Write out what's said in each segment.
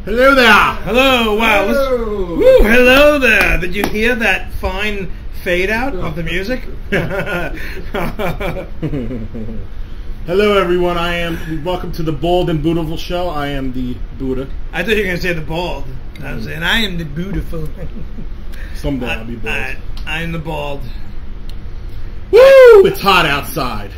Hello there. Hello. Wow. Hello. Woo, hello there. Did you hear that fine fade out of the music? Hello, everyone. Welcome to the Bald and Budaful show. I am the Buddha. I thought you were going to say the bald. I was saying, I am the Budaful. Someday I'll be bald. I am the bald. Woo! It's hot outside.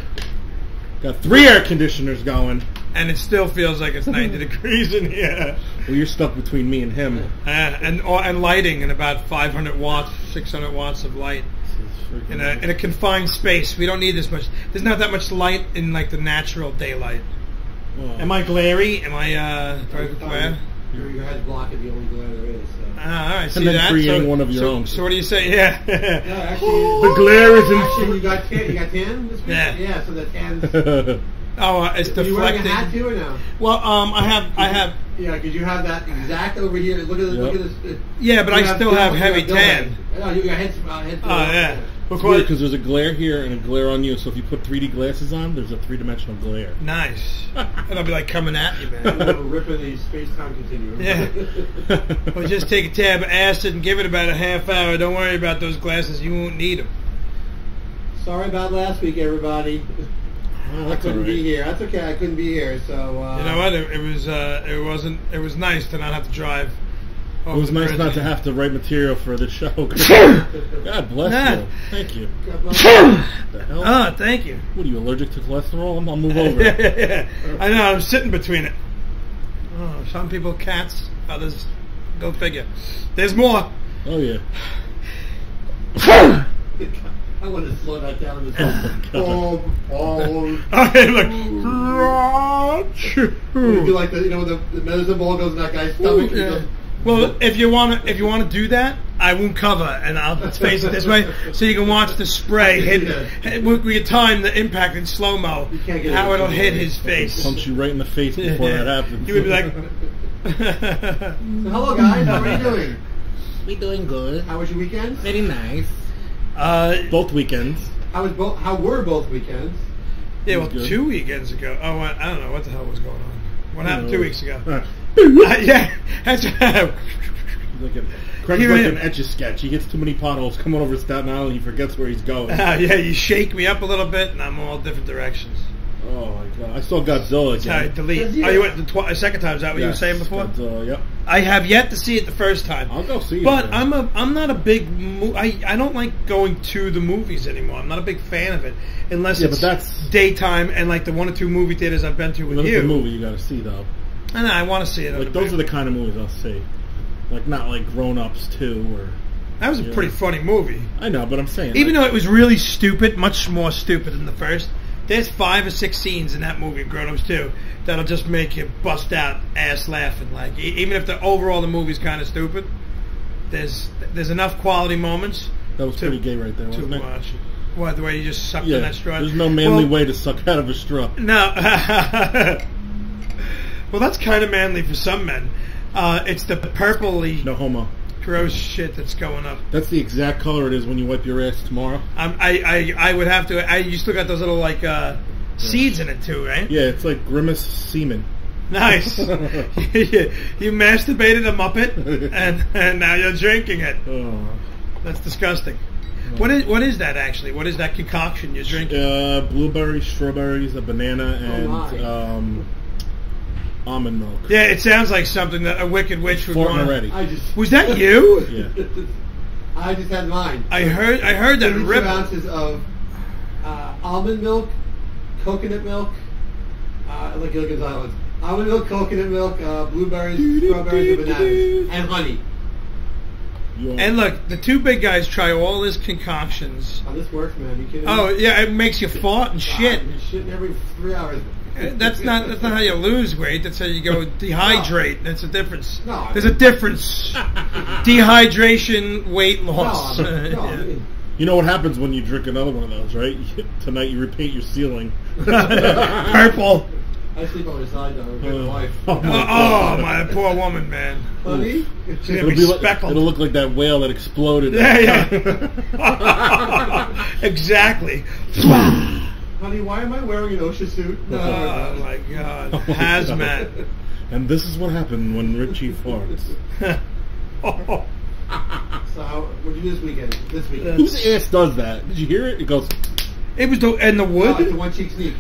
Got 3 air conditioners going. And it still feels like it's 90 degrees in here. Well, you're stuck between me and him. And lighting and about 500 watts, 600 watts of light. In a confined space. We don't need this much. There's not that much light in like the natural daylight. Am I glary? Am I very glare? Your head's blocking the only glare there is. So. All right, see and then that? creating one of your own. So what do you say? Yeah. No, actually, the glare is in. Actually, you got tan this week? Yeah. So the tan's. Oh, it's deflecting. Are you wearing a hat too or no? Well, I have. Yeah, because you have that exact over here. Look at this. Look at this. Yeah, but I still have heavy tan. No, you got head. Oh yeah. Because there's a glare here and a glare on you, so if you put 3D glasses on, there's a 3-dimensional glare. Nice. It'll be like coming at you, man. We're ripping the space-time continuum. Yeah. Well, just take a tab of acid and give it about a half hour. Don't worry about those glasses. You won't need them. Sorry about last week, everybody. I couldn't be here. That's okay. I couldn't be here. So you know what? It was nice to not have to drive. It was nice not to have to write material for the show. God bless you. Thank you. God bless The hell? Oh, thank you. What are you, allergic to cholesterol? I'll move over. Yeah. I know. I'm sitting between it. Oh, some people cats. Others, go figure. There's more. Oh yeah. I want to slow that down. Okay, look. You do like the medicine ball goes in that guy's stomach. Yeah. Well, if you want to do that, I won't cover, and I'll face it this way, so you can watch the spray hit. We time the impact in slow mo, how it'll hit his face. Punch you right in the face before that happens. You would be like. So, hello guys, how are you doing? We're doing good. How was your weekend? Very nice. Both weekends. How were both weekends? Yeah, well, 2 weekends ago. Oh, I don't know what the hell was going on. What happened 2 weeks ago? Yeah, that's Craig's like an Etch-a-Sketch. He gets too many potholes coming over Staten Island. He forgets where he's going. Yeah, you shake me up a little bit, and I'm all different directions. Oh my god! I saw Godzilla again. Sorry, delete. Oh, you went the second time. Is that what you were saying before? Godzilla, yep. I have yet to see it the first time. I'll go see it. But I'm not a big. I don't like going to the movies anymore. I'm not a big fan of it unless it's but that's daytime and like the 1 or 2 movie theaters I've been to with you. That's the movie you got to see though. I know. I want to see it. Like those are the kind of movies I'll see. Like not like Grown Ups 2 or. That was a pretty funny movie. I know, but I'm saying even though it was really stupid, much more stupid than the first. There's 5 or 6 scenes in that movie, Grown Ups 2, that'll just make you bust out ass laughing. Like even if the movie's kind of stupid, there's enough quality moments. That was pretty gay right there, wasn't it? Watch. What, the way you just sucked in that straw? There's no manly way to suck out of a straw. No. Well, that's kind of manly for some men. It's the purpley. No homo. gross shit that's going up. That's the exact color it is when you wipe your ass tomorrow. I would have to. You still got those little like seeds in it too, right? Yeah, it's like Grimace semen. Nice. You masturbated a Muppet, and now you're drinking it. Oh. That's disgusting. What is that actually? What is that concoction you're drinking? Blueberries, strawberries, a banana, and almond milk. Yeah, it sounds like something that a wicked witch would want. Already. Was that you? Yeah. I just had mine. I heard that 32 rip. ounces of almond milk, coconut milk, like Gilligan's Island. Almond milk, coconut milk, blueberries, strawberries, and bananas, and honey. And look, the two big guys try all his concoctions. Oh, this works, man. You kidding me? Oh yeah, it makes you fart and shit. You're shitting every 3 hours. That's not how you lose weight. That's how you go dehydrate. That's a difference. No, there's a difference. Dehydration, weight loss. No. You know what happens when you drink another one of those, right? Tonight you repaint your ceiling. Purple. I sleep on the side though with my wife. Oh, my poor woman, man. Honey? Speckled. It'll look like that whale that exploded. Yeah. Exactly. Honey, why am I wearing an OSHA suit? Oh my God. Hazmat. And this is what happened when Richie farts. So what'd you do this weekend? Whose ass does that? Did you hear it? It goes... It was in the wood? It's a one-cheek sneak.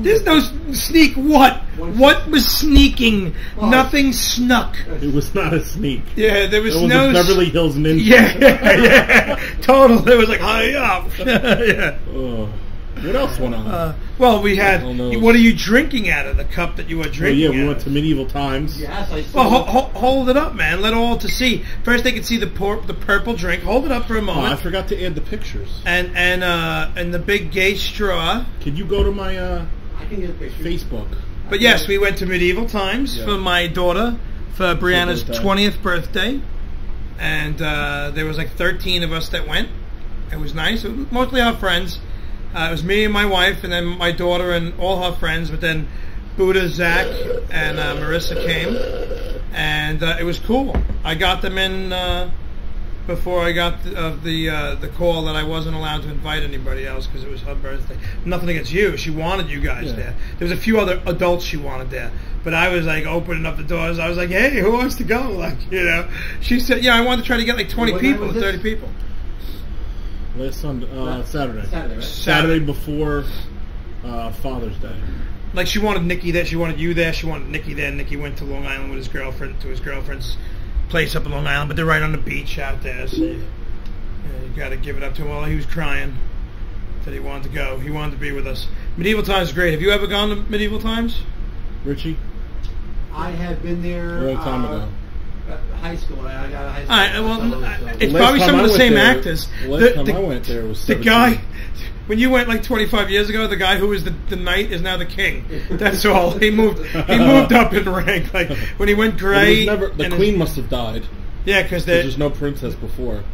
There's no sneak what? What was sneaking? Nothing snuck. It was not a sneak. Yeah, there was no... a Beverly Hills Ninja. Yeah. Total. It was like, hurry up. Yeah. What else went on? Well, we had... What are you drinking out of the cup that you were drinking we went to Medieval Times. Yes, I saw. Well, hold it up, man. Let all to see. First, they can see the purple drink. Hold it up for a moment. I forgot to add the pictures. And the big gay straw. Can you go to my I can get pictures. Facebook? But yes, we went to Medieval Times for my daughter for Brianna's 20th birthday, and there was like 13 of us that went. It was nice. It was mostly our friends. It was me and my wife, and then my daughter and all her friends. But then Buda, Zach, and Marissa came, and it was cool. I got them in before I got the call that I wasn't allowed to invite anybody else because it was her birthday. Nothing against you. She wanted you guys there. There was a few other adults she wanted there, but I was like opening up the doors. I was like, "Hey, who wants to go?" Like, you know. She said, "Yeah, I wanted to try to get like 20 people, 30 people." Last Sunday, Saturday. Saturday, right? Saturday before Father's Day. Like she wanted Nikki there, she wanted you there, she wanted Nikki there. Nikki went to Long Island with his girlfriend, to his girlfriend's place up in Long Island, but they're right on the beach out there, so you got to give it up to him. Well, he was crying that he wanted to go. He wanted to be with us. Medieval Times is great. Have you ever gone to Medieval Times? Richie? I have been there a long time ago. High school. I got a high school. All right, well, it's probably some of the same actors. Last time I went there was 17. The guy, when you went like 25 years ago, the guy who was the knight is now the king. That's all. He moved up in rank. Like when he went gray. The queen must have died. Yeah, because there's no princess before.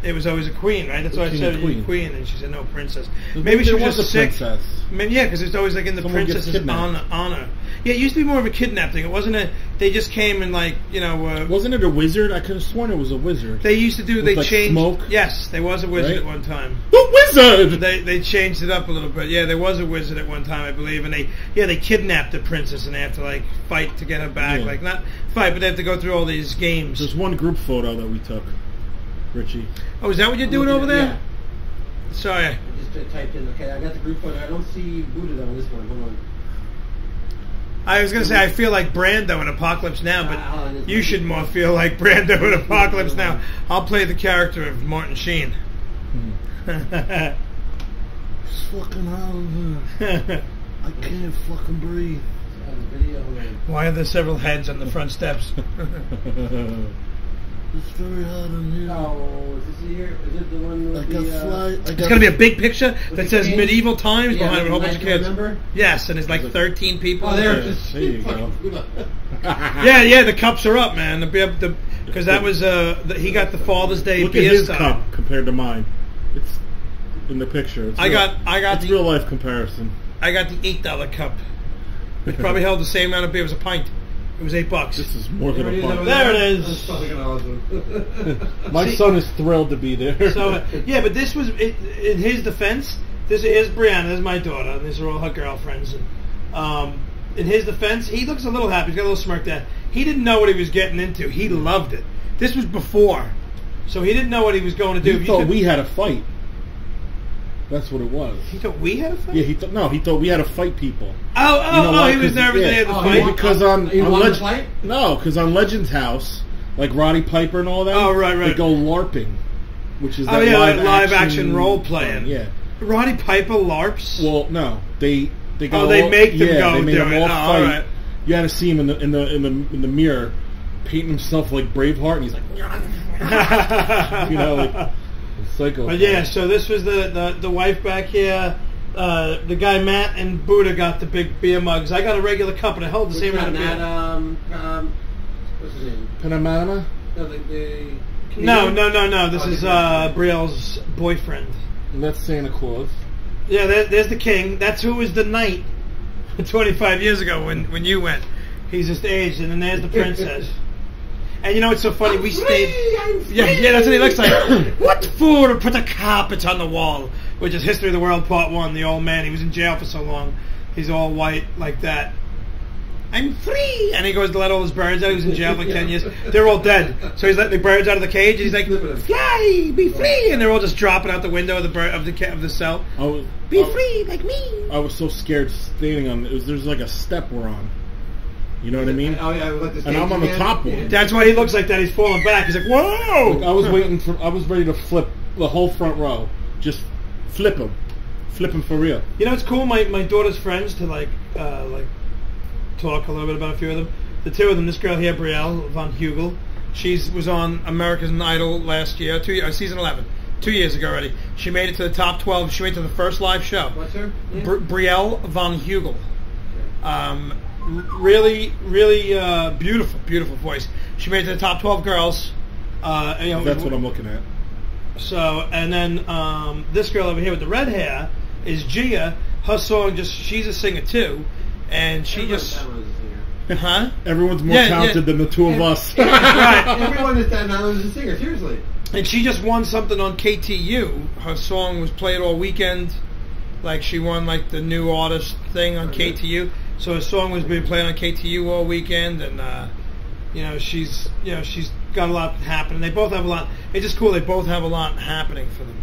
It was always a queen, right? That's why I said queen, and she said no princess. Maybe she was a princess. Maybe, yeah, because it's always like in the princess's honor. Yeah, it used to be more of a kidnap thing. It wasn't they just came and like, you know... wasn't it a wizard? I could have sworn it was a wizard. They used to do... They like changed... smoke? Yes, there was a wizard at one time. A wizard! They changed it up a little bit. Yeah, there was a wizard at one time, I believe, and they kidnapped the princess and they have to like fight to get her back. Yeah. Like, not fight, but they have to go through all these games. There's one group photo that we took, Richie. Oh, is that what you're doing over there? Yeah. Sorry. I just typed in, okay, I got the group photo. I don't see Buddha on this one. Hold on. I was going to say, I feel like Brando in Apocalypse Now, but you should more feel like Brando in Apocalypse Now. I'll play the character of Martin Sheen. It's fucking hot in here. I can't fucking breathe. Why are there several heads on the front steps? It's very hot in here. Oh, is this here? Is it the one with It's going to be a big picture that says Medieval Times behind it with a whole bunch of kids. Remember? Yes, and it's like 13 people. Oh, there you go. Yeah, the cups are up, man. Because that was he got the Father's Day Look beer at his style. cup compared to mine. It's in the picture. It's it's real life comparison. I got the $8 cup, which probably held the same amount of beer as a pint. It was $8. This is more than a buck. There it is. That's fucking awesome. My son is thrilled to be there. So yeah, but this was in his defense. This is Brianna. This is my daughter. And these are all her girlfriends. And in his defense, he looks a little happy. He's got a little smirk there. He didn't know what he was getting into. He loved it. This was before, so he didn't know what he was going to do. He thought we had a fight. That's what it was. He thought we had a fight? Yeah, he thought we had to fight people. He was nervous they had to fight? Because on fight? No, because on Legend's House, like Roddy Piper and all that, right. they go LARPing, which is that live action role playing. Yeah. Roddy Piper LARPs? Well, no, they go. They make them go. They made them all fight. All right. You had to see him in the mirror, painting himself like Braveheart, and he's like, like. Psycho. But yeah, so this was the wife back here. The guy Matt and Buddha got the big beer mugs. I got a regular cup, and I held the same amount of beer. What's his name? Panamana? No. This is Brielle's boyfriend. And that's Santa Claus. Yeah, there's the king. That's who was the knight 25 years ago when you went. He's just aged, and then there's the princess. And you know what's so funny? We stayed. Yeah, that's what he looks like. What fool put the carpet on the wall? Which is History of the World Part 1. The old man, he was in jail for so long. He's all white like that. I'm free! And he goes to let all his birds out. He was in jail for like 10 years. They're all dead. So he's letting the birds out of the cage, and he's like, fly, be free! And they're all just dropping out the window of the cell. Be free, like me! I was so scared standing on it. There's like a step we're on. You know what I mean? Oh, yeah, and I'm on the top one. That's why he looks like that. He's falling back. He's like, whoa! Like, I was ready to flip the whole front row. Just flip him for real. You know, it's cool. My daughter's friends to like talk a little bit about a few of them. The two of them. This girl here, Brielle von Hugel. She was on American Idol last year, season 11, 2 years ago already. She made it to the top 12. She made it to the first live show. What's her name? Brielle von Hugel. Really beautiful voice. She made it to the top 12 girls. That's what I'm looking at. So, and then this girl over here with the red hair is Gia. Her song she's a singer too, and she Everyone's more talented than the two of us. Right. Everyone is that now is a singer. Seriously. And she just won something on KTU. Her song was played all weekend. Like she won like the new artist thing on KTU. So her song was being played on KTU all weekend, and she's got a lot happening. They both have a lot. It's just cool. They both have a lot happening for them,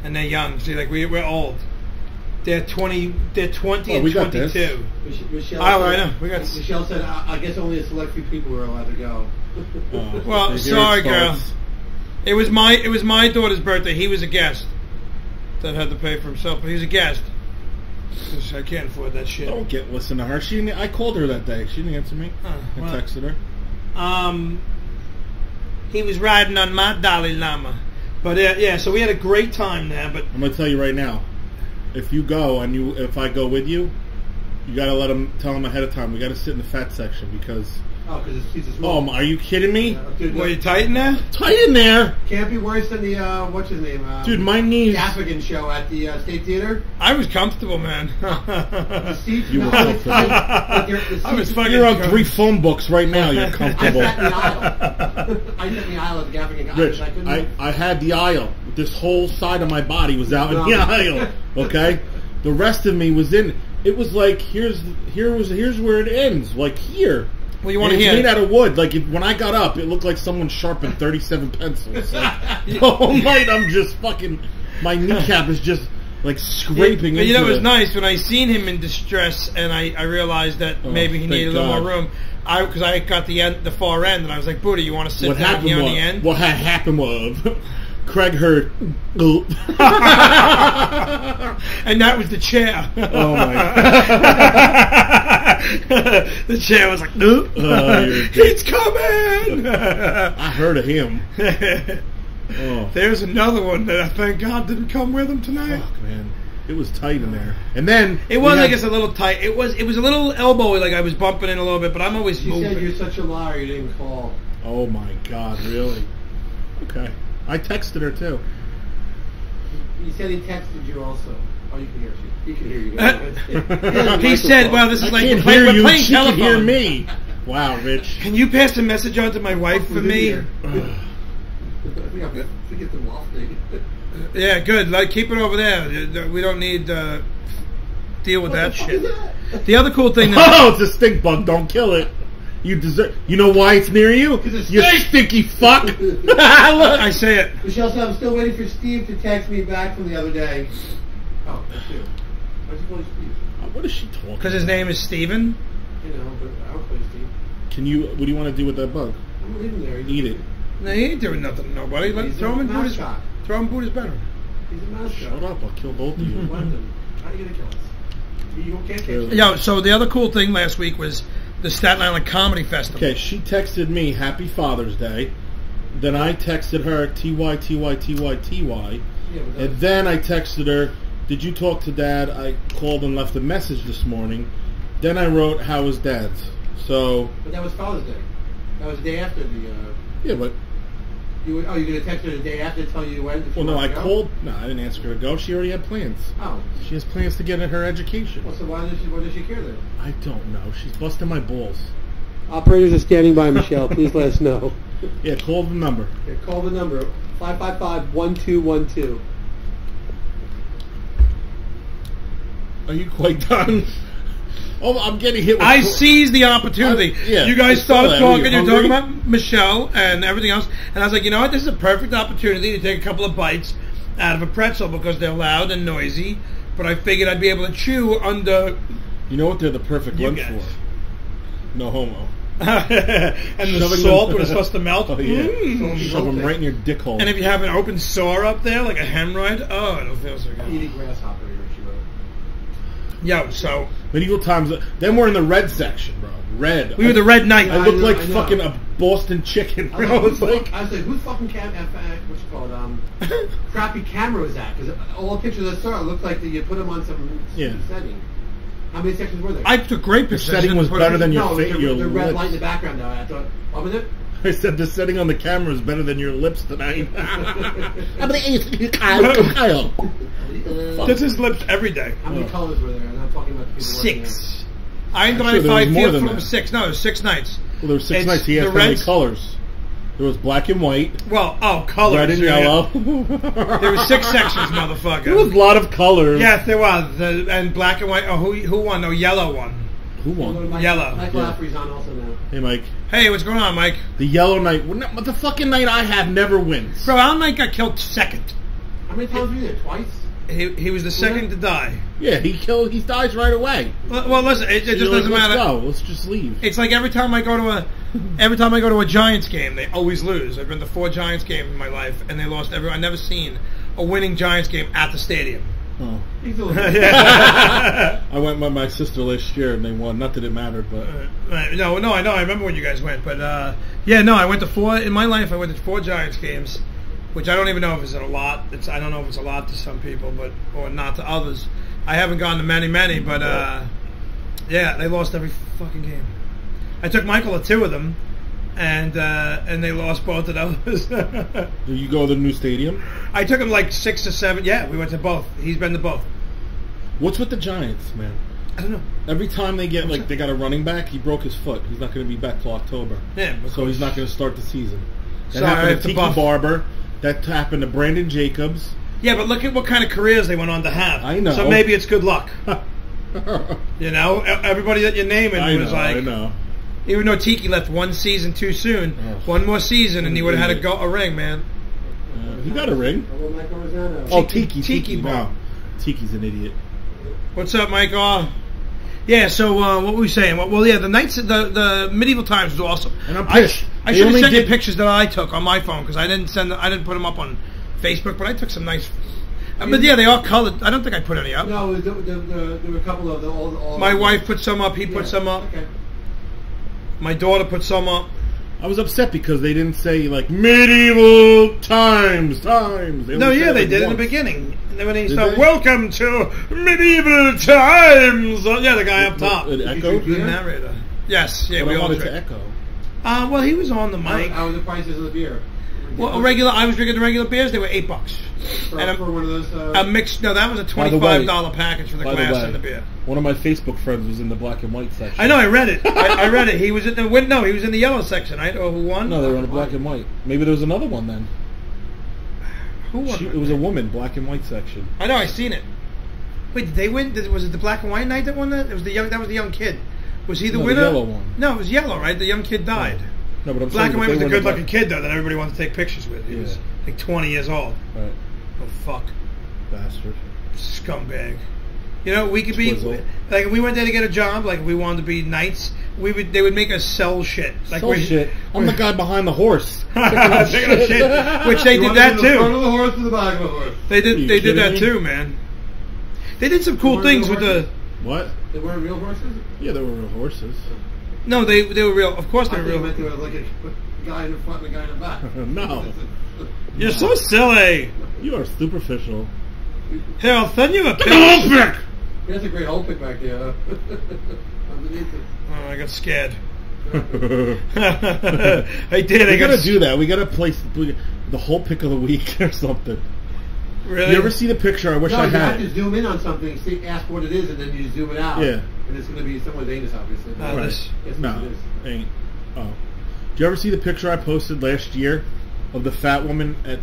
and they're young. See, like we're old. They're 20. They're 20 and 22. Michelle I know. We got. Michelle said, "I guess only a select few people were allowed to go." Well, sorry, girl. It was my daughter's birthday. He was a guest that had to pay for himself, but he was a guest. I can't afford that shit. Don't listen to her. I called her that day. She didn't answer me. I texted her. He was riding on my Dalai Lama. But so we had a great time there. But I'm gonna tell you right now, if you go and if I go with you, you gotta tell him ahead of time. We gotta sit in the fat section because. Oh, because it's pieces small. Oh, are you kidding me? Dude, you tight in there? Tight in there. Can't be worse than the what's his name? Dude, my knees. Gaffigan show at the State Theater. I was comfortable, man. The seats. You were comfortable. I was fucking. You're on 3 phone books right now. You're comfortable. I sat in the aisle. I sat in the aisle at the Gaffigan. Rich, I had the aisle. This whole side of my body was out in the aisle. Okay, the rest of me was in. It was like here's where it ends. Like here. Well, you want to hear? It's made out of wood. Like when I got up, it looked like someone sharpened 37 pencils. Like the whole night, I'm just fucking. My kneecap is just like scraping. But you know, it was nice when I seen him in distress, and I realized that maybe he needed a little more room. Because I got the far end, and I was like, "Buddha, you want to sit down here on the end?" What had happened was, Craig heard, and that was the chair. Oh my God. The chair was like, nope. He's coming. I heard of him. There's another one that I thank God didn't come with him tonight. Fuck, man. It was tight in there. And then it was, I guess, a little tight. It was a little elbowy, like I was bumping in a little bit, but I'm always moving. She said you're such a liar, you didn't call. Oh my God, really? Okay. I texted her too. He said he texted you also. Oh, you can hear you. He can hear you. He said, "Well, this is like we're playing she telephone." Can hear me. Wow, Rich. Can you pass a message on to my wife for me? I forget the waft thing. Yeah, good. Like, keep it over there. We don't need deal with that shit. The other cool thing. Oh, it's a stink bug. Don't kill it. You deserve. You know why it's near you? You stinky fuck. Look. I say it. Michelle said, I'm still waiting for Steve to text me back from the other day. Oh, that's you. Why'd you call Steve? What is she talking? Because his name is Steven. You know, but I don't play Steve. Can you? What do you want to do with that bug? I'm gonna leave him there. Eat it. No, he ain't doing nothing to nobody. Throw him in Buddha's. Throw him in Buddha's bedroom. He's a mascot. Shut up! I'll kill both of you. How are you gonna kill us? You can't catch us. Yo, so the other cool thing last week was the Staten Island Comedy Festival. Okay, she texted me Happy Father's Day. Then I texted her TY. And then I texted her, did you talk to Dad? I called and left a message this morning. Then I wrote, how was Dad's? So. But that was Father's Day. That was the day after the. Yeah, but. You're gonna text her the day after to tell you when? Well, no, I called. No, I didn't ask her to go. She already had plans. Oh. She has plans to get in her education. Well, so why does she care then? I don't know. She's busting my balls. Operators are standing by, Michelle. Please let us know. Yeah, call the number. Yeah, call the number 555-1212. Are you quite done? Oh, I'm getting hit with... I seized the opportunity. Yeah, you guys I saw started that. talking. You're You're talking about Michelle and everything else. And I was like, you know what? This is a perfect opportunity to take a couple of bites out of a pretzel because they're loud and noisy. But I figured I'd be able to chew under... You know what they're the perfect You length guys. for? No homo. And the Shoving salt them- when it's supposed to melt. Oh, yeah. Mm. Shove them right in your dick hole. And if you have an open sore up there, like a hemorrhoid, oh, it'll feel so good. Eating grasshopper here, she wrote. Yo, so... Medieval times. Then we're in the red section, bro. Red. We were the Red Knight. I look like I know. fucking a Boston chicken, I bro. was It's like... like, whose fucking what's it called? Crappy camera was that? Because all the pictures I saw looked like that you put them on some setting. How many sections were there? I took great The pictures. setting was better than your face, your the red lips. light in the background, though. I thought, what was it? I said the setting on the camera is better than your lips tonight. This is lips every day. How many colors were there? I'm not talking about the people working 6. I Actually, identified there was more 5 than from that. 6. No, it was 6 nights. Well, there were 6 It's nights. He had the so many reds- colors. There was black and white, Well, colors. red and yeah. yellow. There were 6 sections, motherfucker. There was a lot of colors. Yes, there was. And black and white. Oh, who won? No, yellow won. Who won? Yellow. Mike Lafferty's on also now. Hey, Mike. Hey, what's going on, Mike? The yellow knight. But the fucking knight I have never wins. Bro, Al Knight got killed second. How many times were you there? Twice? He was the second to die. Yeah, he dies right away. Well, listen, it just You're like, doesn't matter. Let's go. Let's just leave. It's like every time I go to a Giants game, they always lose. I've been to 4 Giants games in my life, and they lost every. I've never seen a winning Giants game at the stadium. Oh. He's a little I went with my sister last year and they won. Not that it mattered, but No, I know. I remember when you guys went, but I went to 4 in my life. I went to 4 Giants games, which I don't even know if it's a lot. I don't know if it's a lot to some people, or not to others. I haven't gone to many, but they lost every fucking game. I took Michael to 2 of them, and they lost both of those. do you go to the new stadium? I took him like 6 or 7. Yeah, we went to both. He's been to both. What's with the Giants, man? I don't know. Every time they get they got a running back, he broke his foot. He's not going to be back till October. Yeah, so he's not going to start the season. That Sorry, happened to it's a Tiki buff. Barber. That happened to Brandon Jacobs. Yeah, but look at what kind of careers they went on to have. I know. So maybe it's good luck. You know, everybody that you're naming was like. I know. Even though Tiki left 1 season too soon, 1 more season, and he would have had a ring, man. He got a ring. Oh, Tiki. No. Tiki's an idiot. What's up, Mike? Yeah. So what were we saying? Well, yeah, the nights, the medieval times was awesome. And I'm pissed. I should have sent you pictures that I took on my phone because I didn't put them up on Facebook, but I took some nice. But yeah, they all colored. I don't think I put any up. No, there were a couple of the all. My wife put some up. He put some up. Okay. My daughter put some up. I was upset because they didn't say like medieval times. They They did in the beginning. And then when they started, they? welcome to medieval times. Yeah, the guy up top. It echoed. The narrator. Yes, yeah, But we I all wanted drank. to echo. Well, he was on the mic. How were the prices of the beer? Well, I was drinking the regular beers. They were $8. For one of those. A mixed. No, that was a $25 package for the glass and the beer. One of my Facebook friends was in the black and white section. I know. I read it. I read it. He was in the no. He was in the yellow section. Right? Or who won? No, they were in the black and white. Maybe there was another one then. Who won? It was a woman, black and white section. I know. I seen it. Wait, did they win? Was it the black and white night that won that? It was the young. That was the young kid. Was he the winner? The yellow one. No, it was yellow. Right? The young kid died. No, but I'm black saying and white was the the good-looking kid though that everybody wanted to take pictures with. He was like 20 years old. Right. Oh fuck. Bastard. Scumbag. You know, we could be like if we went there to get a job, like if we wanted to be knights, they would make us sell shit. Like sell shit. I'm the guy behind the horse. Shit. Which they did that too. The front of the horse or the back of the horse? They did that too, man. They did some cool things with the what? They weren't real horses? Yeah, they were real horses. No, they were real. Of course they were real. I meant they were like a guy in the front and a guy in the back. No. You're so silly. You are superficial. Here, I'll send you a picture. That's a great hole pick back there. Underneath it. Oh, I got scared. I did. We gotta do that. We gotta place the whole pick of the week or something. Really? You ever see the picture? I wish I had. You have to zoom in on something, ask what it is, and then you zoom it out. Yeah. And it's going to be somewhat dangerous, obviously. No, ain't. Oh. Did you ever see the picture I posted last year of the fat woman at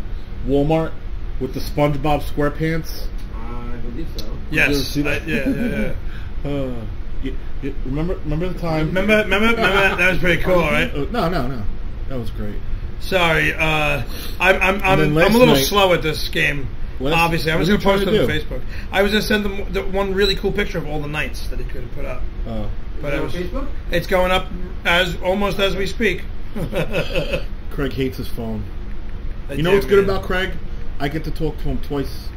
Walmart with the SpongeBob SquarePants? I believe so. Yes. Yeah. Remember the time? Remember that was pretty cool, right? No. That was great. Sorry, I'm a little slow at this game. Obviously, I was going to post it on Facebook. I was going to send them one really cool picture of all the nights that he could have put up. Oh, but on Facebook? It's going up almost as we speak. Craig hates his phone. You know what's good about Craig? I get to talk to him twice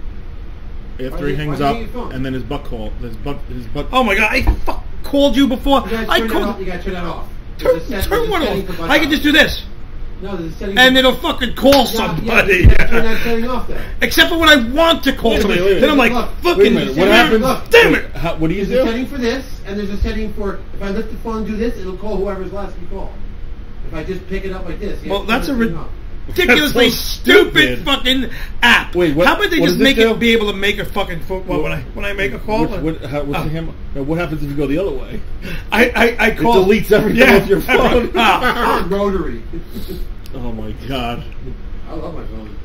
after he hangs up, and then his butt. Oh my god! I called you before. You got to turn that off. Turn one off. I can just do this. No, there's a setting. And it'll fucking call somebody. Yeah, turn that setting off there. Except for when I want to call somebody. Then I'm like, fucking. What happens? Damn it! What do you do? There's a setting for this, and there's a setting for if I lift the phone and do this, it'll call whoever's last to call. If I just pick it up like this. Well, that's a ridiculously stupid fucking app. Wait, what? How about they just make it be able to make a fucking phone? When I make a call? What happens if you go the other way? I call. It deletes everything off your phone. Rotary. Oh my god. I love my phone.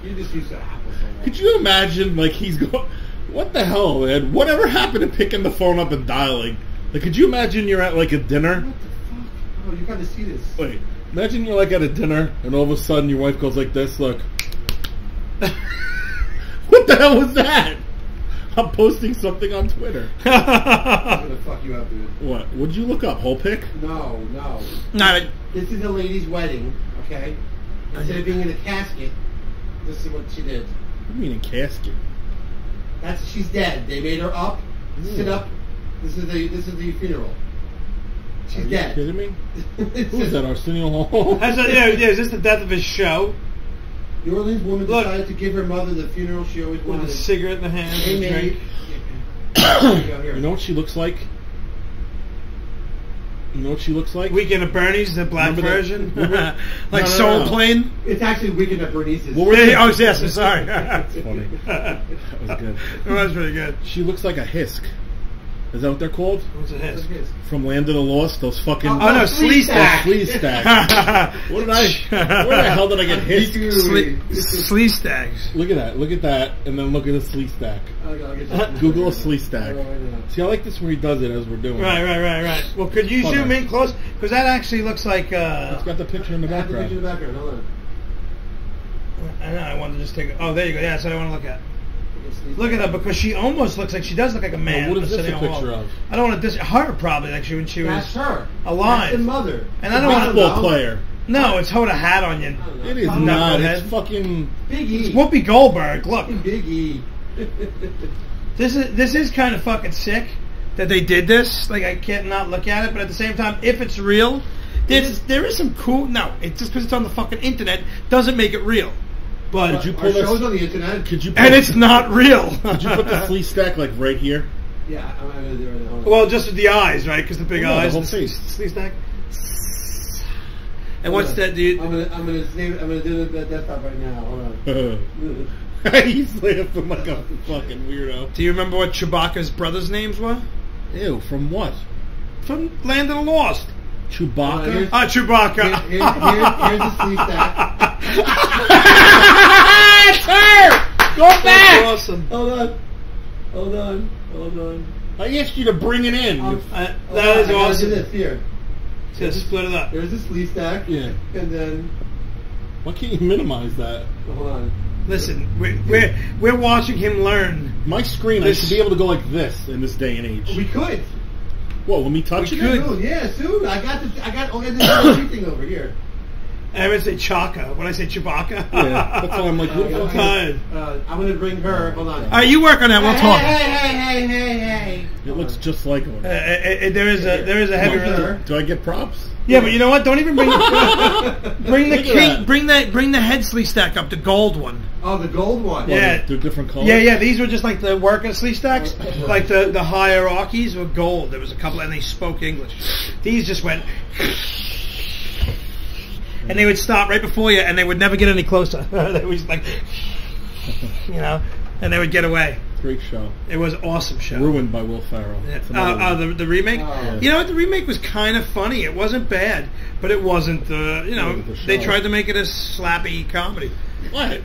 You just use the Apple phone. Could you imagine, like, he's going, what the hell, man? Whatever happened to picking the phone up and dialing? Like, could you imagine you're at, like, a dinner? What the fuck? Oh, you gotta see this. Wait, imagine you're, like, at a dinner, and all of a sudden your wife goes like this, look. What the hell was that? I'm posting something on Twitter. I'm gonna fuck you up, dude. What? What did you look up? Whole pic? No. No. This is a lady's wedding, okay? Instead of being in a casket, this is what she did. What do you mean a casket? She's dead. They made her up, sit up. This is the funeral. She's dead. Are you kidding me? Who is that, Arsenio Hall? Is this the death of his show? New Orleans woman decided to give her mother the funeral she always wanted. With a cigarette in the hand and a drink. You know what she looks like? Weekend at Bernie's, the black version? Like No. Plane? It's actually Weekend at Bernice's. What were they? Oh, yes, I'm sorry. That's funny. That was good. It was pretty good. She looks like a hisk. Is that what they're called? What's a hisk? From Land of the Lost, those fucking... Oh, no, Slee Stack. Slee Stack. Where the hell did I get hisk? Slee Stacks. Look at that, and then look at a Slee Stack. Google a Slee Stack. See, I like this where he does it as we're doing. Right. Well, could you zoom in close? Because that actually looks like... It's got the picture in the background. Hold on. I know, I wanted to just take it. Oh, there you go. Yeah, that's what I want to look at. Look at that, because she almost looks like she does look like a man. What is this a picture of? I don't want to her probably like when she was her alive. That's the mother. And I don't want to football player. No, it's hold a hat on you. It is not. It's fucking Big E. It's Whoopi Goldberg. Look, Big E. this is kind of fucking sick that they did this. Like I can't not look at it, but at the same time, if it's real, there is some cool. No, it's just because it's on the fucking internet doesn't make it real. But could you pull shows on the internet? And it's not real. Could you put the Slee Stack like right here? Yeah, I'm gonna do it right now. Well, just with the eyes, right? Because the big eyes. The whole face. Slee Stack. And what's that, dude? I'm gonna do the desktop right now. Hold on. He's laughing like a fucking weirdo. Do you remember what Chewbacca's brothers' names were? Ew, from what? From Land of the Lost. Chewbacca? Chewbacca. Here's the sleeve stack. It's her! Go back! That's awesome. Hold on. I asked you to bring it in. That is awesome. Do this here. Just split it up. There's the sleeve stack. Yeah. And then. Why can't you minimize that? Hold on. Listen, we're watching him learn. My screen, I should be able to go like this in this day and age. We could. Whoa, let me touch it? Soon, yeah, soon. I got everything over here. I would say Chaka. When I say Chewbacca. Yeah, that's why I'm like, what the fuck? I'm gonna bring her. Hold on. All right, you work on that. We'll talk. Hey. It looks just like one. There is a heavy rhythm. Do I get props? Yeah, but you know what? Don't even bring bring the head sleeve stack up, the gold one. Oh, the gold one. Yeah, they're different colors. Yeah. These were just like the working sleeve stacks. Like the hierarchies were gold. There was a couple, and they spoke English. These just went, and they would stop right before you, and they would never get any closer. They was like, and they would get away. Great show. It was an awesome show. Ruined by Will Ferrell. Yeah. The remake? Oh. You know what? The remake was kind of funny. It wasn't bad, but it wasn't, they tried to make it a slappy comedy. What?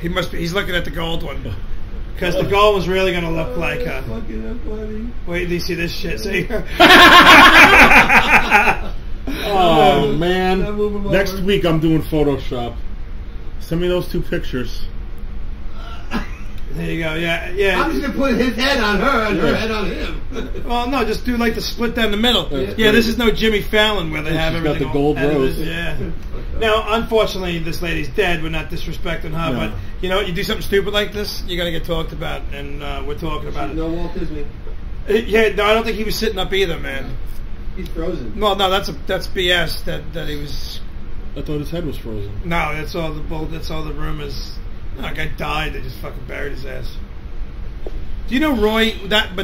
He's looking at the gold one. Because the gold was really going to look like a... Fucking funny. Wait, do you see this shit? See? Oh, man. Next week I'm doing Photoshop. Send me those 2 pictures. There you go. Yeah. I'm just gonna put his head on her and her head on him. Well, no, just do like the split down the middle. Yeah, this is no Jimmy Fallon where they have everything. Got the gold rose. Yeah. Now, unfortunately, this lady's dead. We're not disrespecting her, but you know, you do something stupid like this, you're gonna get talked about, and we're talking about it. No Walt Disney. Yeah, no, I don't think he was sitting up either, man. He's frozen. Well, no, that's BS. That he was. I thought his head was frozen. No, that's all the rumors. No, a guy died. They just fucking buried his ass. Do you know Roy? That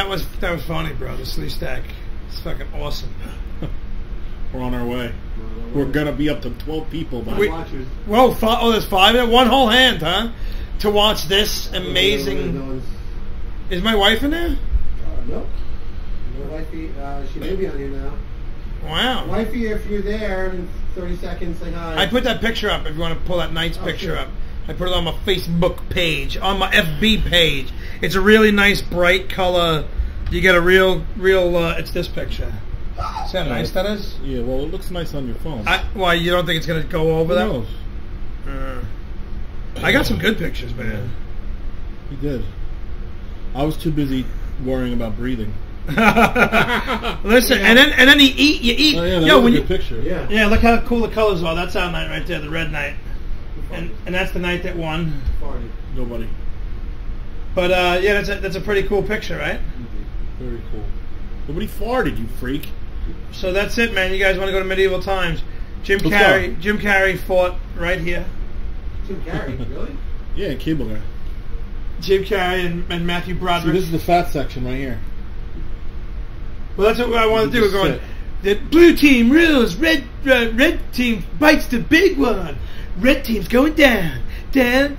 was funny, bro. The sleeve stack. It's fucking awesome. We're on our way. We're gonna be up to 12 people by watchers. Whoa! There's 5 in it. One whole hand, huh? To watch this amazing. Is my wife in there? Nope. No wifey. She may be on here now. Wow. Wifey, if you're there in 30 seconds, say hi. I put that picture up. If you want to pull that night's picture up. I put it on my Facebook page, on my FB page. It's a really nice, bright color. You get a real. It's this picture. See how nice that is? Yeah, well, it looks nice on your phone. Why, you don't think it's going to go over that? Who knows? I got some good pictures, man. You did. I was too busy worrying about breathing. Listen, and then you eat. Oh, yeah, Yo, when a good picture. Yeah, look how cool the colors are. That's our night right there, the red night. And that's the night that won. Nobody. But yeah, that's a pretty cool picture, right? Very cool. Nobody farted, you freak. So that's it, man. You guys want to go to medieval times? Jim Carrey fought right here. Jim Carrey, really? Yeah, Cable Guy. Jim Carrey and Matthew Broderick. See, this is the fat section right here. Well, that's what I want to do. We're going. The blue team rules. Red team bites the big one. Red team's going down. Red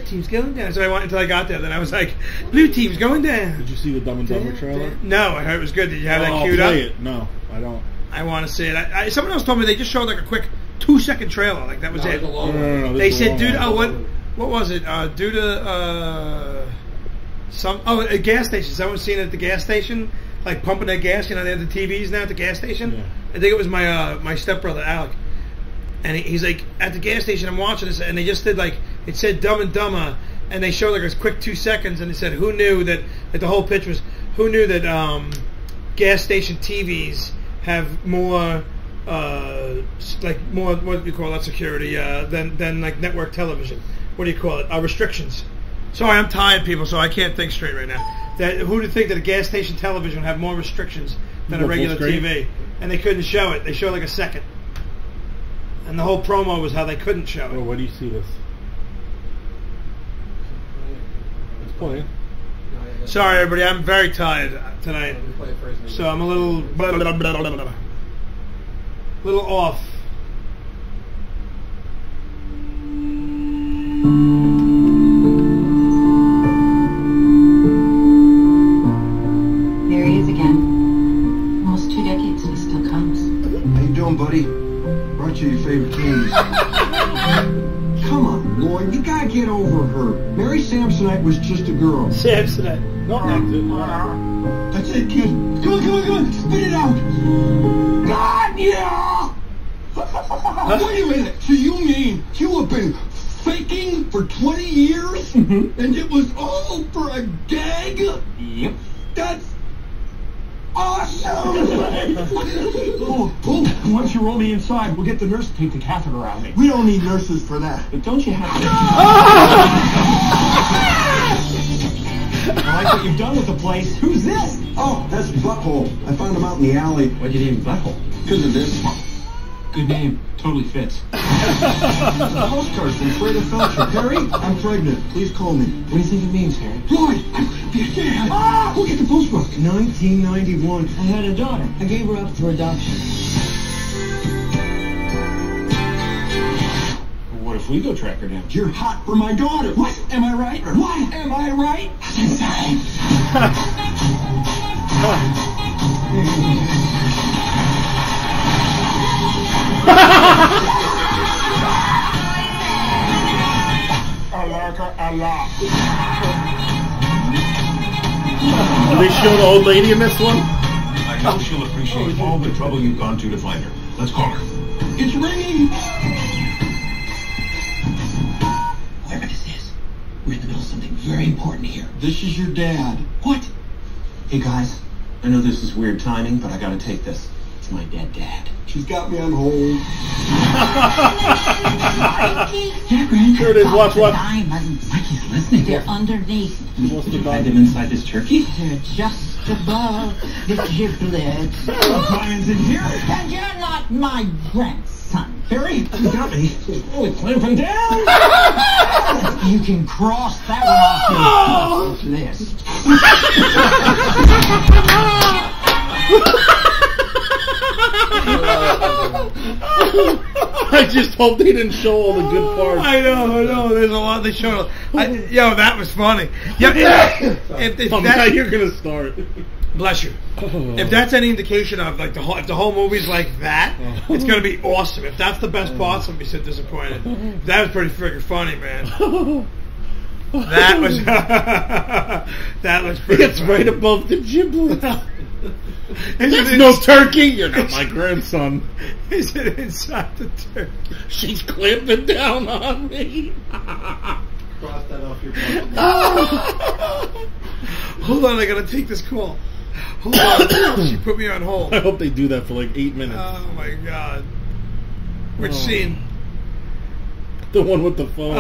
team's going down. So I went until I got there. Then I was like, blue team's going down. Did you see the Dumb and Dumber trailer? No, I heard it was good. Did you have that queued up? Play it. No, I don't. I want to see it. Someone else told me they just showed like a quick 2-second trailer. Like that was it. No, they said, dude, what was it? Due to a gas station. Someone seen it at the gas station, like pumping their gas. You know, they have the TVs now at the gas station. Yeah. I think it was my stepbrother Alec. And he's like, at the gas station, I'm watching this, and they just did like, it said Dumb and Dumber, and they showed like a quick 2 seconds, and they said, who knew that the whole pitch was, who knew that gas station TVs have more, more, what do you call that, security, than like network television? What do you call it? Restrictions. Sorry, I'm tired, people, so I can't think straight right now. Who would think that a gas station television would have more restrictions than a regular TV? And they couldn't show it. They showed like a second. And the whole promo was how they couldn't show it. Well, where do you see this? It's playing. Sorry, everybody. I'm very tired tonight. So I'm a little... Blah, blah, blah, blah, blah. little off. There he is again. Almost 2 decades and he still comes. How you doing, buddy? Brought you your favorite candies. Come on, Lloyd, you gotta get over her. Mary Samsonite was just a girl. Samsonite. That's it, kid. Come on, spit it out. God, yeah! Wait a minute. So you mean you have been faking for 20 years? And it was all for a gag? Yep. That's awesome! Why don't you roll me inside? We'll get the nurse to take the catheter out of me. We don't need nurses for that. But don't you have to? I like what you've done with the place. Who's this? Oh, that's Butthole. I found him out in the alley. Why'd you name him Butthole? Because of this. Good name. Totally fits. Postcard from Freda Felcher. Harry, I'm pregnant. Please call me. What do you think it means, Harry? Lloyd, I'm gonna be a dad. Look at the postmark. 1991. I had a daughter. I gave her up for adoption. What if we go track her down? You're hot for my daughter. What? Am I right? What? Am I right? I like her a lot. Did they show the old lady in this one? I know she'll appreciate all the trouble you've gone to find her. Let's call her. It's ringing. Whoever this is, we're in the middle of something very important here. This is your dad. What? Hey guys, I know this is weird timing, but I gotta take this. It's my dead dad. She's got me on hold. Here it is, watch. Diamonds. Mikey's listening. They're underneath. What's the Did you hide them inside this turkey? They're just above the giblets. Diamonds in here. And you're not my grandson. Harry, you got me. Holy clamping down. You can cross that one off your list. I just hope they didn't show all the good parts. I know. There's a lot they showed. Yo, that was funny. Yo, if Now that, you're gonna start. bless you. If that's any indication of like if the whole movie's like that, it's gonna be awesome. If that's the best parts, I'll be so disappointed. That was pretty freaking funny, man. That was that was pretty. It's funny. right above the giblets. Is There's it no turkey. You're not my grandson. Is it inside the turkey? She's clamping down on me. Cross that off your bucket. Hold on, I gotta take this call. Hold on. She put me on hold. I hope they do that for like 8 minutes. Oh my god. Which scene? The one with the phone.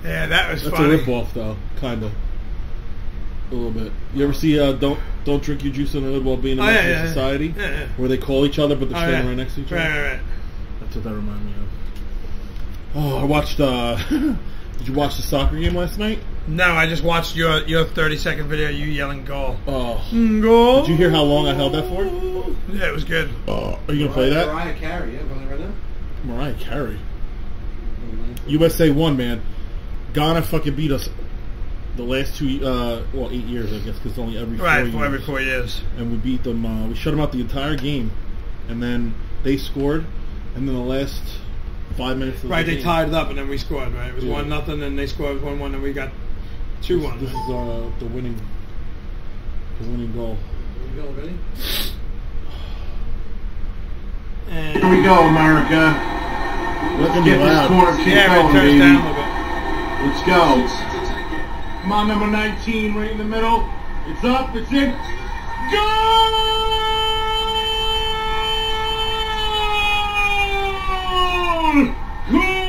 Yeah, that was That's funny. a rip-off, though, kind of. A little bit. You ever see Don't Drink Your Juice in the Hood While Being a Menace to Society? Yeah. Where they call each other, but they're standing right next to each other? Right. That's what that reminded me of. Oh, I watched, did you watch the soccer game last night? No, I just watched your 30-second video, you yelling goal. Oh. Goal! Did you hear how long I held that for? Yeah, it was good. Are you going to play that? Mariah Carey, yeah, playing right now. Mariah Carey. USA won, man. Ghana fucking beat us the last 8 years, I guess, because only every 4 years. Right, every 4 years. And we beat them, we shut them out the entire game. And then they scored, and then the last 5 minutes of Right, the they game, tied it up, and then we scored, right? It was 1-0, and they scored 1-1, and we got 2-1. This is the winning goal. You go, ready? And Here we go, America. Let's get this corner kick yeah, going, it turns baby. down a little bit. Let's go. Come on, number 19, right in the middle. It's up, it's in. Goal! Goal!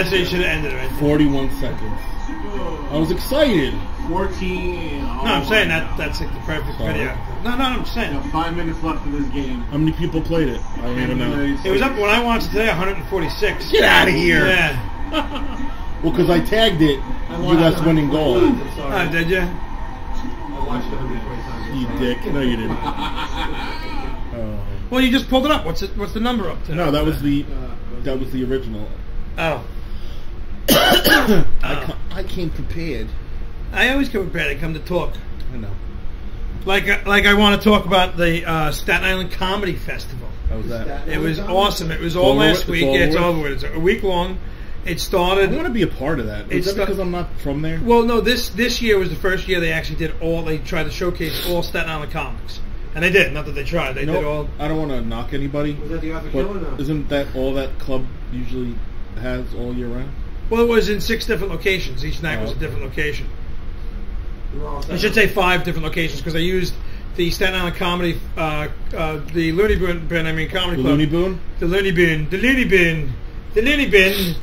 That's how you should have ended it right there. 41 seconds. I was excited. 14. No, I'm saying that's like the perfect video. No, I'm saying. 5 minutes left of this game. How many people played it? I don't even know. It was up when I watched it today, 146. Get out of here. Yeah. Well, because I tagged it, U.S. winning goal. Oh, did you? I watched it 120 times. You dick. No, you didn't. Well, you just pulled it up. What's the number up to? No, that was the original. Oh. I came prepared. I always come prepared. I come to talk. I know. Like I want to talk about the Staten Island Comedy Festival. How was that? It was awesome. It was all last week. It's over with. It's a week long. It started. I want to be a part of that. Is that because I'm not from there? Well, no. This year was the first year they actually did all. They tried to showcase all Staten Island comics, and they did. Not that they tried. They did all. I don't want to knock anybody. Was that the Arthur Kill or no? Isn't that all that club usually has all year round? Well, it was in 6 different locations. Each night was a different location. I should say 5 different locations because they used the Staten Island Comedy, the Looney Bin, Comedy Club. Looney Boon? The Looney Bin. The Looney Bin. The Looney Bin.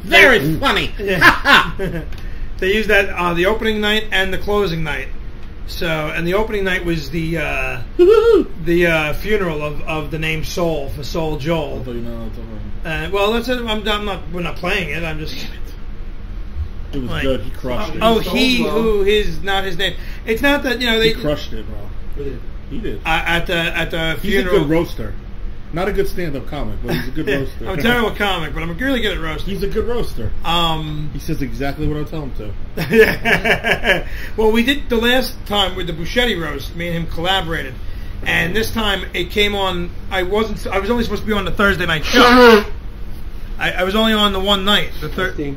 Very funny. Yeah. They used that the opening night and the closing night. So, and the opening night was the funeral of the name Soul for Soul Joel. I thought you know well, that's it. We're not playing it. I'm just. It was good. He crushed it. Oh, not his name. It's not that he crushed it, bro. He did. At the He's funeral. a good roaster. Not a good stand-up comic, but he's a good roaster. I'm a terrible comic, but I'm really good at roasting. He's a good roaster. He says exactly what I tell him to. Yeah. Well, we did the last time with the Buschetti roast. Me and him collaborated, and this time it came on. I was only supposed to be on the Thursday night show. I was only on the one night.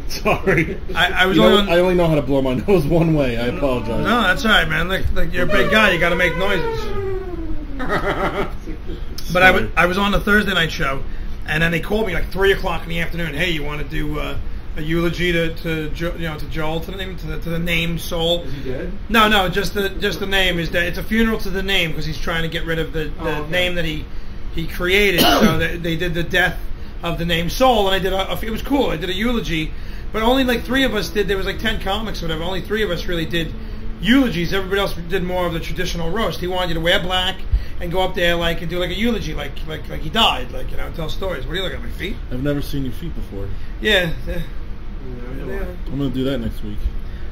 Sorry. I was only on. I only know how to blow my nose one way. I apologize. No, that's all right, man. Look, you're a big guy. You got to make noises. But I was on the Thursday night show, and then they called me like 3 o'clock in the afternoon. Hey, you want to do a eulogy to Joel, to the name Soul? Is he dead? No, just the name is that it's a funeral to the name because he's trying to get rid of the name that he created. So they did the death of the name Soul, and I did it was cool. I did a eulogy, but only like 3 of us did. There was like 10 comics or whatever. Only 3 of us really did eulogies. Everybody else did more of the traditional roast. He wanted you to wear black and go up there and do like a eulogy, like he died, tell stories. What are you looking at, my feet? I've never seen your feet before. Yeah. I'm gonna do that next week.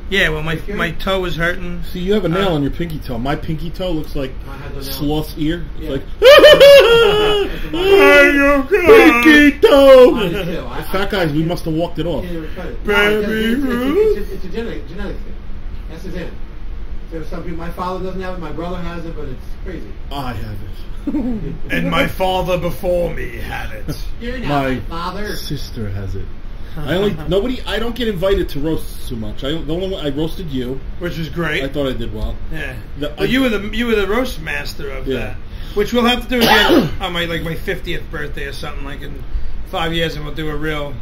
Yeah, well, my toe is hurting. See, you have a nail on your pinky toe. My pinky toe looks like Sloth's ear. It's like, pinky toe! Fat guys, we must have walked it off. Baby it's a genetic thing. That's his end. There's some people, my father doesn't have it, my brother has it, but it's crazy. I have it. And my father before me had it. You're not my father. Sister has it. I don't get invited to roasts too much. The only one I roasted you, which was great. I thought I did well. Yeah. You were the roast master of that, which we'll have to do again on my 50th birthday or something, like in 5 years, and we'll do a real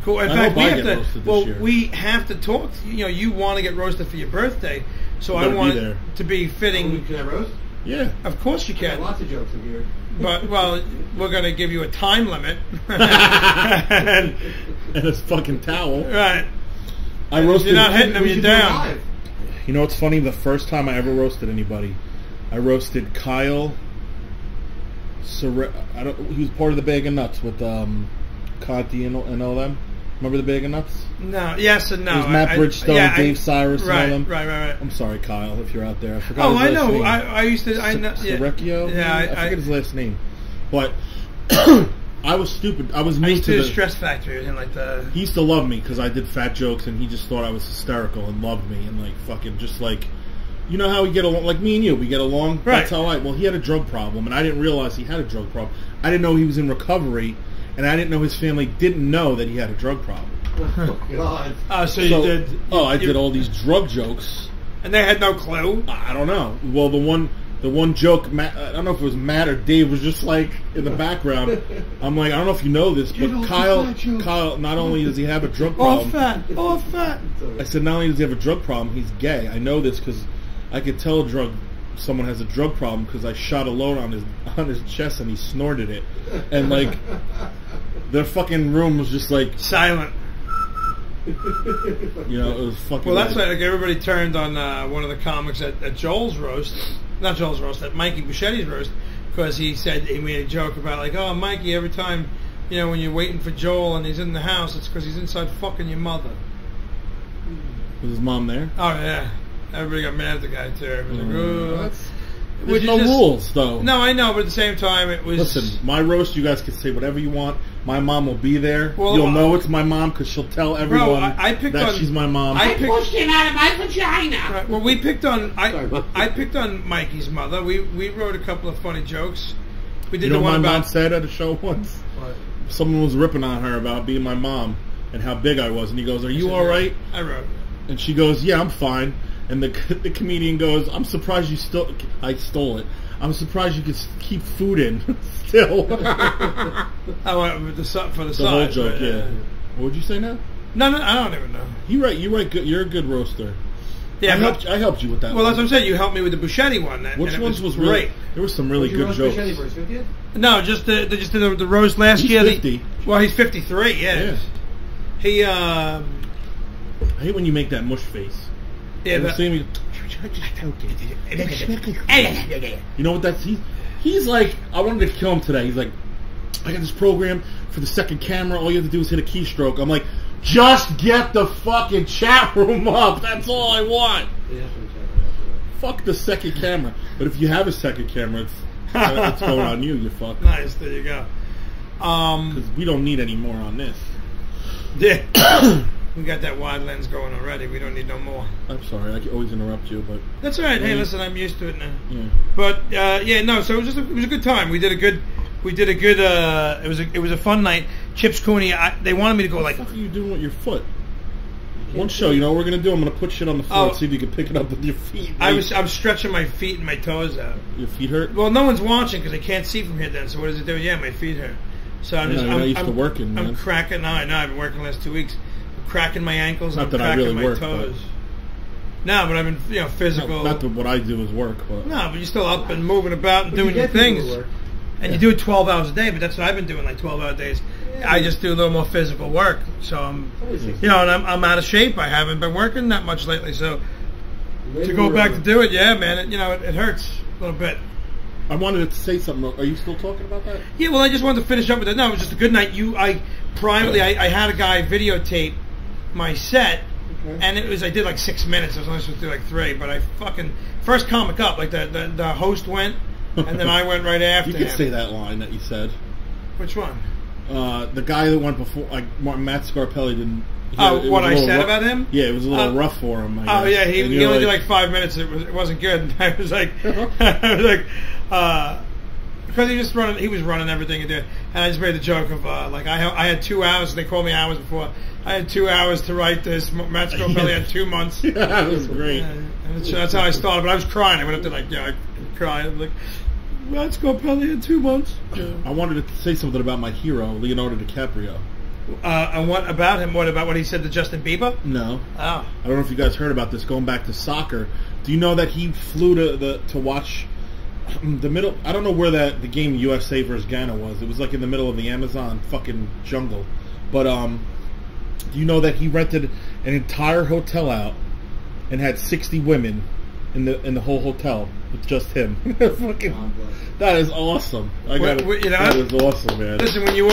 cool. In fact, we have to talk. You want to get roasted for your birthday, so I want it to be fitting. Can I roast? Yeah, of course you can. Lots of jokes in here. But we're going to give you a time limit and a fucking towel. Right. I roasted. You're not hitting them. You're down. You know what's funny? The first time I ever roasted anybody, I roasted Kyle. He was part of the Bag of Nuts with Conti and all them. Remember the Bag of Nuts? No. Yes and no. It was Matt Bridgestone, Dave Cyrus, and all them. Right. I'm sorry, Kyle, if you're out there. I forgot. Oh, his I know. Name. I used to. I know. Serecchio? Yeah. I forget his last name, but I was stupid. I was new I used to the Stress Factory and He used to love me because I did fat jokes, and he just thought I was hysterical and loved me, and fucking just you know how we get along, like me and you, we get along. Right. That's how well, he had a drug problem, and I didn't realize he had a drug problem. I didn't know he was in recovery, and I didn't know his family didn't know that he had a drug problem. Oh, God. I did all these drug jokes. And they had no clue? I don't know. Well, the one joke, I don't know if it was Matt or Dave, was just in the background. I'm like, I don't know if you know this, but Kyle, not only does he have a drug problem. All fat. I said, not only does he have a drug problem, he's gay. I know this because I could tell someone has a drug problem because I shot a load on his chest and he snorted it. And their fucking room was just like silent. You know, it was fucking. Well, that's like everybody turned on one of the comics at Joel's roast, not Joel's roast, at Mikey Buschetti's roast, because he said he made a joke about like, oh, Mikey, every time, you know, when you're waiting for Joel and he's in the house, it's because he's inside fucking your mother. Was his mom there? Oh yeah, everybody got mad at the guy too. Everybody was like, oh. There's no rules, though. No, I know, but at the same time, it was... Listen, my roast, you guys can say whatever you want. My mom will be there. Well, you'll know it's my mom because she'll tell everyone that she's my mom. I pushed him out of my vagina. Right, well, we picked on... I picked on Mikey's mother. We wrote a couple of funny jokes. We did you know the what one my about... mom said at a show once? What? Someone was ripping on her about being my mom and how big I was. And he goes, are you all right? I wrote it. And she goes, yeah, I'm fine. And the comedian goes, I'm surprised you still... I stole it. I'm surprised you could keep food in still. I went with for the whole size, joke, but, yeah. What would you say now? No, I don't even know. You right. Good. You're a good roaster. Yeah, I helped you with that. Well, one. that's what I'm saying. You helped me with the Buschetti one. Which ones was great? Really, there were some really good jokes. Buschetti for his 50th? No, just they just did the roast last year. 50. Well, he's 53. Yeah. He. I hate when you make that mush face. Yeah. You know what that's? He's like, I wanted to kill him today. He's like, I got this program for the second camera. All you have to do is hit a keystroke. I'm like, just get the fucking chat room up. That's all I want. Fuck the second camera. But if you have a second camera, it's going on you. You fuck. Nice. There you go. Because we don't need any more on this. Yeah. We got that wide lens going already. We don't need no more. I'm sorry. I always interrupt you, but that's all right. Hey, listen, I'm used to it now. Yeah. But yeah, no. So it was a good time. We did a good. It was a fun night. Chips Cooney. They wanted me to go like. What the fuck are you doing with your foot? One show, you know what we're gonna do? I'm gonna put shit on the floor and see if you can pick it up with your feet. I'm stretching my feet and my toes out. Your feet hurt? Well, no one's watching because they can't see from here. Then, so what does it do? Yeah, my feet hurt. So I'm used to working. Man. I'm cracking. No, I know. I've been working the last 2 weeks. Cracking my ankles, not I'm that cracking I really my work, toes. No, but I've been, physical. Not that what I do is work, but no, but you're still up and moving about and doing your things, and you do it 12 hours a day. But that's what I've been doing, like 12-hour days. Yeah. I just do a little more physical work, so I'm, and I'm out of shape. I haven't been working that much lately, so to go back to do it, yeah, man, it hurts a little bit. I wanted to say something. Are you still talking about that? Yeah, well, I just wanted to finish up with it. No, it was just a good night. I had a guy videotape my set, and I did like 6 minutes. I was only supposed to do like 3, but I fucking first comic up, like the host went, and then I went right after. You can say that line that you said. Which one? The guy that went before, Matt Scarpelli didn't. What I said about him? Yeah, it was a little rough for him. Oh yeah, he only did like 5 minutes. It wasn't good. And I was like, because he was running everything, and I just made the joke of I had 2 hours. They called me hours before. I had 2 hours to write this. Matt Scarpelli had 2 months. Yeah, that was great. And that's how I started. But I was crying. I went up to I cried. I was like, Matt Scarpelli had 2 months. Yeah. I wanted to say something about my hero, Leonardo DiCaprio. And what about him? What about what he said to Justin Bieber? No. Oh. I don't know if you guys heard about this. Going back to soccer, do you know that he flew to watch the middle? I don't know where the game USA versus Ghana was. It was like in the middle of the Amazon fucking jungle. But do you know that he rented an entire hotel out and had 60 women in the whole hotel with just him? That is awesome. That is awesome, man. Listen, when you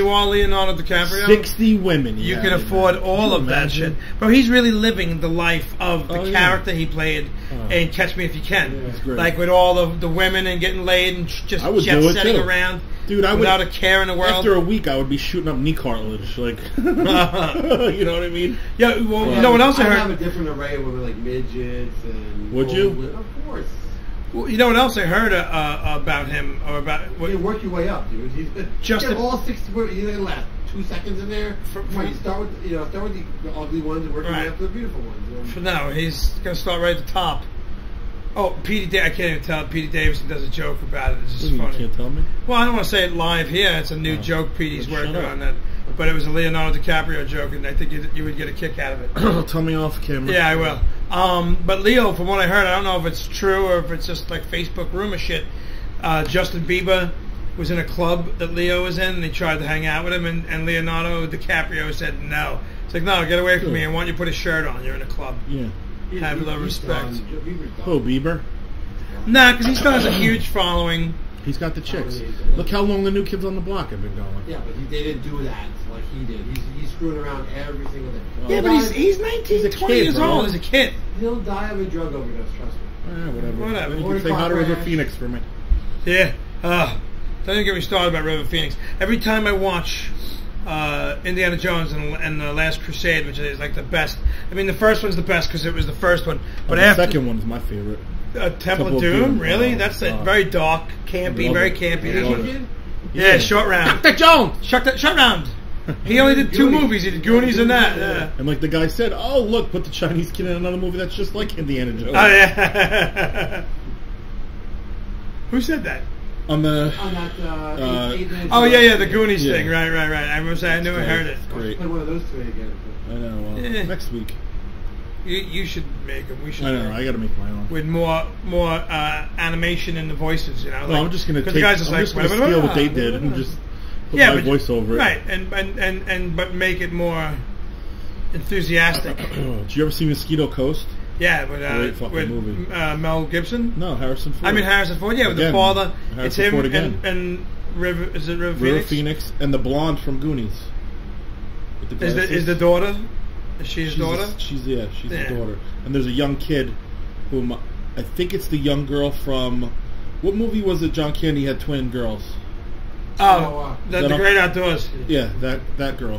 are Leonardo DiCaprio, 60 women. You can afford all of that shit. Bro, he's really living the life of the character he played in Catch Me If You Can. That's great. Like with all the women and getting laid and just jet-setting around. Dude, without a care in the world. After a week, I would be shooting up knee cartilage, like, you know what I mean? Yeah. Well, you know what else I heard? I have a different array of women, like midgets and. Would you? Of course. Well, you know what else I heard about him or about? You work your way up, dude. Just all 60 women. You're gonna last 2 seconds in there. You start with the ugly ones and work your way up to the beautiful ones. For now, he's gonna start right at the top. Oh, I can't even tell. Petey Davidson does a joke about it. It's just funny. You can't tell me? Well, I don't want to say it live here. It's a new joke Petey's working on that. But it was a Leonardo DiCaprio joke, and I think you would get a kick out of it. Tell me off camera. Yeah, I will. But Leo, from what I heard, I don't know if it's true or if it's just like Facebook rumor shit. Justin Bieber was in a club that Leo was in, and he tried to hang out with him, and Leonardo DiCaprio said no. It's like, no, get away from me. I want you to put a shirt on. You're in a club. Yeah. Have a little respect. Oh, Bieber? Nah, because he still has a huge following. He's got the chicks. Look how long the New Kids on the Block have been going. Yeah, but they didn't do that like he did. He's screwing around every single day. Yeah, but he's 19, 20 years old. He's a kid. He'll die of a drug overdose, trust me. Whatever. You can say hi to River Phoenix for me. Yeah. Don't even get me started about River Phoenix. Every time I watch Indiana Jones and the Last Crusade, which is like the best. I mean, the first one's the best because it was the first one. But the after second one's my favorite. Temple of Doom, really? That's very dark, campy, very campy. Yeah, Short Round. Dr. Jones! Shut round. He only did 2 movies. He did Goonies and that. Yeah. And like the guy said, oh, look, put the Chinese kid in another movie that's just like Indiana Jones. Oh, yeah. Who said that? On the... oh, yeah, the Goonies thing. Right. I remember saying, I knew I heard it. Great. Play one of those 3 again. I know. Next week. You should make them. We should. I know. I got to make my own with more animation in the voices. You know. Well, I'm just gonna take. I'm just gonna steal what they did and just put my voice over it. Right, and but make it more enthusiastic. Did you ever see Mosquito Coast? Yeah, with movie. Mel Gibson. No, Harrison Ford. I mean Harrison Ford. Yeah, with the father. Harrison it's him Ford again. and River. Is it River Phoenix? River Phoenix and the blonde from Goonies. Is the daughter? Is she his daughter? She's the daughter. And there's a young kid whom I think it's the young girl from what movie was it? John Candy had twin girls. Oh, the Great Outdoors. Yeah, that girl.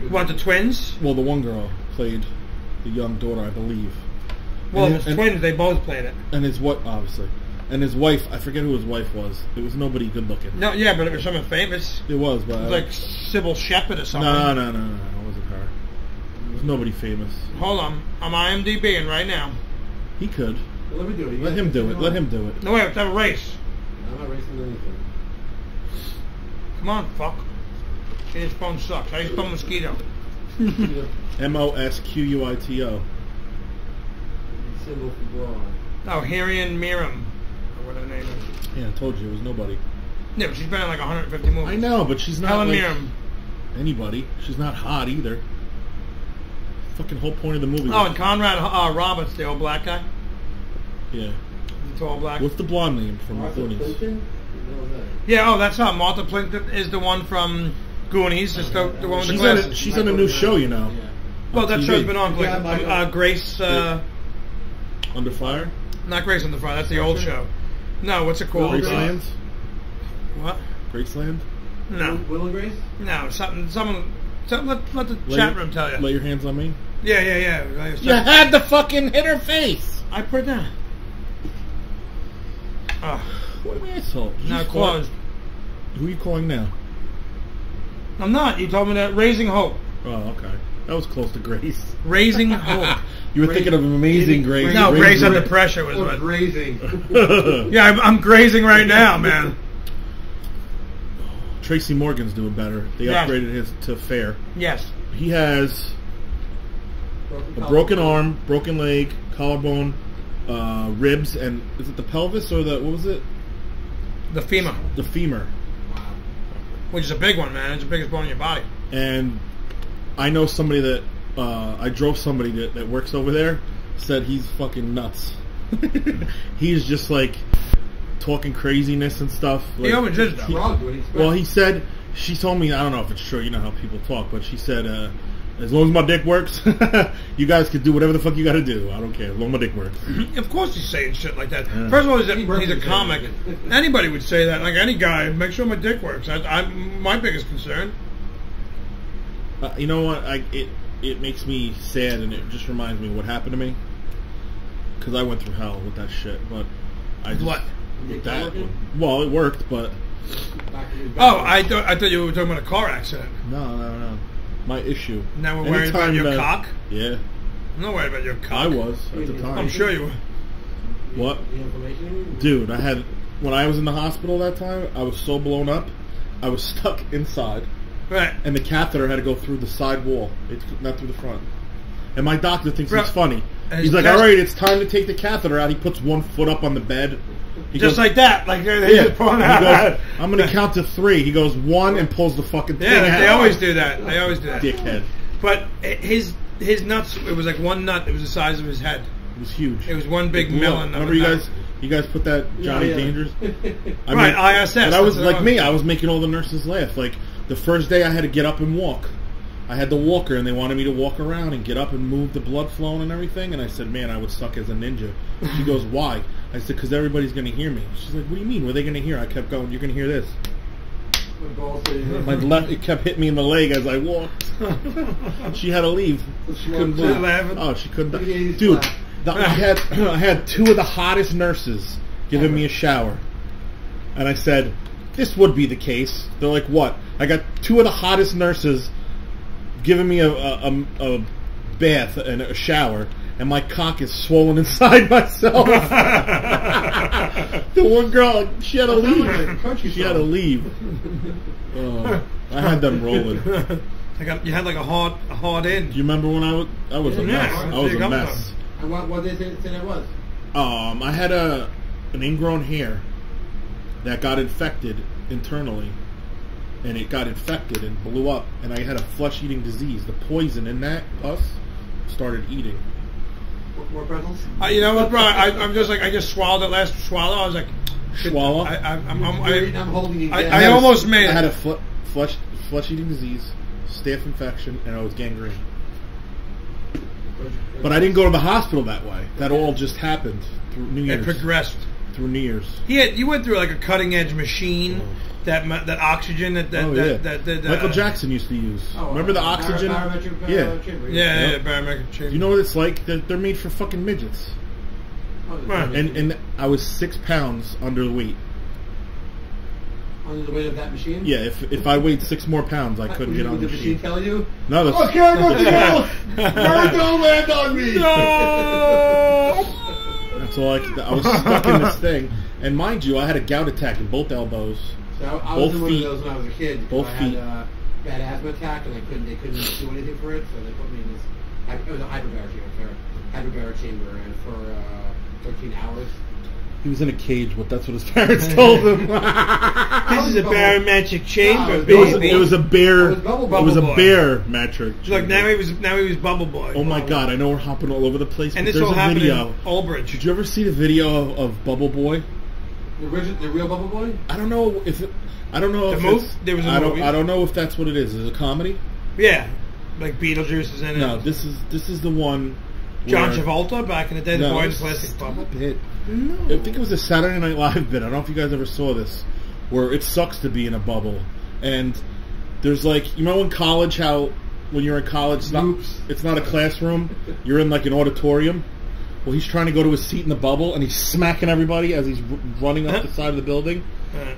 What, the twins? Well, the one girl played the young daughter, I believe. Well, the twins, they both played it. And his wife, obviously. And his wife, I forget who his wife was. It was nobody good looking. No, yeah, but it was someone famous. It was, but... It was like Sybil Shepherd or something. No, it wasn't her. It was nobody famous. Hold on. I'm IMDbing right now. He could. Well, let me do it. Let him do it. Let him do it. No, wait, let's have a race. I'm not racing anything. Come on, fuck. His phone sucks. How do you spell mosquito? Mosquito. Symbol for broad. Oh, Harian Miram. Or what her name is. Yeah, I told you, it was nobody. Yeah, but she's been in like 150 movies. I know, but she's not Helen like Mirren. Anybody. She's not hot either. Fucking whole point of the movie. Oh, and Conrad Roberts, the old black guy. Yeah. The tall black. What's the blonde name from Goonies? Yeah, oh, that's her. Martha Plimpton is the one from Goonies. It's the one with the glasses. She's on a new show, you know. Yeah. Well, that TV. show's been on for like, Grace... Under Fire? Not Grace Under Fire. That's the old show. No, what's it called? Graceland? What? Graceland? No. Will and Grace? No, someone let the chat room tell you. Lay your hands on me? Yeah. You had to fucking hit her face! I put it down. Oh. What an asshole. Now closed. Who are you calling now? I'm not. You told me that. Raising Hope. Oh, okay. That was close to Grace. Raising Hope. You were thinking of Amazing Grace. No, Grace Under Pressure was what. Grazing. Yeah, I'm grazing right now, man. Tracy Morgan's doing better. They upgraded his to fair. Yes. He has a broken arm, broken leg, collarbone, ribs, and is it the pelvis or the, what was it? The femur. The femur. Wow. Which is a big one, man. It's the biggest bone in your body. And I know somebody that, I drove somebody that works over there, said he's fucking nuts. He's just like talking craziness and stuff. Like, he always is, though. Well, he said, she told me, I don't know if it's true, you know how people talk, but she said, as long as my dick works, you guys can do whatever the fuck you gotta do. I don't care, as long as my dick works. Of course he's saying shit like that. Yeah. First of all, he's a comic. Anybody would say that. Like any guy, make sure my dick works. I'm my biggest concern. You know what? It makes me sad, and it just reminds me of what happened to me. Because I went through hell with that shit, but I just... What? With that one. Well, it worked, but... Oh, I thought you were talking about a car accident. No. My issue. Now we're worried about your cock? Yeah. I'm not worried about your cock. I was, at the time. I'm sure you were. What? Dude, when I was in the hospital that time, I was so blown up, I was stuck inside. Right. And the catheter had to go through the side wall, not through the front. And my doctor thinks it's funny. He's like, all right, it's time to take the catheter out. He puts one foot up on the bed. Just goes, like that. Like they yeah. just pulling He out. goes, I'm going to count to 3. He goes 1 and pulls the fucking thing out. Yeah, they always do that. They always do that. Dickhead. But his nuts, it was like one nut. It was the size of his head. It was huge. It was one big melon. Remember you guys put that Johnny Dangerous? Right, ISS. But I was like me. I was making all the nurses laugh. Like the first day I had to get up and walk. I had the walker, and they wanted me to walk around and get up and move the blood flowing and everything. And I said, man, I would suck as a ninja. She goes, why? I said, because everybody's going to hear me. She's like, what do you mean? What are they going to hear? I kept going, you're going to hear this. My left, it kept hitting me in the leg as I walked. She had to leave. She couldn't move. Oh, she couldn't. Dude, I had 2 of the hottest nurses giving me a shower. And I said, this would be the case. They're like, what? I got 2 of the hottest nurses giving me a bath and a shower, and my cock is swollen inside myself. The one girl, she had to leave. She had to leave. I had them rolling. You had like a hard end. Do you remember when I was a mess? I was a mess. And what did they say that was? I had an ingrown hair that got infected internally. And it got infected and blew up, and I had a flesh-eating disease. The poison in that pus started eating. More pretzels? You know what, bro? I'm just like, I just swallowed that last swallow. I was like, swallow. I'm holding you. I almost made it. I had a flesh-eating disease, staph infection, and I was gangrene. But I didn't go to the hospital that way. That all just happened through New Year's. It progressed through New Year's. You went through like a cutting-edge machine. That oxygen that Michael Jackson used to use. Remember the oxygen? Barometric chamber. Yeah, barometric chamber. You know what it's like? They're made for fucking midgets. Right. And I was 6 pounds under the weight. Under the weight of that machine? Yeah, if I weighed 6 more pounds, I couldn't get on the machine. Did the machine tell you? No, that's... Okay, don't land on me! No! That's all I was stuck in this thing. And mind you, I had a gout attack in both elbows. So I was in one of those when I was a kid. I had a bad asthma attack, and they couldn't do anything for it, so they put me in this. It was a hyperbaric chamber, and for 13 hours. He was in a cage, but that's what his parents told him. This is a barometric chamber, baby. It was a bear. It was a bear metric. Look, now he was Bubble Boy. Oh my God! I know we're hopping all over the place. And but this all there's a happened video. in Aldbridge. Did you ever see the video of Bubble Boy? The real Bubble Boy? I don't know if that's what it is. Is it a comedy? Yeah, like Beetlejuice is in it. No, this is the one. John Travolta back in the day, the boy in the plastic bubble. No. I think it was a Saturday Night Live bit. I don't know if you guys ever saw this, where it sucks to be in a bubble, and there's like, you know in college how when you're in college it's not a classroom, you're in like an auditorium. Well, he's trying to go to his seat in the bubble, and he's smacking everybody as he's running up the side of the building.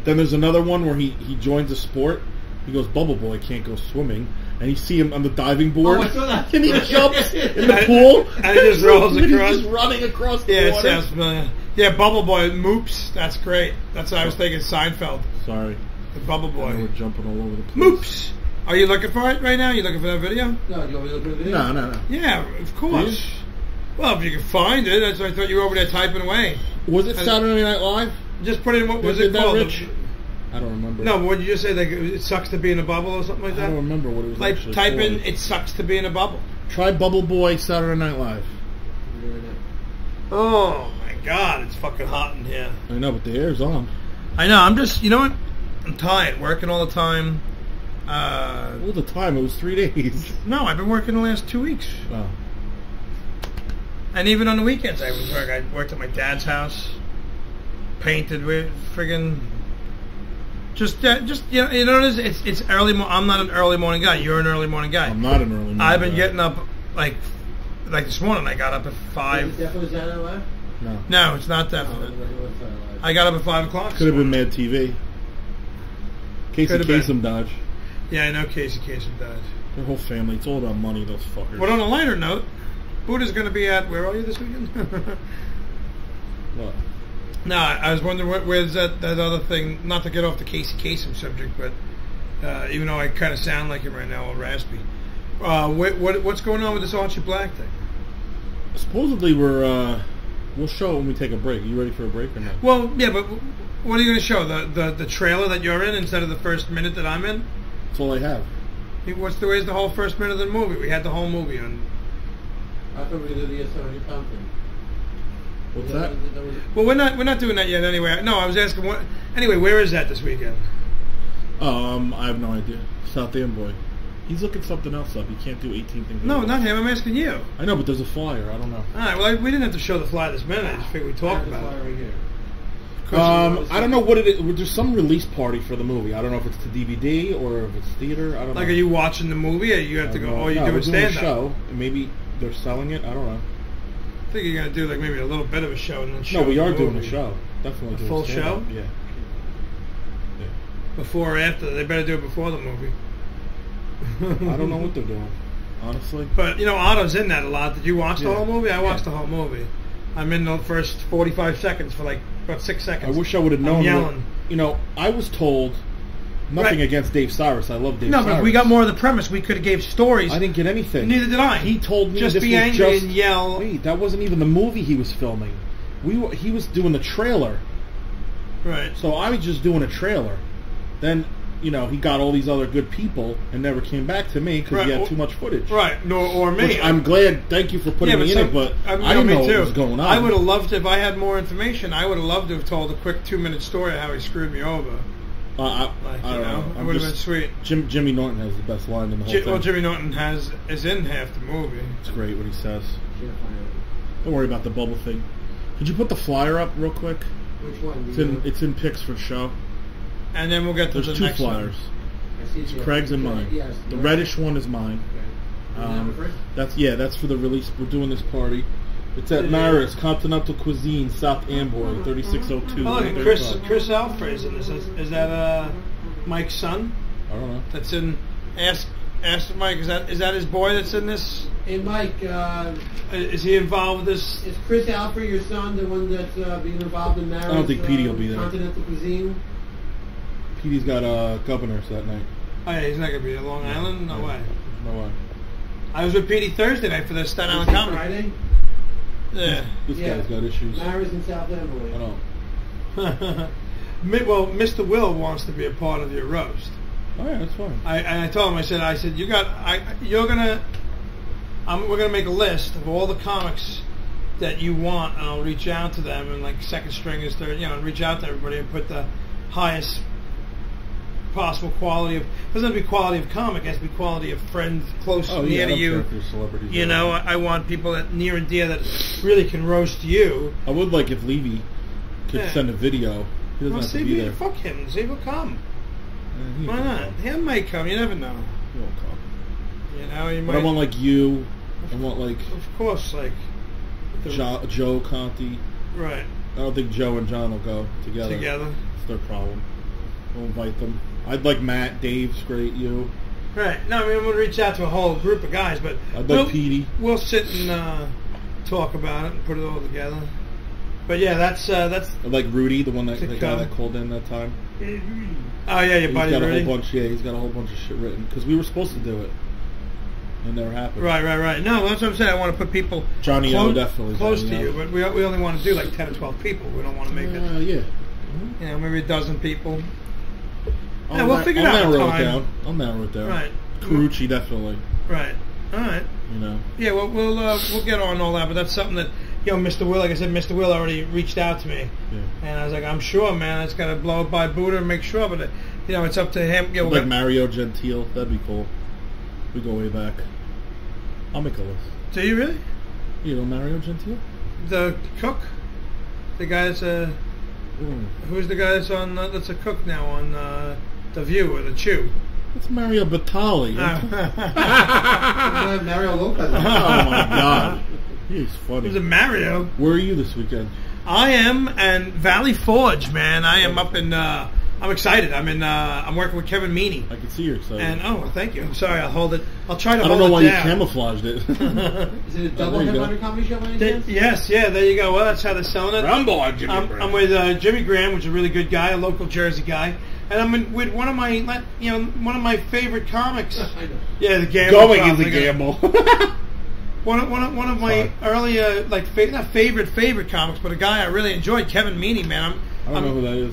Then there's another one where he joins a sport. He goes, Bubble Boy can't go swimming. And you see him on the diving board. And he jumps in the pool. And he just rolls across. He's just running across the water. Yeah, it sounds familiar. Yeah, Bubble Boy, Moops. That's great. That's what I was thinking, Seinfeld. Sorry. The Bubble Boy. We're jumping all over the place. Moops! Are you looking for it right now? You looking for that video? No, do you want me to look for the video? No. Yeah, of course. Well, if you can find it, that's why I thought you were over there typing away. Was it Saturday Night Live? Just put in, what was it called? Rich? I don't remember. No, what did you just say? Like, it sucks to be in a bubble or something like that? I don't remember what it was like, actually type called. in, it sucks to be in a bubble. Try Bubble Boy Saturday Night Live. Oh, my God, it's fucking hot in here. I know, but the air's on. I know, I'm just, you know what? I'm tired, working all the time. All the time? It was 3 days. No, I've been working the last 2 weeks. Oh. And even on the weekends I was working. I worked at my dad's house, painted with friggin'... Just you know what it is? It's early. I'm not an early morning guy. You're an early morning guy. I'm not an early morning guy. I've been getting up like this morning. I got up at 5. Is it definitely Saturday Night Live? No, it's not definite. I got up at 5 o'clock. Could have been Mad TV. Casey Kasem died. Yeah, I know Casey Kasem died. Their whole family. It's all about money. Those fuckers. But on a lighter note, Buda's going to be at. Where are you this weekend? What? No, I was wondering where's that other thing. Not to get off the Casey Kasem subject, but even though I kind of sound like him right now, all raspy. What's going on with this Archie Black thing? Supposedly we're We'll show it when we take a break. Are you ready for a break or not? Well, yeah, but what are you going to show? The trailer that you're in instead of the first minute that I'm in? That's all I have. Where's the whole first minute of the movie? We had the whole movie on. I thought we were going to do the EST something. What's that? Well, we're not doing that yet anyway. No, I was asking what. Anyway, where is that this weekend? I have no idea. South Amboy. He's looking something else up. He can't do 18 things. No, not him. I'm asking you. I know, but there's a flyer. I don't know. All right. Well, we didn't have to show the flyer this minute. I just figured we talked about it. Right here. I don't know what it is. There's some release party for the movie. I don't know if it's to DVD or if it's theater. I don't know. Like, are you watching the movie, or you have to go? Or you doing stand-up? Show. Maybe they're selling it. I don't know. I think you're gonna do like maybe a little bit of a show and then show. No, we are the doing movie. a show. Definitely doing full stand-up. show. Yeah. Before or after? They better do it before the movie. I don't know what they're doing, honestly. But you know, Otto's in that a lot. Did you watch the whole movie? I watched the whole movie. I'm in the first 45 seconds for like about 6 seconds. I wish I would have known. I'm yelling. You know, I was told nothing against Dave Cyrus. I love Dave Cyrus. No, but if we got more of the premise, we could have gave stories. I didn't get anything. Neither did I. He told me just this be was angry just, and yell. Wait, that wasn't even the movie he was filming. He was doing the trailer. Right. So I was just doing a trailer. Then, you know, he got all these other good people and never came back to me because he had too much footage. Right. Or me. Which I'm glad. Thank you for putting me in it, but I didn't know what was going on. I would have loved if I had more information. I would have loved to have told a quick 2-minute story of how he screwed me over. I don't know. It would have been sweet. Jimmy Norton has the best line in the whole thing. Well, Jimmy Norton is in half the movie. It's great what he says. Don't worry about the bubble thing. Could you put the flyer up real quick? Which one? It's in pics for show. And then we'll get to There's the two next flyers. It's Craig's and mine. Yes. The reddish one is mine. That's for the release. We're doing this party. It's at Maris Continental Cuisine, South Amboy, 3602. Oh, look, Chris Alfred's in this. Is that Mike's son? I don't know. That's in. Ask Mike. Is that his boy that's in this? Hey, Mike. Is he involved with this? Is Chris Alfred your son, the one that's being involved in Maris? I don't think Petey will be there. Continental Cuisine. Petey's got governors that night. Oh yeah, he's not gonna be in Long Island. No way. No way. I was with Petey Thursday night for the Staten Island Comedy. Friday. Yeah. This guy's got issues. Maris in South Amboy. I don't. Well, Mr. Will wants to be a part of your roast. Oh yeah, that's fine. I told him. I said we're gonna make a list of all the comics that you want, and I'll reach out to them and like second stringers, third, and reach out to everybody and put the highest possible quality of. Doesn't have to be quality of comic. It has to be quality of friend, close near to you. You know, I want people that near and dear that really can roast you. I would like if Levy could send a video. He doesn't have to be there. Fuck him. See if he'll come. He Why not? Come. He might come. You never know. He won't come. You know, he might. But I want like you. I want like. Of course, like. Joe Conti. Right. I don't think Joe and John will go together. It's their problem. We'll invite them. I'd like Matt, Dave's great, you. Right. No, I mean, we'll reach out to a whole group of guys, but I'd like Petey. We'll sit and talk about it and put it all together. But yeah, that's. I'd like Rudy, the guy that called in that time. Oh yeah, your buddy Rudy. He's got a whole bunch of shit written because we were supposed to do it. It never happened. Right. No, that's what I'm saying. I want to put people Johnny definitely close to you, but we only want to do like 10 or 12 people. We don't want to make it. Yeah. You know, maybe a dozen people. We'll figure it out. I'll narrow it down. Right. Carucci definitely. Right. All right. You know. Yeah. Well, we'll get on all that, but that's something that Mr. Will, like I said, Mr. Will already reached out to me, and I was like, I'm sure, man, it's got to blow it by Buda and make sure, but it's up to him. Like Mario Gentile, that'd be cool. We go way back. I'll make a list. Do you really? You know Mario Gentile? The cook? The guy that's who's the guy that's on that's a cook now on The View or The Chew? It's Mario Batali. Mario Lopez. Oh my God, he's funny. Who's a Mario? Where are you this weekend? I am in Valley Forge, man. I am up in. I'm excited. I'm working with Kevin Meaney. I can see you're excited. And thank you. I'm sorry. I'll hold it. I'll try to hold it down. I don't know why you camouflaged it. Is it a double headliner comedy show by any chance? Yes, there you go. Well, that's how they're selling it. Rumble, Jimmy Graham. I'm with Jimmy Graham, which is a really good guy, a local Jersey guy. And I'm with one of my favorite comics. I know. Yeah, the gamble. Going is a gamble. One of my earlier, like, not favorite comics, but a guy I really enjoyed, Kevin Meaney, man. I don't know who that is.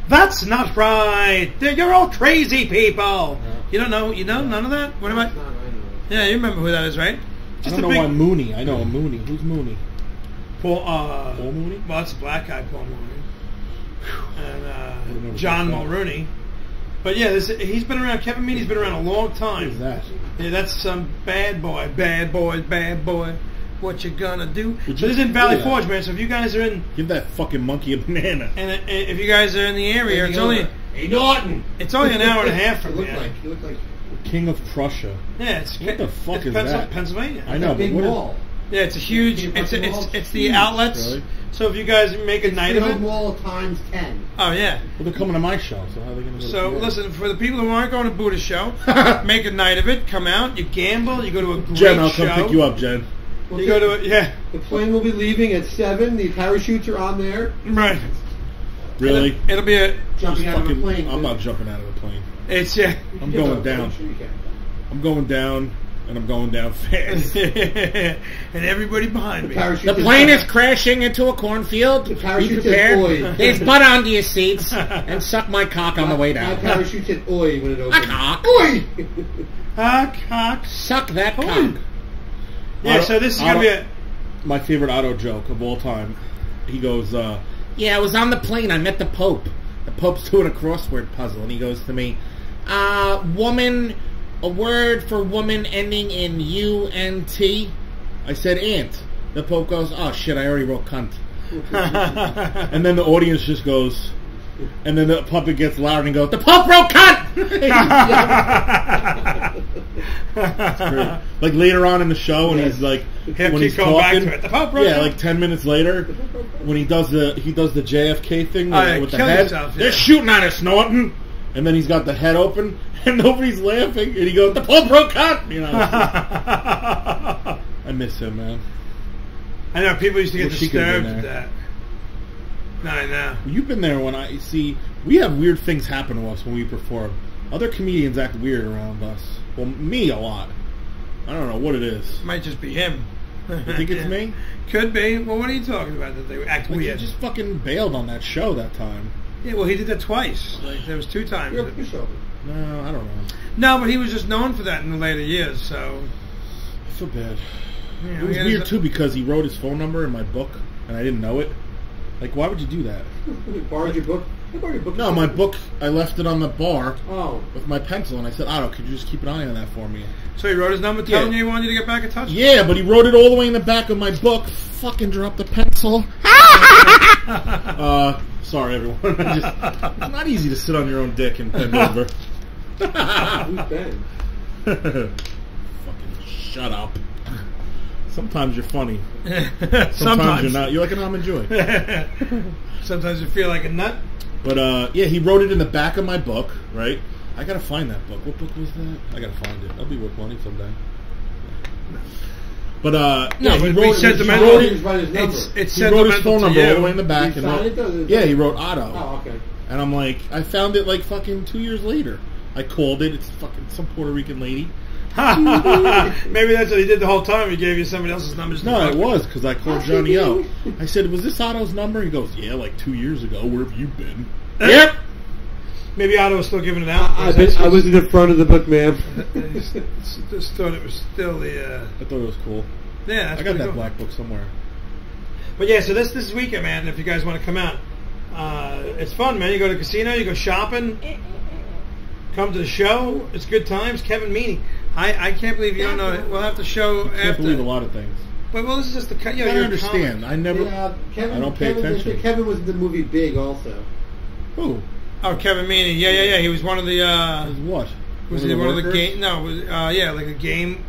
That's not right. You're all crazy people. Yeah. You don't know? You know none of that? What am I? Yeah, you remember who that is, right? Just I don't know why Mooney. I know a Mooney. Who's Mooney? Paul Mooney? Well, that's a black guy, Paul Mooney. And John Mulrooney. But yeah, he's been around. Kevin Meaney's been around a long time. Who's that? Yeah, that's some bad boy. What you gonna do? So this is in Valley Forge, man. So if you guys are in, give that fucking monkey a banana. And if you guys are in the area, it's only Norton. It's only an hour and a half from here. You look like King of Prussia. Yeah, it's what the fuck is that? Pennsylvania. I know, big wall. Yeah, it's a huge. It's the outlets. Really? So if you guys make a night of it, wall times 10. Oh yeah. Well, they're coming to my show, so how are they going to go? So listen, for the people who aren't going to Buda's show, make a night of it. Come out, you gamble, you go to a great Jen, I'll show. come pick you up, Jen. You go to The plane will be leaving at 7. The parachutes are on there. Right. Really? It'll be a jumping out of a plane. I'm not jumping out of the plane. It's I'm going down. I'm going down, and I'm going down fast. And everybody behind me. The plane is crashing into a cornfield. Be prepared. There's butter under your seats, and suck my cock on the way down. My parachute said "oi" when it opened. A cock. Oi. A cock. Suck that cock. Yeah. So this is gonna be my favorite Otto joke of all time. He goes, "Yeah, I was on the plane. I met the Pope. The Pope's doing a crossword puzzle, and he goes to me, woman." A word for woman ending in U-N-T. I said ant. The Pope goes, oh shit, I already wrote cunt. And then the audience just goes, and then the puppet gets louder and goes, the Pope wrote cunt! Like later on in the show when he's like, when he's talking, back to it. The Pope wrote cunt. like 10 minutes later, when he does the JFK thing with the head, yourself, they're shooting at us, Norton! And then he's got the head open, and nobody's laughing, and he goes, the Pope broke cut! You know, I miss him, man. I know, people used to get disturbed at that. No, I know. You've been there when I see, we have weird things happen to us when we perform. Other comedians act weird around us. Well, me a lot. I don't know what it is. Might just be him. You think it's me? Could be. Well, what are you talking about that they act weird? He just fucking bailed on that show that time. Yeah, well, he did that twice. Like, there was 2 times. No, I don't know. No, but he was just known for that in the later years, so... I feel bad. Yeah, it was weird, too, because he wrote his phone number in my book, and I didn't know it. Like, why would you do that? You borrowed your book? No, my book, I left it on the bar with my pencil, and I said, Otto, could you just keep an eye on that for me? So he wrote his number telling you he wanted you to get back in touch? Yeah, but he wrote it all the way in the back of my book. Fucking dropped the pencil. Sorry, everyone. It's not easy to sit on your own dick and bend over. Who's Ben? Fucking shut up. Sometimes you're funny. Sometimes you're not. You're like an almond joy. Sometimes you feel like a nut. But yeah, he wrote it in the back of my book, right? I gotta find that book. What book was that? I gotta find it. That'll be worth money someday. But yeah, he wrote his phone number all the way in the back. Yeah, he wrote Otto. Oh, okay. And I'm like, I found it like fucking 2 years later. I called it. It's fucking some Puerto Rican lady. Maybe that's what he did the whole time. He gave you somebody else's number. No, it was because I called Johnny O. I said, was this Otto's number? He goes, yeah, like 2 years ago. Where have you been? Yep. Maybe Otto was still giving it out. I was in the front of the book, ma'am. Just thought it was still the... I thought it was cool. Yeah, that's I got that cool. black book somewhere. But yeah, so this weekend, man, if you guys want to come out, it's fun, man. You go to the casino, you go shopping, come to the show. It's good times. Kevin Meaney. I can't believe you don't know it. We'll have to show after. I can't believe a lot of things. But well, this is just the cut. I understand. I never. I don't pay attention. Kevin was in the movie Big also. Who? Oh, Kevin Meaney. Yeah. He was one of the. What? Was he one of the game? No. Yeah, like a game.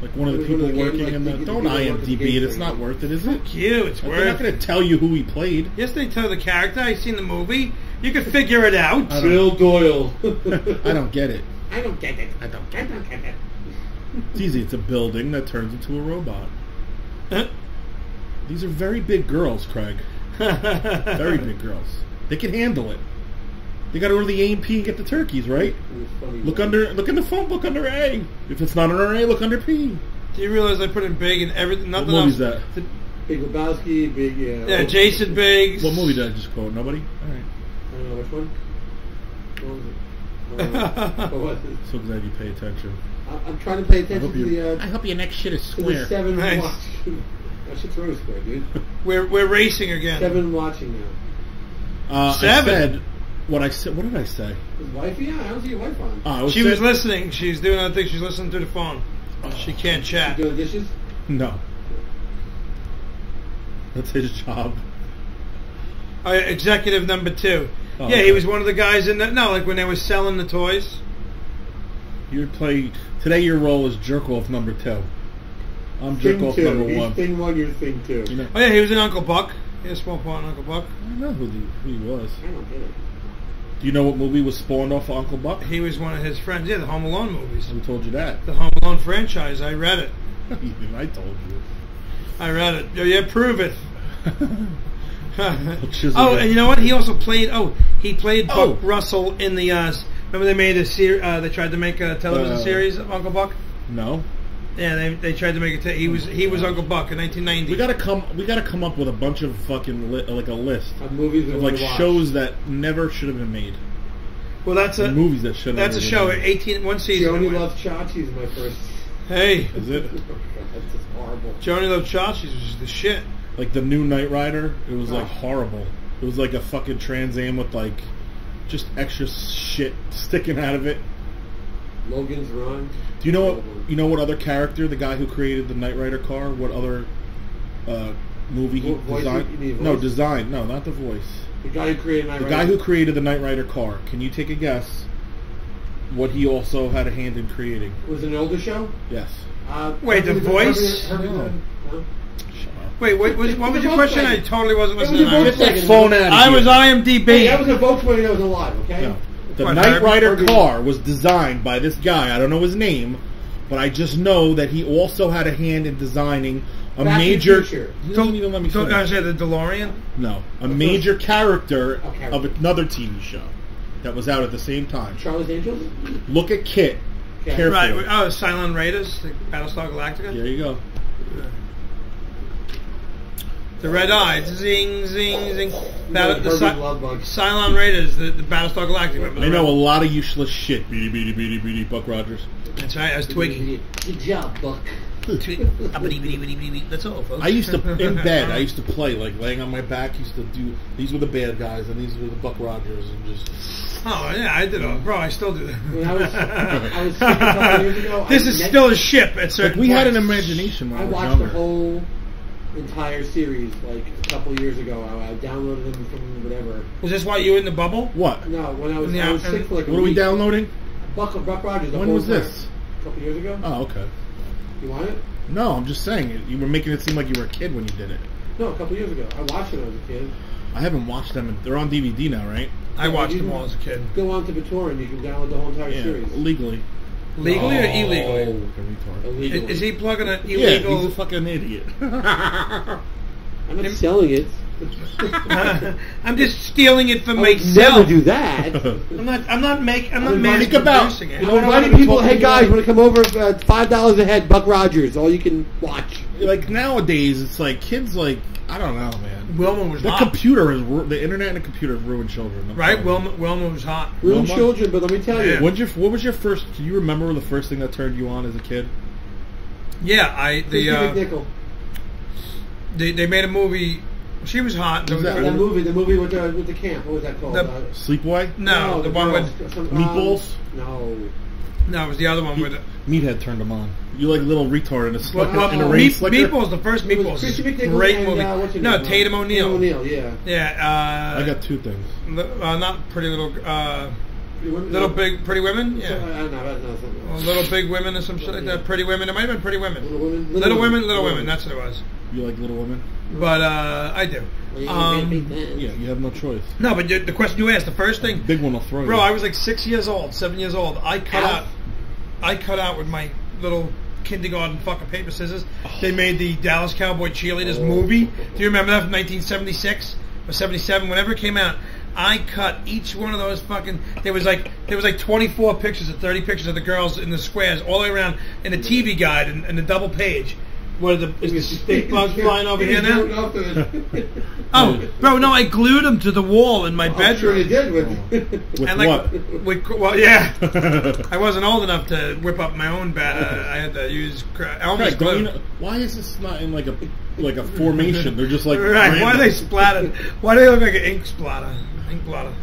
Like one of the people working in the... Don't IMDb it. It's not worth it, is it? Fuck you. It's worth it. They're not going to tell you who he played. Yes, they tell the character. I've seen the movie. You can figure it out. Bill Doyle. I don't get it. I don't get it. I don't get it. It's easy. It's a building that turns into a robot. These are very big girls, Craig. Very big girls. They can handle it. They got to go to the A&P and get the turkeys, right? Look in the phone book under A. If it's not under A, look under P. Do you realize I put in Big and everything? Nothing What movie's else. that? Big Lebowski, Big. Yeah, Jason Biggs. What movie did I just quote? Nobody? Alright. I don't know which one. What was it? So glad you pay attention. I'm trying to pay attention to the. I hope your next shit is To the square. 7 Nice. watching. That shit's really square, dude. We're racing again. 7 watching now. 7? I said what I said. What did I say? His wife? Yeah, I don't see your wife on. She was listening. She's doing other things. She's listening through the phone. She can't chat. You doing dishes? No. That's his job. Executive number 2. Oh, yeah, okay. he was one of the guys in that. No, like when they were selling the toys. You would play today. Your role is jerk off number 2. I'm jerk Thing off 2. number He's 1. Thing 1, you're Thing 2. You know, Oh yeah, he was in Uncle Buck. He had a small part in Uncle Buck. I don't know who he was. I don't get it. Do you know what movie was spawned off of Uncle Buck? He was one of his friends. Yeah, the Home Alone movies. Who told you that? The Home Alone franchise. I read it. I told you. I read it. Yeah, prove it. Chisel Oh, that. and you know what? He also played. He played Buck Oh. Russell in the. Remember they made a they tried to make a television series of Uncle Buck. No. Yeah, they tried to make it. He was Uncle Buck in 1990. We gotta come up with a bunch of fucking like a list Of movies that of we like watch. shows that never should have been made. Well, that's a Movies that should. that's a show. 1 season. Joni Loves Chachi's my first. Hey, Is it That's just horrible. Joni Love Chachi's was the shit. like the new Knight Rider? It was like Oh. horrible. It was like a fucking Trans Am with like just extra shit sticking out of it. Logan's Run. Do you know what? You know what other character? The guy who created the Knight Rider car. What other movie he Voice, designed? you mean No, voice? design. No, not the voice. The guy who created Knight The Rider. guy who created the Knight Rider car. Can you take a guess? What he also had a hand in creating? Was it an older show? Yes. Wait, the voice? No. No. Shut up. Wait, what was your question? I totally wasn't It was listening. a vote Get that second. phone out of I here. was IMDb. Hey, that was a Volkswagen that was alive, okay? No. The What, Knight Herbie? Rider Herbie? car was designed by this guy. I don't know his name, but I just know that he also had a hand in designing a Back to the major. Future. You don't even let me Don't finish. I say the DeLorean? No, a major character Okay. of another TV show that was out at the same time. Charlie's Angels? Look at Kit Okay. carefully. Right. Oh, Silent Raiders, the Battlestar Galactica. There you go. The red eyes, zing, zing, zing. Herbie Lovebug. Cylon Raiders, the Battlestar Galactica. Remember I the know a red- lot of useless shit. Beady, beady, beady, beady, Buck Rogers. That's right, I was Twiggy. Good job, Buck. That's all, folks. I used to, in bed, I used to play, like, laying on my back, used to do, these were the bad guys, and these were the Buck Rogers, and just... Oh, yeah, I did all. Bro, I still do that. When I was sick a couple years ago, This is still a ship at certain Like, we had an points. imagination when I we were watched younger. the whole entire series like a couple years ago. I downloaded them from whatever. Was this why you were in the bubble? What? No, when I was Yeah, sick for like a What are we week. downloading? Buck Rogers. The When whole was entire- this? A couple years ago. Oh, okay. You want it? No, I'm just saying, you were making it seem like you were a kid when you did it. No, a couple years ago. I watched it when I was a kid. I haven't watched them, they're on DVD now, right? I watched You them can all as a kid. Go on to BitTorrent. You can download the whole entire Yeah, series. legally. Legally or Oh, illegally? like a retard. Illegally. Is he plugging an Yeah, illegal... he's a fucking idiot. I'm not selling it. I'm just stealing it for I would myself. never do that. I'm not mass Think about- producing it. you know, I'm inviting people. Hey guys, want to come over? $5 a head. Buck Rogers. All you can watch. Like, nowadays, it's like, kids, like, I don't know, man. Wilma was The hot. computer has, the internet and the computer have ruined children. I'm Right? telling you. Wilma was hot. Ruined Wilma? children, but let me tell Yeah. you. What was your first, do you remember the first thing that turned you on as a kid? Yeah, Chrissy McNichol. they made a movie. She was hot. Who's that? The movie with the camp. What was that called? The- Sleepaway? No, the one girls. with... Meatballs? No. No, it was the other one with... Meathead turned them on. You like little retard in a, in a rain Meat, slicker? Meatballs, the first It was Meatballs. Chrissy McNichol Great and, movie. what's her No, name? Tatum O'Neal. Tatum O'Neal, yeah. Yeah, I got two things. not Pretty Little... Little Big Pretty Women? I Yeah. don't know. That's not something. Little Big Women or some shit like that. Pretty Women. It might have been Pretty Women. Little Women. Little Women. That's what it was. You like Little Women? But I do. Yeah, you have no choice. No, but the question you asked, the first thing... Big one will throw you. Bro, I was like 6 years old, 7 years old. I cut out with my little kindergarten fucking paper scissors. They made the Dallas Cowboy Cheerleaders movie. Do you remember that from 1976 or 77? Whenever it came out, I cut each one of those fucking. There was like 24 pictures or 30 pictures of the girls in the squares all the way around in the TV guide and the double page. What are is the stink bugs flying over here now? Oh, bro, no, I glued them to the wall in my bedroom. Sure you did with With and like, what? Well, yeah. I wasn't old enough to whip up my own bed. I had to use Elmer's glue. Why is this not in like a formation? They're just like right. random. Why are they splattered? Why do they look like an ink splatter? Ink blotter.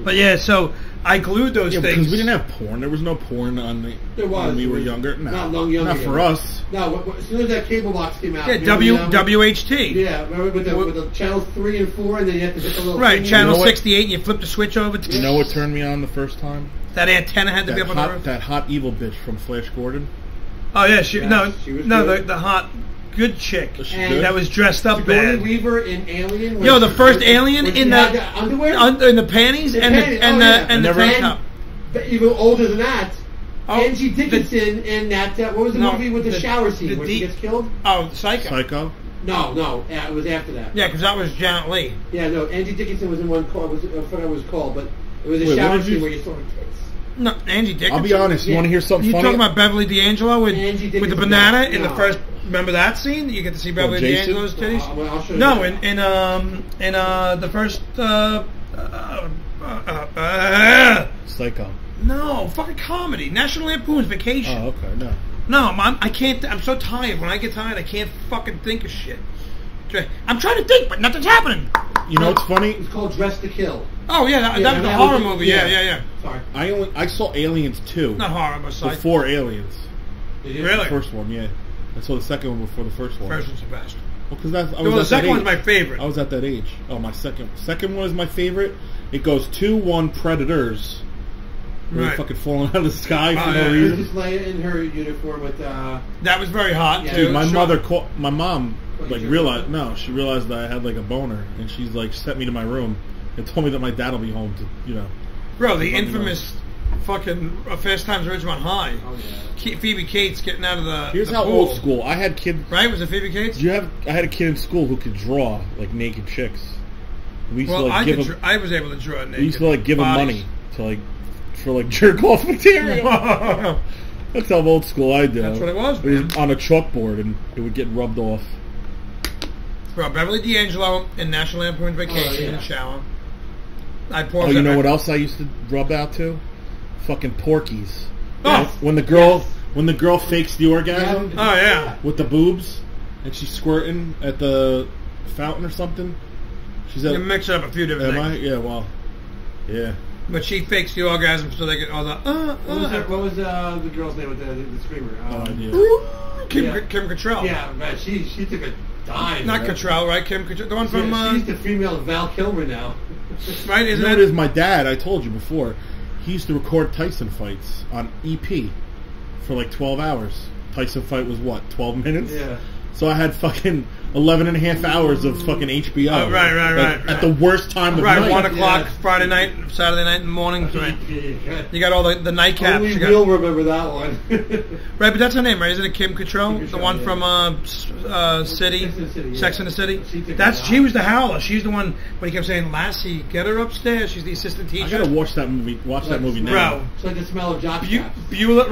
But yeah, so I glued those things. Because we didn't have porn. There was no porn when we were younger. No, not long younger. Not for us. No, as soon as that cable box came out. Yeah, WHT. Yeah, remember with the channels 3 and 4, and then you have to hit the little right, thing. channel 68, and you flip the switch over. You know what turned me on the first time? That antenna had to be up on the roof. That hot evil bitch from Flash Gordon. Oh yeah, she was the hot good chick that was dressed up bad. Weaver in Alien. Yo, the first Alien in the underwear, in the panties and the tank top. Even older than that. Angie Dickinson in that, what was the movie with the shower scene where she gets killed? Oh, Psycho. No, it was after that. Yeah, because that was Janet Leigh. Yeah, no, Angie Dickinson was in one call, I forgot what it was called, but it was a shower scene where you saw her tits. No, Angie Dickinson. I'll be honest, you want to hear something funny? You talking about Beverly D'Angelo with the banana in the first, remember that scene? You get to see Beverly D'Angelo's titties? I'll show you no, in the first, Psycho. No, fucking comedy. National Lampoon's Vacation. Oh, okay, no. No, I can't. I'm so tired. When I get tired, I can't fucking think of shit. I'm trying to think, but nothing's happening. You know what's funny? It's called Dress to Kill. Oh yeah, that was a horror movie. Yeah. Sorry. I saw Aliens 2. Not horror, but sci-fi. Before Aliens. Really? The first one, yeah. I saw the second one before the first one. First one's the best. Well, because the second one's my favorite. I was at that age. Oh, my second one is my favorite. It goes 2-1 Predators. Really fucking falling out of the sky for no reason. Princess Leia in her uniform with that was very hot. Yeah, dude, my mom realized that I had like a boner, and she's like sent me to my room and told me that my dad will be home to Bro, the infamous fucking Fast Times at Ridgemont High. Oh yeah. Phoebe Cates getting out of the Here's the how pool. old school. I had kids. Right? Was it Phoebe Cates? I had a kid in school who could draw like naked chicks. We used I was able to draw naked. We used to give him money to for jerk off material. That's how old school I did. That's what it was, man. It was on a chalkboard and it would get rubbed off. Bro, Beverly D'Angelo in National Lampoon's Vacation in the shower. You know what else I used to rub out to? Fucking Porky's. Oh, when the girl fakes the orgasm. Oh yeah. With the boobs, and she's squirting at the fountain or something. You mix up a few different things. Yeah. Well. Yeah. But she fakes the orgasm so they get all the What was the girl's name with the screamer? No idea. Kim Cattrall. Yeah, man, she took a dive. Not Cattrall, right? Kim Cattrall, the one from. She's the female Val Kilmer now. Right? Isn't it is my dad? I told you before. He used to record Tyson fights on EP for like 12 hours. Tyson fight was what, 12 minutes? Yeah. So I had fucking 11 and a half hours of fucking HBO. Oh, right. At the worst time of night. 1 o'clock, Friday night, Saturday night in the morning. Right. You got all the nightcaps. Only we'll remember that one. Right, but that's her name, right? Isn't it Kim Cattrall? The one from City? Sex and the City? She was the howler. She's the one when he kept saying, Lassie, get her upstairs. She's the assistant teacher. I gotta watch that movie. Now. Bro. It's like the smell of jock straps. Beulah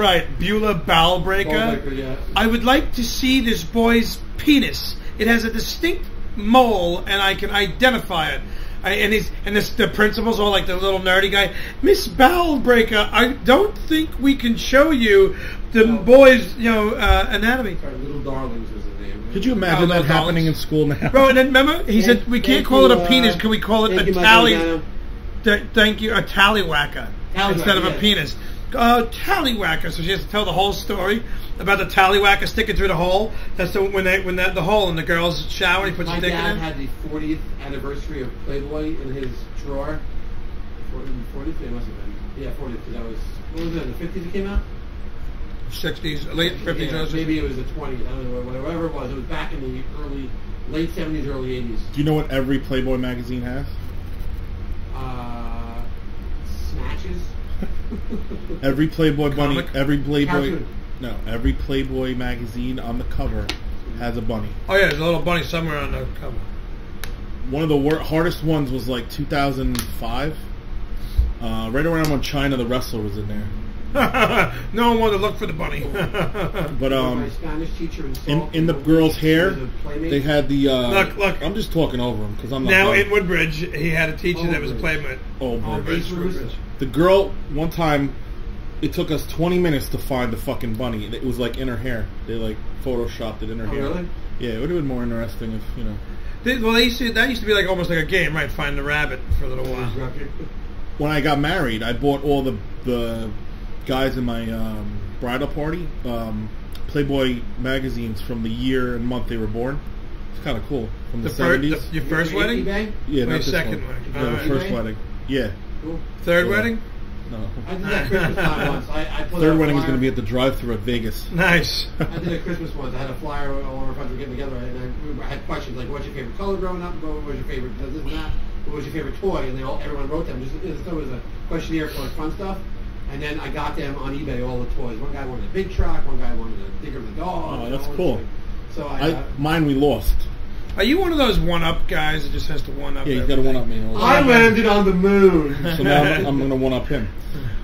Bowlbreaker. Yeah. I would like to see this boy's penis. It has a distinct mole, and I can identify it. The principal's all like the little nerdy guy. Miss Bowlbreaker, I don't think we can show you the boy's, anatomy. Sorry, Little Darlings was the name. Could you imagine that happening in school now? Bro, and then remember he said we can't call it a penis. Can we call it a tally? Thank you, a tallywhacker instead of a penis. Tallywhacker. So she has to tell the whole story about the tallywhacker sticking through the hole. That's the hole in the girl's shower. He puts a stick in it. My dad had the 40th anniversary of Playboy in his drawer. 40th? It must have been. Yeah, 40th. Because that was, what was it, in the 50s it came out? 60s, late 50s. Yeah, maybe it was the 20s. I don't know, whatever it was. It was back in the late 70s, early 80s. Do you know what every Playboy magazine has? Snatches. Every Playboy bunny, Comic? every Playboy magazine on the cover has a bunny. Oh yeah, there's a little bunny somewhere on the cover. one of the hardest ones was like 2005. Right around when China the Wrestler was in there. No one wanted to look for the bunny. But my Spanish teacher in the girl's hair, they had the. Look. I'm just talking over him because I'm not. Now in Woodbridge, he had a teacher that was a playmate. Woodbridge. The girl, one time, it took us 20 minutes to find the fucking bunny. It was like in her hair. They like photoshopped it in her hair. Really? Yeah, it would have been more interesting if that used to be like almost like a game, right? Find the rabbit for a little while. When I got married, I bought all the guys in my bridal party Playboy magazines from the year and month they were born. It's kind of cool. From the 70s. Your first wedding? Yeah, not your this second one. wedding. No, the first wedding. Yeah. Cool. Third wedding? No. I did that Christmas time once. I put Third wedding is going to be at the drive-thru at Vegas. Nice. I did a Christmas once. I had a flyer. All our friends were getting together, and I had questions like, "What's your favorite color growing up? What was your favorite this and that? What was your favorite toy?" And everyone wrote them. There was a questionnaire for like fun stuff. And then I got them on eBay, all the toys. One guy wanted a big truck. One guy wanted a Digger the dog. Oh, that's cool. So mine we lost. Are you one of those one-up guys that just has to one-up? Yeah, he's got to one-up me. I landed on the moon. So now I'm going to one-up him.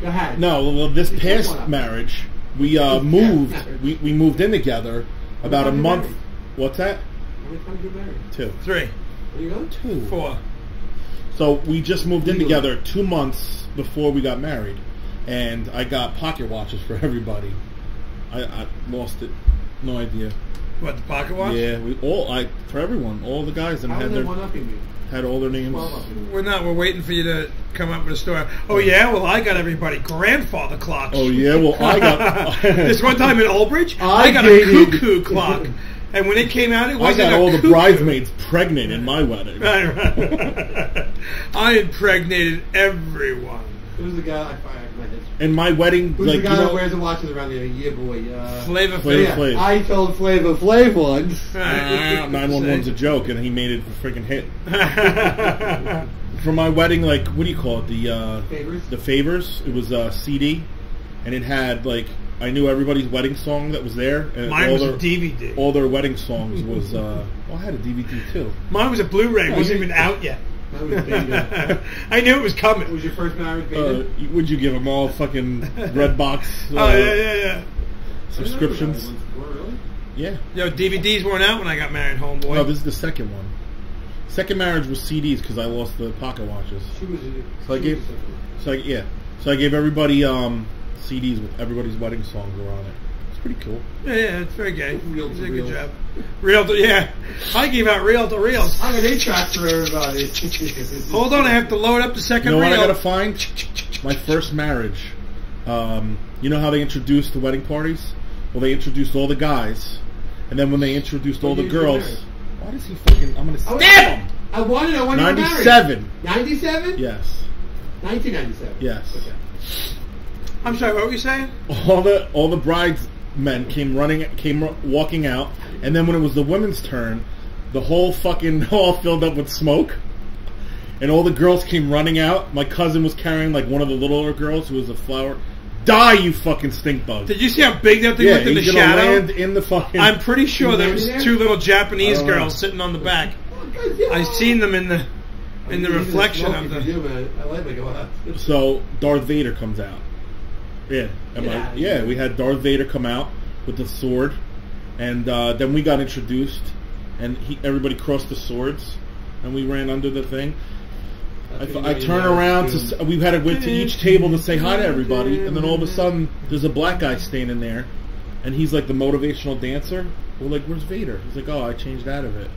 Go ahead. No, well, this past marriage, we moved. We moved in together about a month. What's that? How many times did you married? 2. 3. Are you going? 2. 4. So we just moved in together 2 months before we got married. And I got pocket watches for everybody. I lost it. No idea. What, the pocket watch? Yeah, for everyone, all the guys, and had all their names. We're waiting for you to come up with a story. Oh yeah, well I got everybody grandfather clocks. Oh yeah, well I got this one time in Oldbridge. I got a cuckoo clock. And when it came out, it wasn't I got all the bridesmaids pregnant in my wedding. I impregnated everyone. Who's the guy? In my wedding, who's the guy that wears the watches around there? Yeah, boy. Flavor Flav. I told Flavor Flav once. 911's a joke, and he made it a freaking hit. For my wedding, like, what do you call it? Favors? The Favors. It was a CD, and it had, like, I knew everybody's wedding song that was there. And mine was a DVD. All their wedding songs was, well, I had a DVD, too. Mine was a Blu-ray. It wasn't even out yet. I knew it was coming. Was your first marriage, baby? Would you give them all fucking Redbox? Yeah. Subscriptions? Really? Yeah. Yo, DVDs weren't out when I got married, homeboy. No, this is the second one. Second marriage was CDs because I lost the pocket watches. So I gave everybody CDs with everybody's wedding songs were on it. It's pretty cool. Yeah, it's very gay. You did a good job. Reel to, yeah. I gave out reel to reels. I'm an 8-track for everybody. Hold on, I have to load up the second reel. You know what I gotta find? My first marriage. You know how they introduced the wedding parties? Well, they introduced all the guys, and then when they introduced all the girls, why does he fucking? I'm gonna stab him. I wanted 97. 97? Yes. 1997. Yes. Okay. I'm sorry. What were you saying? All the bridesmen came walking out, and then when it was the women's turn, the whole fucking hall filled up with smoke, and all the girls came running out. My cousin was carrying like one of the littler girls who was a flower. Die, you fucking stink bug! Did you see how big that thing was in the shadow? Land in the fucking. I'm pretty sure there was 2 little Japanese girls sitting on the back. I seen them in the reflection of the. So Darth Vader comes out. Yeah, we had Darth Vader come out with the sword, and then we got introduced, and everybody crossed the swords, and we ran under the thing. I turn around we had to went to each table to say hi to everybody, and then all of a sudden there's a black guy standing there, and he's like the motivational dancer. We're like, "Where's Vader?" He's like, "Oh, I changed out of it."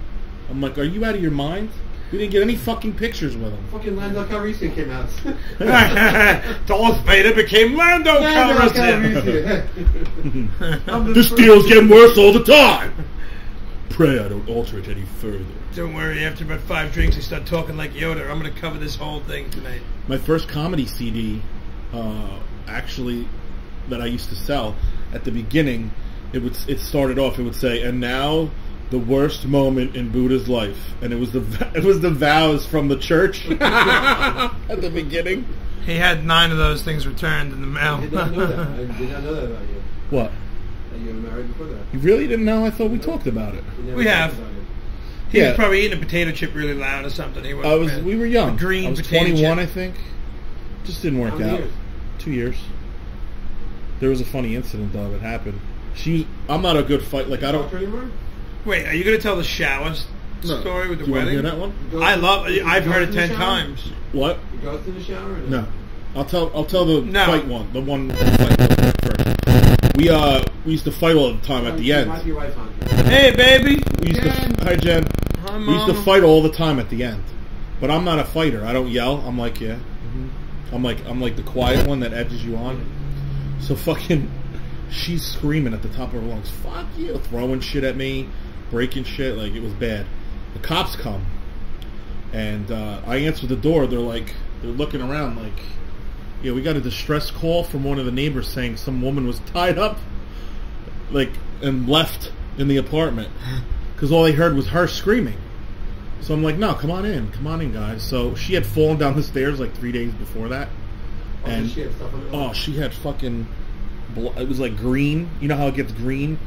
I'm like, "Are you out of your mind? We didn't get any fucking pictures with him." Fucking Lando Calrissian came out. Darth Vader became Lando Calrissian. This deal's getting worse all the time. Pray I don't alter it any further. Don't worry, after about 5 drinks, I start talking like Yoda. I'm going to cover this whole thing tonight. My first comedy CD, actually, that I used to sell, at the beginning, it started off, it would say, "And now, the worst moment in Buda's life," and it was the vows from the church at the beginning. He had 9 of those things returned in the mail. I did not know that. I did not know that about you. What? That you were married before that. You really didn't know? I thought we talked about it. We have. He was probably eating a potato chip really loud or something. We were young. A green I was potato 21, chip. I think. Just didn't work out. 2 years. There was a funny incident though that happened. I'm not a good fight. Like I don't. Wait, are you going to tell the showers story with the Do you wedding? Hear that one? I've heard it 10 times. What? You go through the shower? Or no. I'll tell the fight one. The one fight first. We used to fight all the time at the end. Hey, baby. Hi, Jen. Hi, Mama. We used to fight all the time at the end. But I'm not a fighter. I don't yell. I'm like, yeah. I'm like the quiet one that edges you on. So fucking, she's screaming at the top of her lungs, "Fuck you!" Throwing shit at me, breaking shit. Like it was bad. The cops come, and I answer the door. They're looking around like, yeah, we got a distress call from one of the neighbors saying some woman was tied up, like, and left in the apartment because all they heard was her screaming. So I'm like, no, come on in, guys. So she had fallen down the stairs like 3 days before that, and she had fucking, it was like green. You know how it gets green?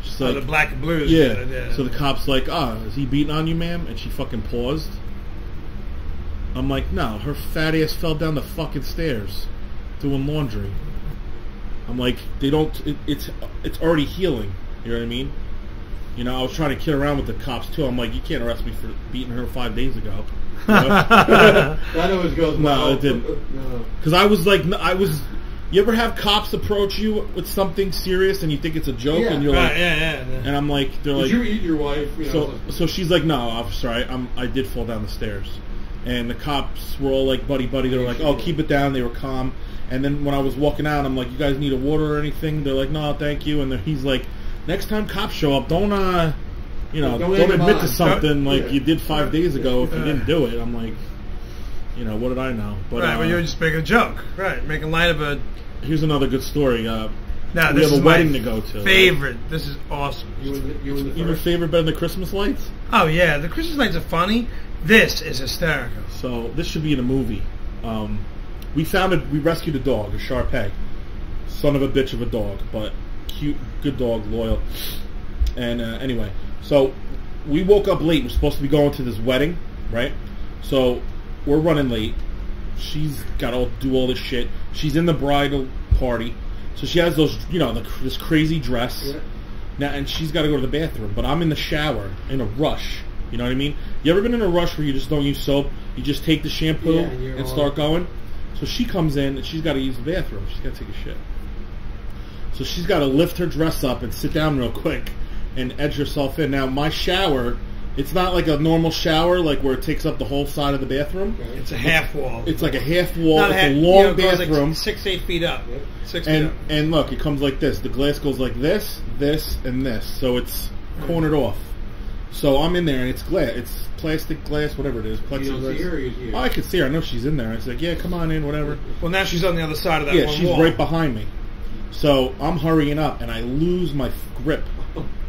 She's like, the black and blues. Yeah. So the cop's like, is he beating on you, ma'am? And she fucking paused. I'm like, no, her fat ass fell down the fucking stairs doing laundry. I'm like, it's already healing. You know what I mean? You know, I was trying to kid around with the cops too. I'm like, you can't arrest me for beating her 5 days ago. That always goes well. No, it didn't. Because I was like, you ever have cops approach you with something serious and you think it's a joke and you're like, and I'm like, they're like, did you eat your wife? So she's like, no, officer, I did fall down the stairs. And the cops were all like buddy. They were like, oh, keep it down. They were calm. And then when I was walking out, I'm like, you guys need a water or anything? They're like, no, thank you. And he's like, next time cops show up, don't admit to something like you did 5 days ago if you didn't do it. I'm like, what did I know? But well, you were just making a joke, right? Making light of a. Here's another good story. Now, we have a wedding to go to. Favorite. Right? This is awesome. Your favorite better than the Christmas lights? Oh yeah, the Christmas lights are funny. This is hysterical. So this should be in a movie. We rescued a dog, a Shar-Pei. Son of a bitch of a dog, but cute, good dog, loyal. And anyway, so we woke up late. We're supposed to be going to this wedding, right? So we're running late. She's got to do all this shit. She's in the bridal party, so she has those, this crazy dress. Yeah. Now, and she's got to go to the bathroom. But I'm in the shower in a rush. You know what I mean? You ever been in a rush where you just don't use soap? You just take the shampoo and start going? So she comes in and she's got to use the bathroom. She's got to take a shit. So she's got to lift her dress up and sit down real quick and edge herself in. Now, my shower, it's not like a normal shower, like where it takes up the whole side of the bathroom. It's a half wall. It's like a half wall. It's a long bathroom. Like 6-8 feet up. 6 feet up. And look, it comes like this. The glass goes like this, and this. So it's cornered off. So I'm in there, and it's glass. It's plastic glass, whatever it is. Plexiglass. You don't see her, or you see her? Oh, I can see her. I know she's in there. I was like, yeah, come on in, whatever. Well, now she's on the other side of that one wall. Yeah, she's right behind me. So I'm hurrying up, and I lose my grip.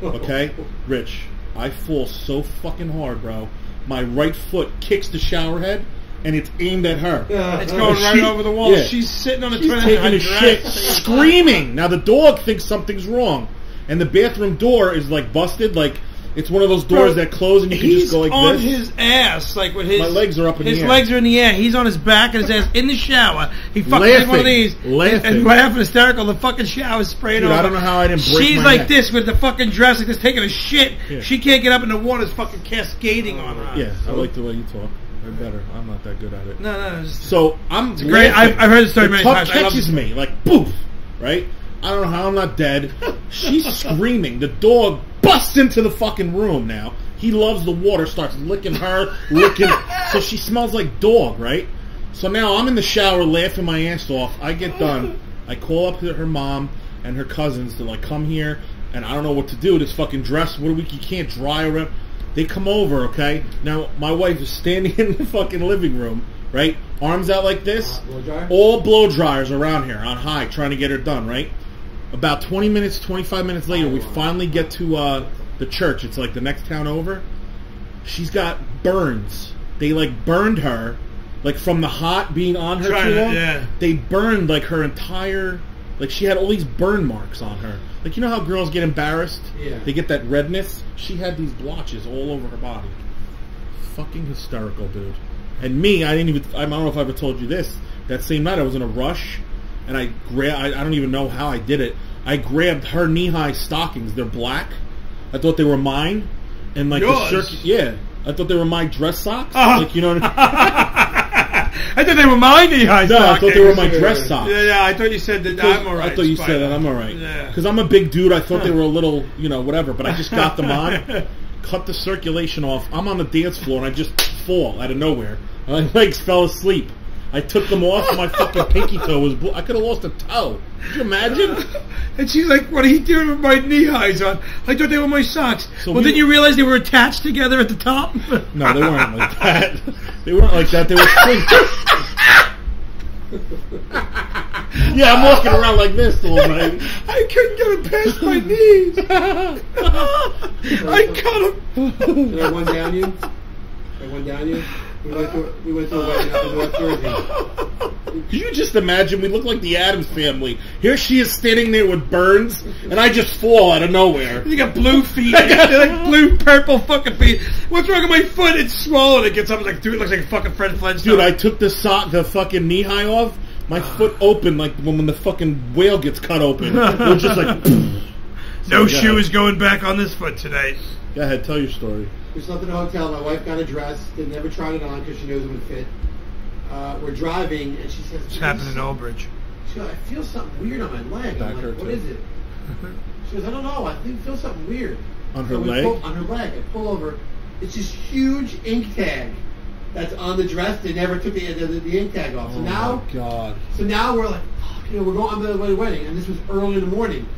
Okay? Rich, I fall so fucking hard, bro. My right foot kicks the shower head, and it's aimed at her. It's going right over the wall. Yeah. She's sitting on the toilet. She's taking a shit, screaming. Now, the dog thinks something's wrong, and the bathroom door is, like, busted, like... It's one of those doors that close and you can just go like this. He's on his ass, like with his... My legs are up in the air. His legs are in the air. He's on his back and his ass in the shower. He fucking did one of these. And laughing hysterical. The fucking shower's spraying over. I don't know how I didn't break She's my like neck. this with the fucking dress, like this, taking a shit. Yeah. She can't get up and the water's fucking cascading on her. Yeah, I like the way you talk. I'm better. I'm not that good at it. No. So I'm great. I've heard the story many times. The tub catches me, like, poof, right? I don't know how I'm not dead. She's screaming. The dog busts into the fucking room now. He loves the water, starts licking her, so she smells like dog, right? So now I'm in the shower laughing my ass off. I get done. I call up her mom and her cousins to, like, come here, and I don't know what to do. This fucking dress, you can't dry her. They come over, okay? Now, my wife is standing in the fucking living room, right? Arms out like this. All blow dryers around here on high, trying to get her done, right? About 20 minutes, 25 minutes later, we finally get to the church. It's like the next town over. She's got burns. They, like, burned her, like, from the hot being on her too long. Yeah. They burned, like, her entire... Like, she had all these burn marks on her. Like, you know how girls get embarrassed? Yeah. They get that redness? She had these blotches all over her body. Fucking hysterical, dude. And me, I don't know if I ever told you this. That same night I was in a rush, and I don't even know how I did it. I grabbed her knee-high stockings. They're black. I thought they were mine. And like Yours? yeah. I thought they were my dress socks. Like, you know what I mean? I thought they were my knee-high stockings. No, I thought they were my dress socks. Yeah, I thought you said that I'm alright. I thought you said that I'm alright. Yeah. Because I'm a big dude, I thought they were a little, whatever, but I just got them on, cut the circulation off. I'm on the dance floor and I just fall out of nowhere. My legs fell asleep. I took them off and my fucking pinky toe was blue. I could have lost a toe. Could you imagine? And she's like, what are you doing with my knee-highs on? I thought they were my socks. So well, didn't you realize they were attached together at the top? No, they weren't like that. They weren't like that. They were yeah, I'm walking around like this all night. I couldn't get it past my knees. I cut them. Did I one down you? We went to a wedding up in North Jersey. Can you just imagine? We look like the Addams Family. Here she is standing there with burns, and I just fall out of nowhere. You got blue feet. Like blue, purple fucking feet. What's wrong with my foot? It's swollen. It gets up like, dude, it looks like a fucking Fred Flintstone. Dude, I took the fucking knee high off. My foot opened like when the fucking whale gets cut open. It was just like... No shoe is going back on this foot today. Go ahead, tell your story. We slept in a hotel. My wife got a dress. They never tried it on because she knows it would fit. We're driving, and she says... It's happened in Old Bridge. She goes, I feel something weird on my leg. I'm like, what is it? She goes, I don't know. I feel something weird. On her leg? On her leg. I pull over. It's this huge ink tag that's on the dress. They never took the ink tag off. So now, my God. So now we're like, fuck, we're going on the wedding, and this was early in the morning.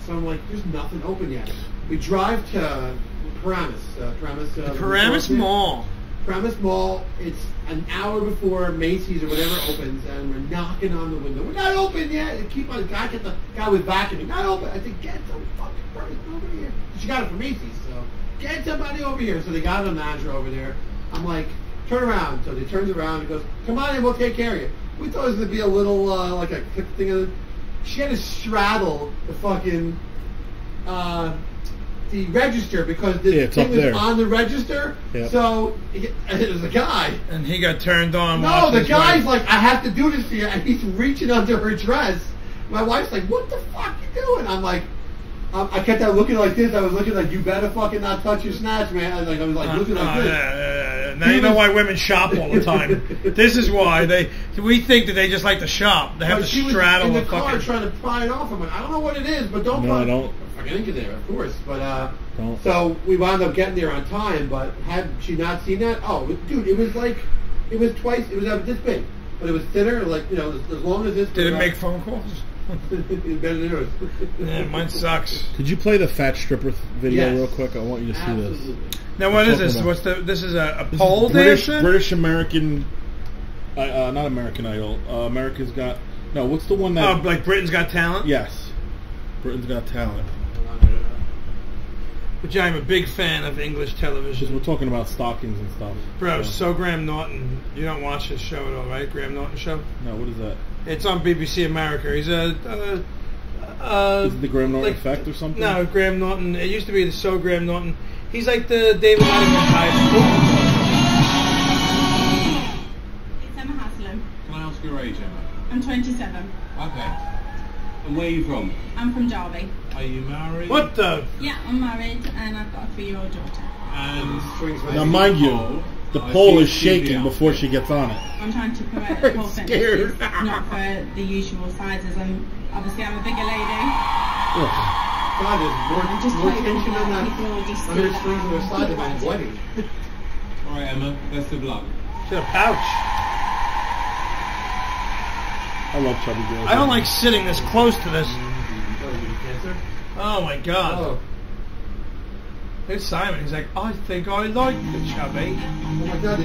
So I'm like, there's nothing open yet. We drive to Paramus. Paramus Mall. Paramus Mall. It's an hour before Macy's or whatever opens, and we're knocking on the window. We're not open yet. They keep on. The guy was vacuuming. Not open. I said, get some fucking person over here. She got it from Macy's, so get somebody over here. So they got a manager over there. I'm like, turn around. So they turns around and goes, come on in, we'll take care of you. We thought it was going to be a little, like a quick thing of it. She had to straddle the fucking, the register because the thing was on the register. Yep. So it was a guy. And he got turned on. No, the guy's like, I have to do this for you. And he's reaching under her dress. My wife's like, what the fuck you doing? I'm like, I kept on looking like this. I was looking like, you better fucking not touch your snatch, man. I was like looking like this. Yeah. Now you know why women shop all the time. This is why we think that they just like to shop. They have to straddle the car fucking... trying to pry it off. I'm like, I don't know what it is, but don't. No, don't. Fucking ink in there, of course. But so we wound up getting there on time. But had she not seen that, dude, it was twice. It was this big, but it was thinner. Like as long as this. Did it make phone calls? It's better than yours. Yeah, mine sucks. Could you play the fat stripper video real quick? I want you to see this. Now, what is this? This is a pole dancer? British American, not American Idol. America's Got. No, what's the one that? Like Britain's Got Talent. Yes, Britain's Got Talent. Which I'm a big fan of English television. We're talking about stockings and stuff. Bro, so Graham Norton. You don't watch this show at all, right? Graham Norton show? No, what is that? It's on BBC America. He's is it the Graham Norton effect or something? No, Graham Norton. It used to be the So Graham Norton. He's like the David Letterman type. It's Emma Haslam. Can I ask your age, Emma? I'm 27. Okay. And where are you from? I'm from Derby. Are you married? What the? Yeah, I'm married and I've got a 3-year-old daughter. And now, mind you, the pole is shaking before she gets on it. I'm trying to promote a pole fitness. It's not for the usual sizes. Obviously I'm a bigger lady. God, there's more tension on that. Under strings on the side of my wedding. Alright, Emma, best of luck. She's got a pouch. I love chubby girls. I don't like sitting this close to this. Oh my God. Oh. There's Simon. He's like, I think I like the chubby. Oh my God.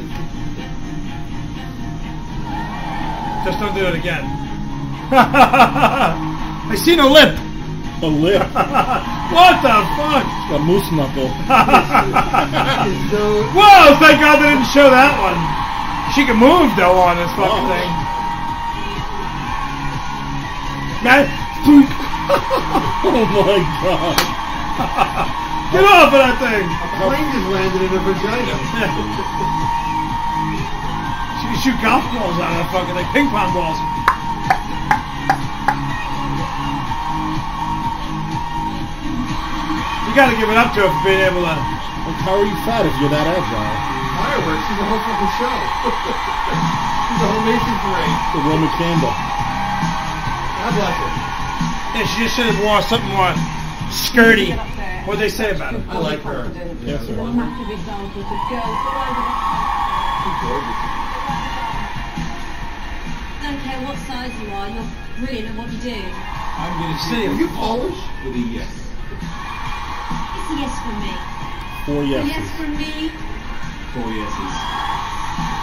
Just don't do it again. I see no lip. A lip? What the fuck? It's got moose knuckle. Whoa, thank God they didn't show that one. She can move though on this fucking thing. Man, Oh my god. Get off of that thing! A plane just landed in her vagina. She can shoot golf balls out of that fucking like ping pong balls. You gotta give it up to her for being able to. Like, how are you fat if you're that agile? Fireworks, she's a whole fucking show. She's a whole Mason parade. The Roman Campbell. God bless her. Yeah, she just should have worn something more skirty. What'd they say about it? I like her. Yes, sir. A massive example of girls all over She's gorgeous. I don't care what size you are, you're brilliant at what you do. I'm gonna see. Are you Polish? With a yes. It's a yes from me. 4 A yeses. yes from me. 4 yeses.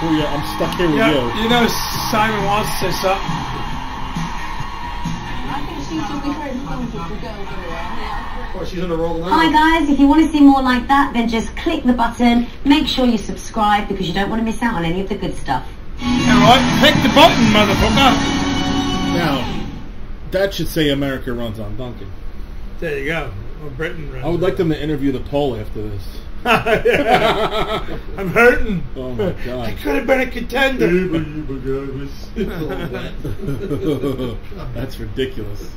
4 yeah, I'm stuck here with Yeah, you. you know Simon wants to say something. I think she's just be very responsible for girls everywhere. Oh, she's on a roll now. Hi guys, if you want to see more like that, then just click the button. Make sure you subscribe because you don't want to miss out on any of the good stuff. Alright, click the button, motherfucker. Now, that should say America runs on Duncan. There you go. Or Britain runs. I would like them to interview the poll after this. I'm hurting. Oh my god. I could have been a contender. That's ridiculous.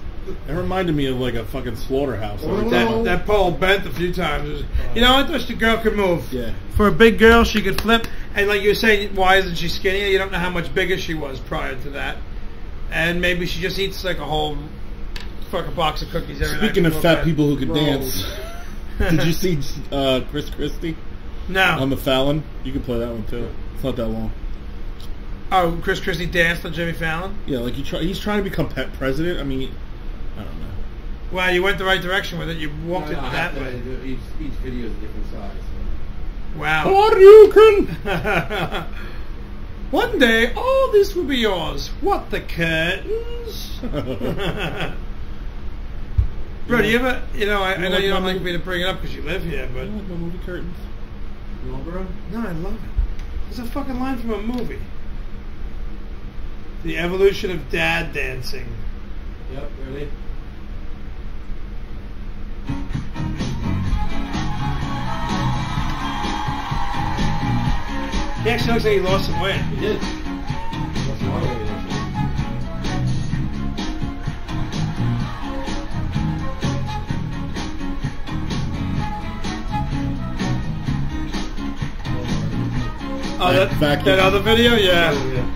That reminded me of like a fucking slaughterhouse. That pole bent a few times. You know, I thought the girl could move. Yeah. For a big girl, she could flip. And like you were saying, why isn't she skinnier? You don't know how much bigger she was prior to that. And maybe she just eats like a whole fucking box of cookies every night. Speaking of fat people who could Rolls. dance, did you see Chris Christie No. on the Fallon? You can play that one too. It's not that long. Oh, Chris Christie danced on Jimmy Fallon? Yeah, like he's trying to become president. I mean, I don't know. Wow, you went the right direction with it. You walked it that way. Each video is a different size. Wow. Or you can. One day, all this will be yours. What, the curtains? Bro, do you ever, I know you don't like me to bring it up because you live here, but... I like my movie curtains. No, bro? No, I love it. There's a fucking line from a movie. The evolution of dad dancing. Yep, really? He actually looks like he lost some weight. He did. Lost a lot of weight, actually. Oh, that other video? Yeah. Yeah.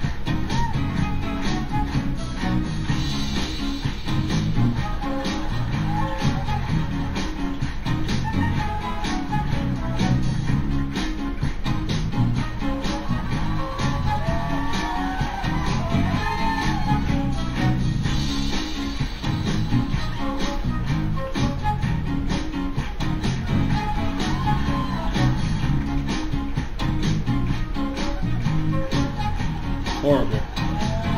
Horrible.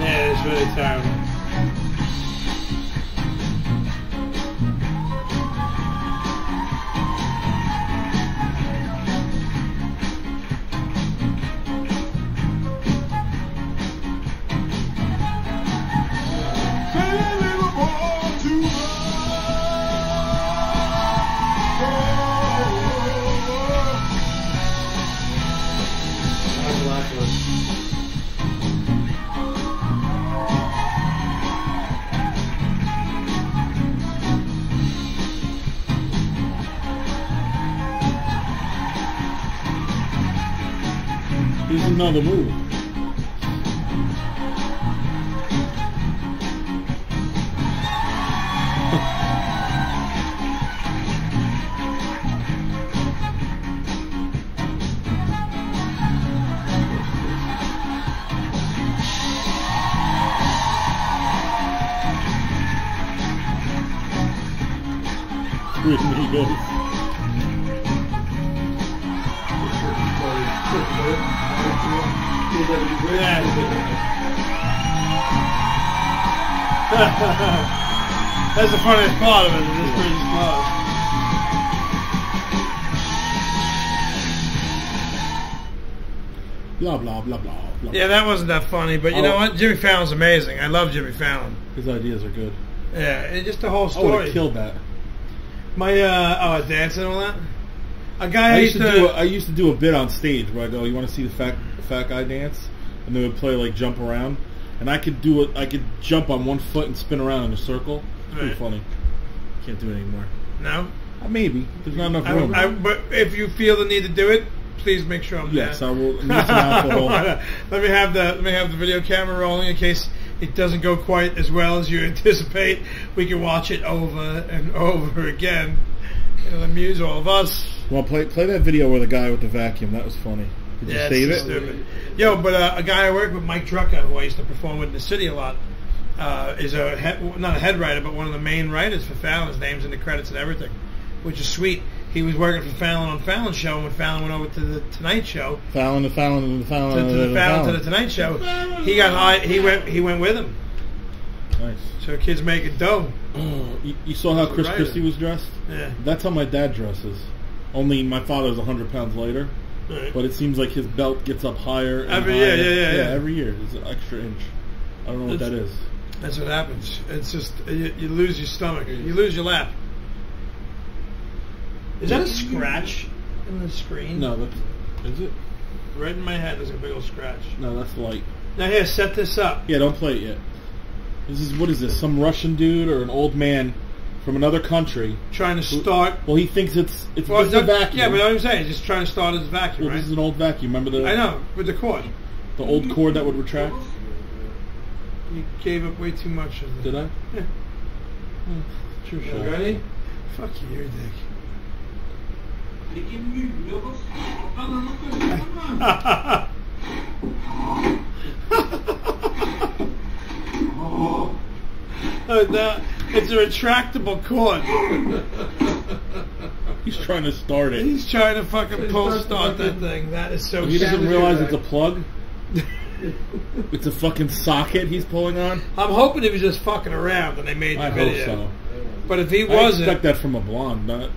Yeah, it's really terrible. That's the last one. Here's another move. Three amigos. That's the funniest part of it. It's pretty close. Blah blah blah blah blah. Yeah, that wasn't that funny, but you know what? Jimmy Fallon's amazing. I love Jimmy Fallon. His ideas are good. Yeah, and just the whole I would story. have killed that. My dancing and all that. A guy I used to do a bit on stage where I go, "You want to see the fat guy dance?" And they would play like jump around, and I could do it. I could jump on one foot and spin around in a circle. It's pretty funny. Can't do it anymore. No. Maybe there's not enough room. But if you feel the need to do it, please make sure I'm there. Yes, I will. Listen out the whole. Let me have the video camera rolling in case it doesn't go quite as well as you anticipate. We can watch it over and over again. It'll amuse all of us. Well, play that video with the guy with the vacuum. That was funny. Did you save it? Stupid. Yo, but a guy I work with, Mike Drucka, who I used to perform with in the city a lot, is not a head writer, but one of the main writers for Fallon. His name's in the credits and everything, which is sweet. He was working for Fallon on Fallon's show, and when Fallon went over to the Tonight Show, to the Tonight Show, he got high. He went with him. Nice. So kids making dough. Oh, you saw how Chris Christie was dressed? Yeah. That's how my dad dresses. Only my father's 100 pounds lighter. Right. But it seems like his belt gets up higher and every higher. year. Yeah. Every year. It's an extra inch. I don't know what that is. That's what happens. It's just you lose your stomach. You lose your lap. Is that a scratch in the screen? No, is it? Right in my head, there's a big old scratch. No, that's the light. Now here, set this up. Yeah, don't play it yet. What is this? Some Russian dude or an old man from another country trying to start? Well, he thinks it's a vacuum. Yeah, but what I'm saying, he's just trying to start his vacuum. Well, right? This is an old vacuum. Remember the? I know, with the cord. The old cord that would retract. You gave up way too much of it. Did I? Yeah. Sure. Ready? Fuck you, you're a dick. It's a retractable cord. He's trying to start it. He's trying to fucking start that thing. That is so. He doesn't realize it's a plug. It's a fucking socket he's pulling on. I'm hoping he was just fucking around when they made the video. I hope so. But if he wasn't, I expect that from a blonde, not.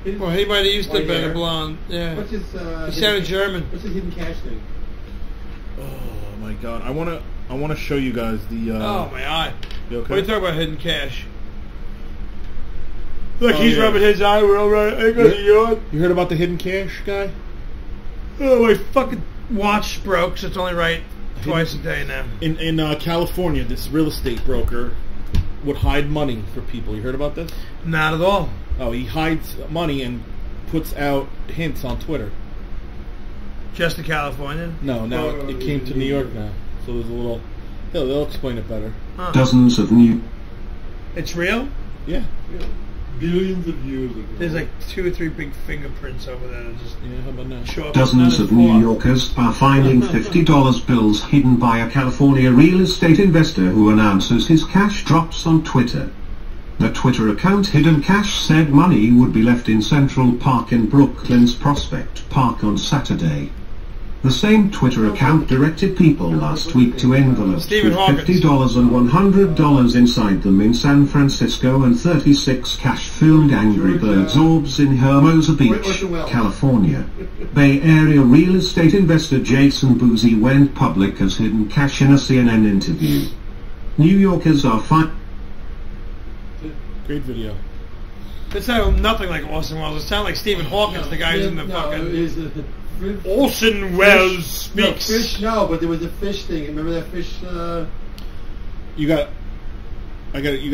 Well, he might have used to be a blonde. Yeah. What's his? He sounded German. What's his hidden cash thing? Oh my god! I wanna show you guys the. Oh my eye! You okay? What are you talking about hidden cash? Look, he's rubbing his eye real right. I got a yawn. You heard about the hidden cash guy? Oh, my fucking watch broke, so it's only right twice a day now. In California, this real estate broker would hide money for people. You heard about this? Not at all. Oh, he hides money and puts out hints on Twitter. Just in California? No, now it came to New York now. So there's a little... They'll explain it better. Huh. Dozens of new... It's real? Yeah. Billions of views. There's like 2 or 3 big fingerprints over there. How about now? Dozens of New Yorkers are finding $50 bills hidden by a California real estate investor who announces his cash drops on Twitter. The Twitter account Hidden Cash said money would be left in Central Park in Brooklyn's Prospect Park on Saturday. The same Twitter account directed people last week to envelopes with $50 and $100 inside them in San Francisco and 36 cash-filled Angry Birds orbs in Hermosa Beach, California. Bay Area real estate investor Jason Boozy went public as Hidden Cash in a CNN interview. New Yorkers are Great video. It sounded nothing like Orson Welles. It sounded like Stephen Hawkins, the guy who's in the fucking... Orson Welles speaks. No, but there was a fish thing. Remember that fish? You got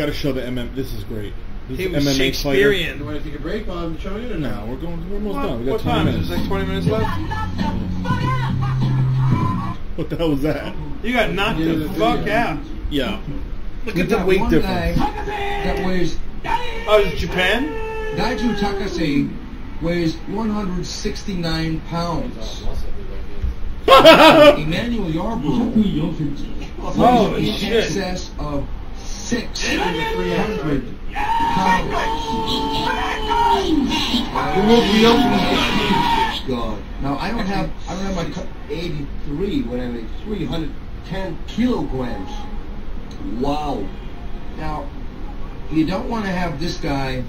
to show the MM. This is great. This he is was MMA Shakespearean. Do you want to take a break while I'm showing it? Or no, we're almost done. We got what 20 time? minutes. There's like 20 minutes left. What the hell was that? You got knocked the fuck out. Yeah. Look at the weight difference. That weighs... Oh, is it Japan? Daiju Takase weighs 169 pounds. Emmanuel Yarbrough weighs in excess of 600 pounds. God. Now I don't have my cut 83 when I weigh 310 kilograms. Wow. Now you don't want to have this guy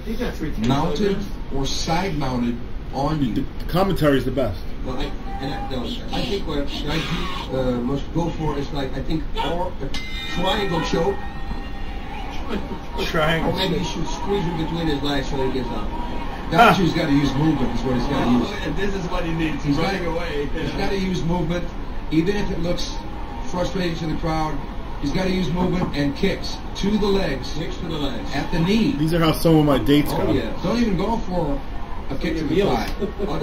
mounted or side mounted on you. The commentary is the best. Well, I think what I must go for is like, I think, or a triangle choke, Triangle. Or maybe you should squeeze him between his legs so he gets up. That's what he's got to use movement. Is what he's got to use. And this is what he needs. He's running away. He's got to use movement, even if it looks frustrating to the crowd. He's got to use movement and kicks to the legs. Kicks to the legs. At the knee. These are how some of my dates go. Oh yeah. Don't even go for a kick to the thigh. Oh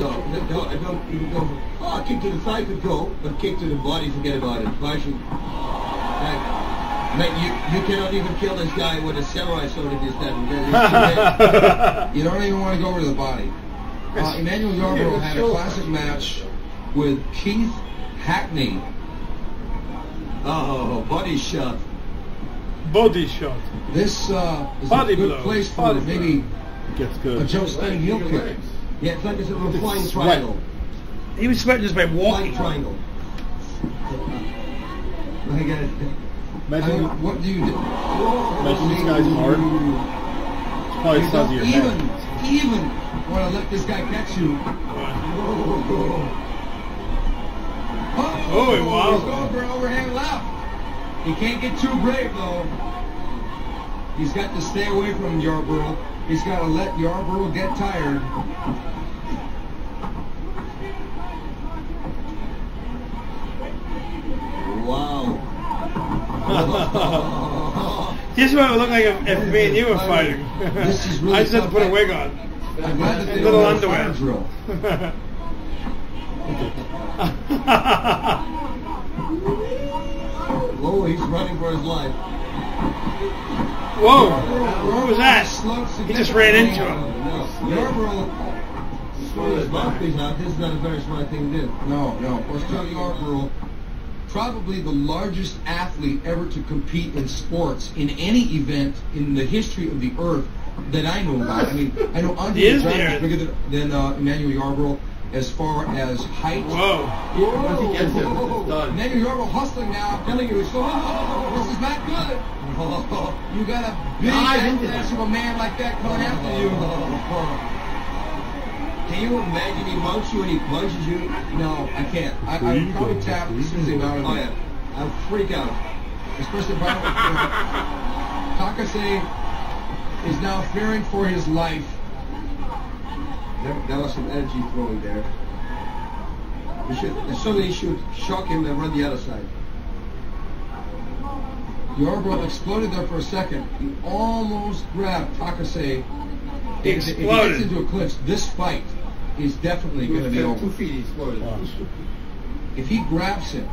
no, I don't even go for. Oh, a kick to the thigh could go, but kick to the body, forget about it. Why should? Mate, you cannot even kill this guy with a samurai sword if he's dead. You don't even want to go over to the body. Emmanuel Yarborough had a classic match with Keith Hackney. Oh, body shot. Body shot. This is body a good blow. place for Body maybe Gets good. a Joe Sting heel kick. Yeah, it's like a sort of flying triangle. He was sweating just by walking. Flying triangle. Imagine, what do you do? imagine these guys hard. It's probably the size of your head. Even want to let this guy catch you. Oh, wow. He's going for an overhand left. He can't get too brave, though. He's got to stay away from Yarborough. He's got to let Yarborough get tired. Wow. This is what it would look like if me and you were fighting. This is really I just had to put a wig on. I'm glad that they Little don't have a underwear. fire drill. Whoa, he's running for his life. Whoa! What was that? He just ran into him. Yarborough slowed his mouthpiece out. This is not a very smart thing to do. No. Let's tell Yarborough, probably the largest athlete ever to compete in sports in any event in the history of the earth that I know about. I mean, I know Andre the Giant is bigger than Emmanuel Yarborough as far as height. Whoa. Once he gets him, it's done. Emmanuel Yarborough hustling now. I'm telling you, this is not good. You got a big ass of a man like that coming after you. Can you imagine he mounts you and he punches you? No, I can't. I would probably tap as soon as he mounted me. Oh yeah, I'll freak out. Especially if Takase is now fearing for his life. That was some energy throwing there. Somebody should shock him and run the other side. Yarborough exploded there for a second. He almost grabbed Takase. If he gets into a clinch, this fight is definitely going to be over. 2 feet he exploded. If he grabs him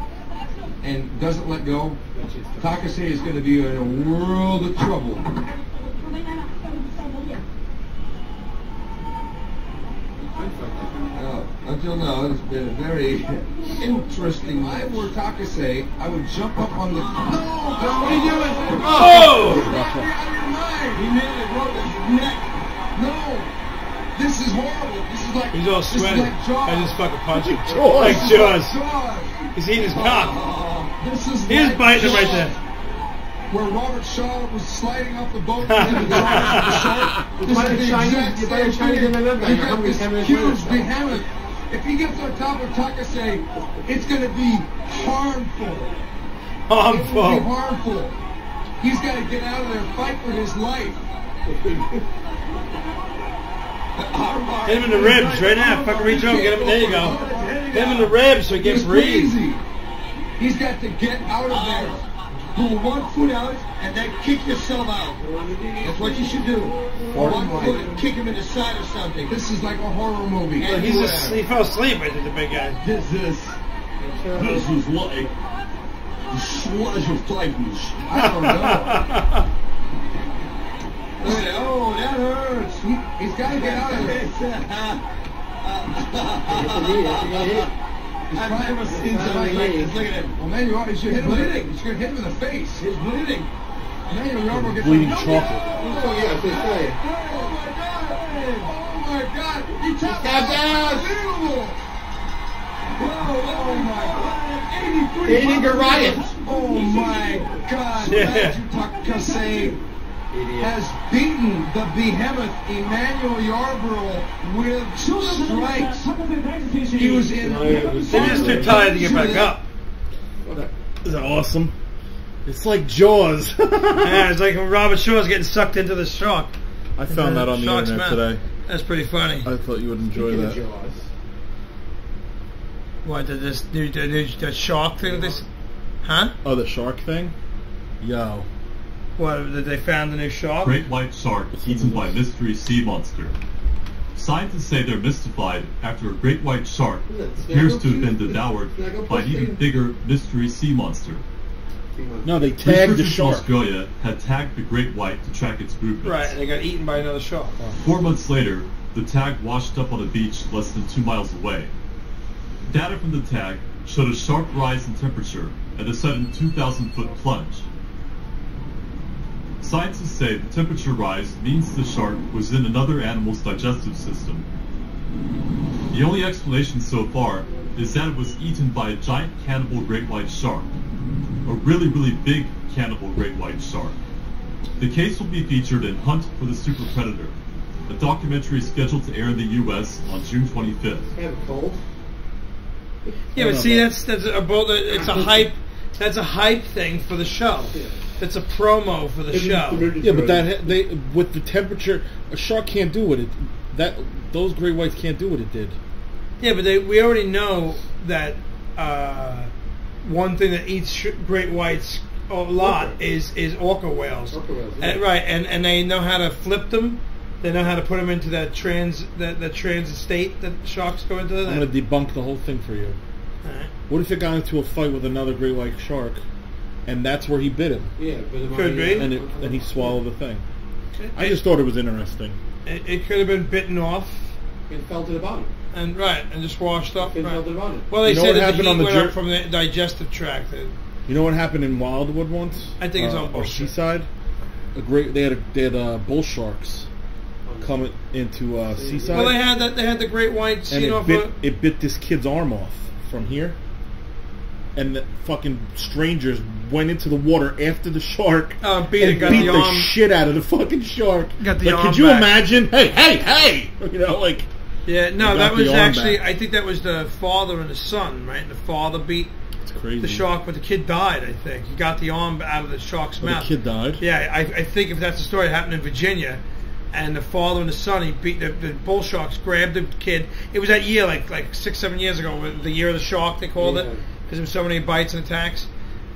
and doesn't let go, Takase is going to be in a world of trouble. Until now, it's been a very interesting. If I were Takase, I would jump up on the. No! What are you doing? Oh! He nearly broke his neck. No! This is horrible. This is like. He's all sweaty. Like Jaws. I just fucking punched him. Jaws. Like Jaws. Jaws. He's eating his cock. This is He was like biting him right Jaws, there. Where Robert Shaw was sliding off the boat and the shark. This is the exact same thing. You got this huge behemoth. If he gets on top of Takase, it's going to be harmful. It will be harmful. He's got to get out of there and fight for his life. Get him in the ribs right now. Fucking reach over. Get him. There you go. Get him in the ribs so he can breathe. He's got to get out of there. Pull 1 foot out and then kick yourself out. That's what you should do. 1 foot and kick him in the side or something. This is like a horror movie. Well, he fell asleep right there, the big guy. This is like the Slash of Titans. I don't know. Oh, that hurts. He's got to get out of there. I've never seen something like this. Look at him. Well, man, you should hit him. Bleeding. You should hit him in the face. He's bleeding. Emmanuel Yarborough gets Bleeding no, chocolate. Oh, yeah, they say. Oh, my God. He tapped out. Unbelievable. Oh, my God. 83. Eating a riot. Oh, my God. Yeah. Takase has beaten the behemoth Emmanuel Yarborough with strikes. He was in. They're just too tired to get back up. Is that awesome? It's like Jaws. Yeah, it's like when Robert Shaw's getting sucked into the shark. I found that on the internet today. That's pretty funny. I thought you would enjoy that. Jaws. What, the shark thing? This, huh? Oh, the shark thing? Yo. What, did they found the new shark? Great white shark eaten by mystery sea monster. Scientists say they're mystified after a great white shark appears to have been devoured by an even bigger mystery sea monster. No, they tagged the Researchers shark. from Australia had tagged the great white to track its movements. Right, and they got eaten by another shark. 4 months later, the tag washed up on a beach less than 2 miles away. Data from the tag showed a sharp rise in temperature and a sudden 2,000-foot plunge. Scientists say the temperature rise means the shark was in another animal's digestive system. The only explanation so far is that it was eaten by a giant cannibal great white shark. A really, really big cannibal great white shark. The case will be featured in Hunt for the Super Predator, a documentary scheduled to air in the U.S. on June 25th. Have a cold? Yeah, but see, it's a hype. That's a hype thing for the show. That's a promo for the show. Yeah, but with the temperature, a shark can't do what it. Those great whites can't do what it did. Yeah, but we already know that one thing that eats great whites a lot is orca whales. Orca whales, yeah. And, right, and they know how to flip them. They know how to put them into that transit state that sharks go into. I'm going to debunk the whole thing for you. All right. What if it got into a fight with another great white shark, and that's where he bit him? Yeah, but could be. And he swallowed the thing. I It- just thought it was interesting. It could have been bitten off, and fell to the bottom. and just washed up. And Right. fell to the bottom. Well, they You know said what that the happened heat on the went jer- up from the digestive tract. You know what happened in Wildwood once? I think it's all or bullshit. Seaside. They had bull sharks coming into Seaside. Well, they had the great white and seen off. it bit this kid's arm off from here. And the fucking strangers went into the water after the shark got beat the arm. shit out of the fucking shark. Got the arm could you back. imagine? Hey! You know, like... Yeah, no, They that got the was arm actually. back. I think that was the father and the son, right? The father beat It's crazy. the shark, but the kid died. I think he got the arm out of the shark's mouth. The kid died? Yeah, I think if that's the story, it happened in Virginia. And the father and the son, he beat the bull sharks, grabbed the kid. It was that year, like 6-7 years ago, the year of the shark, they called it, because there were so many bites and attacks.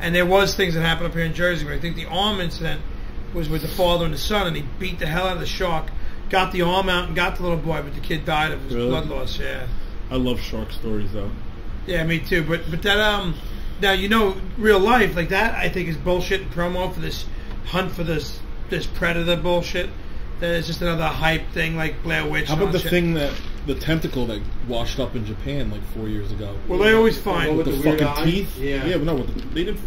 And there was things that happened up here in Jersey, but I think the arm incident was with the father and the son, and he beat the hell out of the shark, got the arm out, and got the little boy, but the kid died of his blood loss. Yeah. I love shark stories, though. Yeah, me too. But that now you know, real life like that, I think is bullshit and promo for this hunt for this predator bullshit. That is just another hype thing like Blair Witch. How about the shit. thing the tentacle that washed up in Japan like 4 years ago? Well, they always find with the weird fucking eye? teeth. Yeah. but no, they didn't.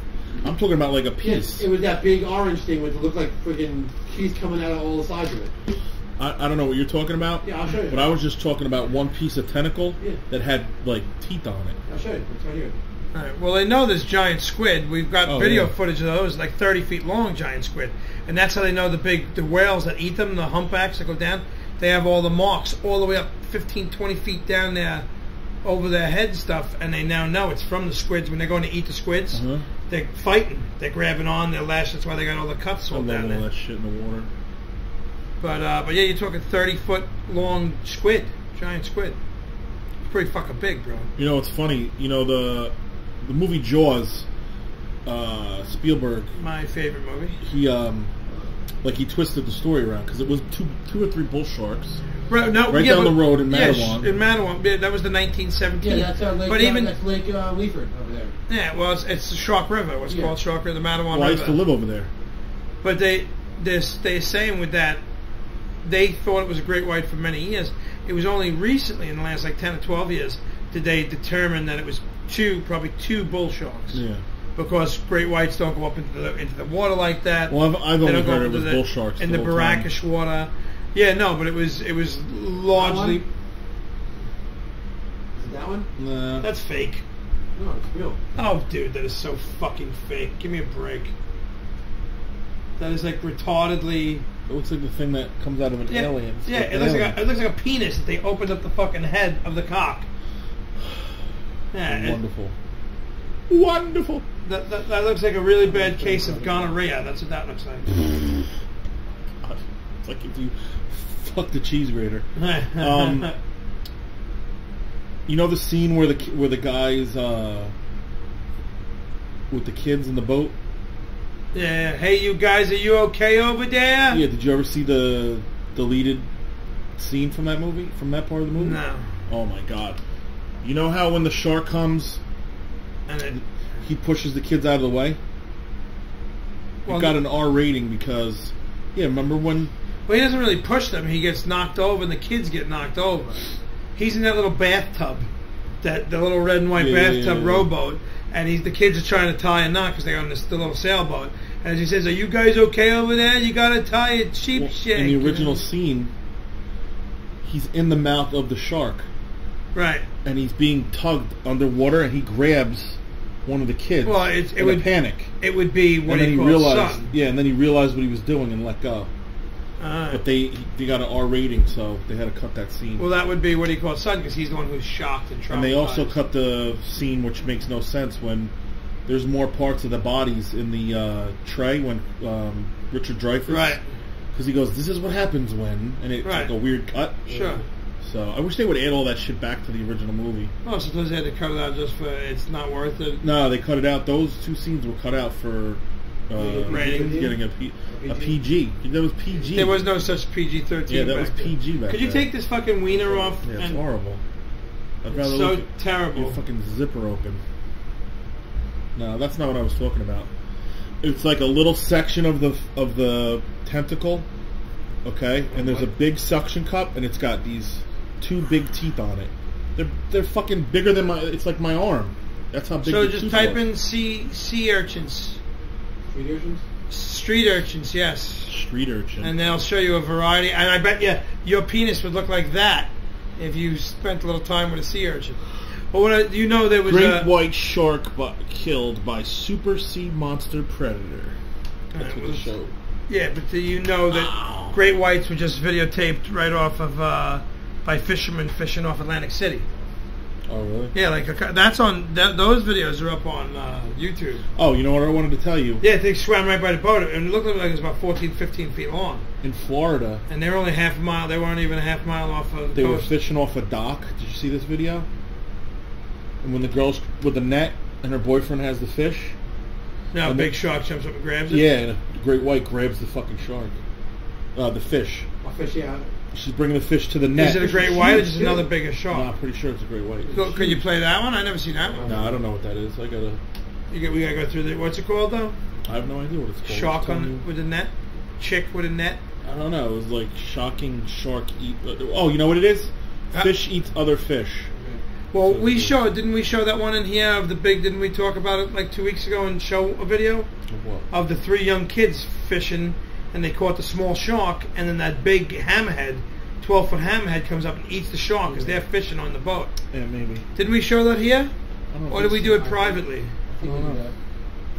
I'm talking about like a piece. Yes, it was that big orange thing with it looked like freaking teeth coming out of all the sides of it. I don't know what you're talking about. Yeah, I'll show you. But I was just talking about one piece of tentacle that had like teeth on it. I'll show you. It's right here. All right. Well, they know there's giant squid. We've got video footage of those, like 30 feet long giant squid, and that's how they know the whales that eat them, the humpbacks that go down. They have all the marks all the way up 15, 20 feet down there over their head and stuff, and they now know it's from the squids. When they're going to eat the squids, they're fighting. They're grabbing on. They're lashing. That's why they got all the cuts all down there. All that shit in the water. But yeah, you're talking 30-foot long squid, giant squid. It's pretty fucking big, bro. You know, it's funny. You know the movie Jaws. Spielberg. My favorite movie. He twisted the story around because it was two or three bull sharks. Right, down the road in Mattawan. Yes, in Mattawan. Yeah, that was the 1917. Yeah, that's Lake. But even that's Lake Leaford over there. Yeah, well, it's the Shark River. It was called Shark River, the Mattawan River. I used to live over there. But they're saying with that, they thought it was a great white for many years. It was only recently, in the last like 10 or 12 years, did they determine that it was probably two bull sharks. Yeah. Because great whites don't go up into the water like that. Well, I've only heard it was bull sharks in the brackish water. Yeah, no, but it was largely. Is it that one? Nah. That's fake. No, it's real. Oh, dude, that is so fucking fake. Give me a break. That is like retardedly. It looks like the thing that comes out of an alien. Yeah, it looks like a penis that they opened up the fucking head of the cock. Yeah, wonderful. Wonderful. That looks like a really bad case of gonorrhea. That's what that looks like. It's like if you fuck the cheese grater. You know the scene where the guys with the kids in the boat? Yeah. Hey, you guys, are you okay over there? Yeah. Did you ever see the deleted scene from that movie? From that part of the movie? No. Oh my god. You know how when the shark comes and then he pushes the kids out of the way? It got an R rating because, remember when... Well, he doesn't really push them. He gets knocked over and the kids get knocked over. He's in that little bathtub, the little red and white bathtub rowboat, and the kids are trying to tie a knot because they're on the little sailboat. And as he says, "Are you guys okay over there? You got to tie a cheap shit." In the original scene, he's in the mouth of the shark. Right. And he's being tugged underwater, and he grabs one of the kids. Well, it would panic. It would be what he realized. son. Yeah, and then he realized what he was doing and let go. But they got an R rating, so they had to cut that scene. Well, that would be what he called son, because he's the one who's shocked and traumatized. And they also cut the scene, which makes no sense, when there's more parts of the bodies in the tray when Richard Dreyfuss. Right. Because he goes, "This is what happens when," and it's like a weird cut. Sure. So I wish they would add all that shit back to the original movie. Oh, suppose they had to cut it out just for it's not worth it. No, they cut it out. Those two scenes were cut out for getting a PG. That was PG. There was no such PG-13. Yeah, that was PG back then. Could you take this fucking wiener off? Yeah, it's horrible. It's so terrible. Your fucking zipper open. No, that's not what I was talking about. It's like a little section of the tentacle, okay, and there's a big suction cup, and it's got these two big teeth on it. They're fucking bigger than my. It's like my arm. That's how big. So the just tooth type was. in sea urchins. Street urchins? Street urchins, yes. Street urchin. And they'll show you a variety. And I bet your penis would look like that if you spent a little time with a sea urchin. But you know there was great white shark killed by super sea monster predator. That's what the show. Yeah, but do you know that great whites were just videotaped right off of by fishermen fishing off Atlantic City? Oh, really? Yeah, like that's on. Those videos are up on YouTube. Oh, you know what I wanted to tell you? Yeah, they swam right by the boat, and it looked like it was about 14, 15 feet long. In Florida. And they were only half a mile. They weren't even a half mile off of the They coast. were fishing off a dock. Did you see this video? And when the girl's with the net and her boyfriend has the fish. Now a big shark jumps up and grabs it? Yeah, and a great white grabs the fucking shark. The fish. I'll fish you out. She's bringing the fish to the net. Is it a great white or just another bigger shark? No, I'm pretty sure it's a great white. So, could you play that one? I never seen that one. No, I don't know what that is. We gotta go through the. What's it called though? I have no idea what it's called. Shark with a net. Chick with a net. I don't know. It was like shocking shark eat. Oh, you know what it is? Fish eats other fish. Well, didn't we show that one in here of the big? Didn't we talk about it like 2 weeks ago and show a video of what? Of the 3 young kids fishing, and they caught the small shark, and then that big hammerhead. 12-foot hammerhead comes up and eats the shark because they're fishing on the boat. Yeah, maybe. Didn't we show that here? Or did we do it I privately? think we did that.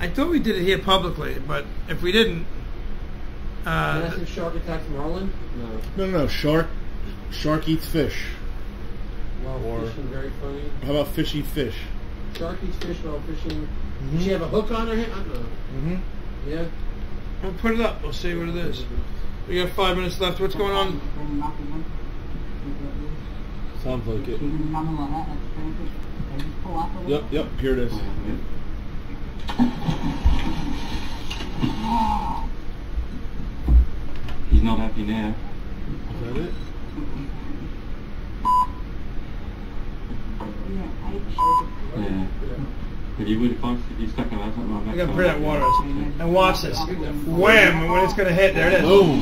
I thought we did it here publicly, but if we didn't... Massive shark attacks marlin? No. Shark eats fish. While fishing, very funny. How about fish eat fish? Shark eats fish while fishing. Does she have a hook on her hand? I don't know. Mm-hmm. Yeah. We'll put it up. We'll see what it is. We got 5 minutes left. What's going on? Sounds like it. Yep. Here it is. He's not happy now. Is that it? Yeah. If you would, if you stuck him out something like that. I gotta put that water. And watch this. Wham! And when it's gonna hit, there it is. Boom!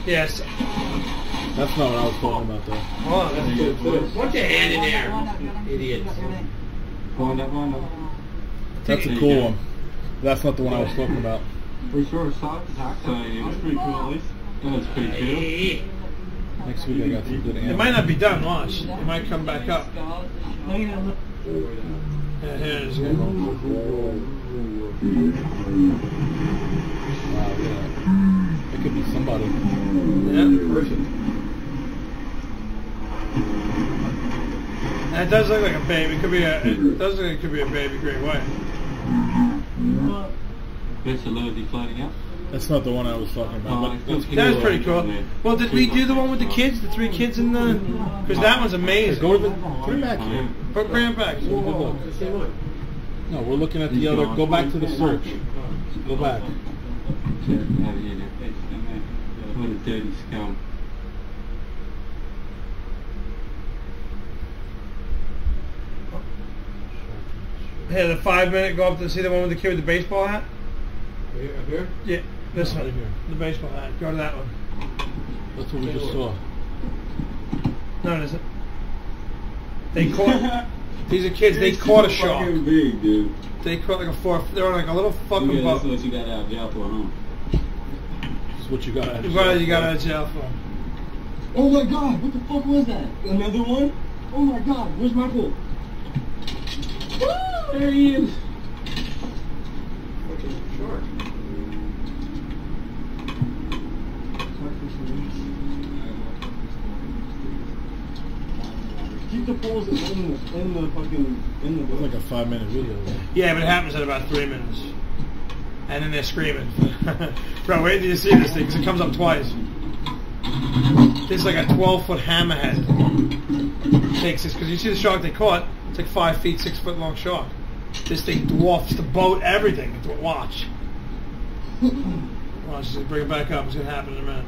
Yes. That's not what I was talking about, though. Oh, that's good. Put your hand in there, idiots. Wind up. That's a cool one. That's not the one I was talking about. Pretty sure it's soft. So it was pretty cool at least. That was pretty cool. Next week I got some good animals. It might not be done, watch. It might come back up. Yeah, here it is. Wow, yeah. It could be somebody. Yeah, perfect. That does look like a baby. It does look like it could be a baby great white. Bits of loads floating up. That's not the one I was talking about. That was pretty cool. Well, did we do the one with the kids, the 3 kids in the? Because that one's amazing. Go to the. Put it back here. Bring it back. No, we're looking at the other. Go back to the search. Go back. What a dirty scum. Hey, the 5-minute, go up to see the one with the kid with the baseball hat? Up here? Yeah, this one. Right here. The baseball hat. Go to that one. That's what we just saw. No, it isn't. They caught. These are kids. They caught a shark. Fucking big, dude. They caught like a 4. They're on like a little fucking Yeah, boat. that's what you got out of jail for, huh? That's what you got. What you got out of jail for? Oh my god, what the fuck was that? Another one? Oh my god, where's my pool? There he is. Fucking shark. Keep the pools in the fucking It was like a 5-minute video. Yeah, but it happens in about 3 minutes. And then they're screaming. Bro, wait till you see this thing, because it comes up twice. This is like a 12-foot hammerhead. Takes this, because you see the shark they caught, it's like 5 feet, 6 foot long shark. This thing dwarfs the boat, everything. Watch. Watch, just bring it back up, it's going to happen in a minute.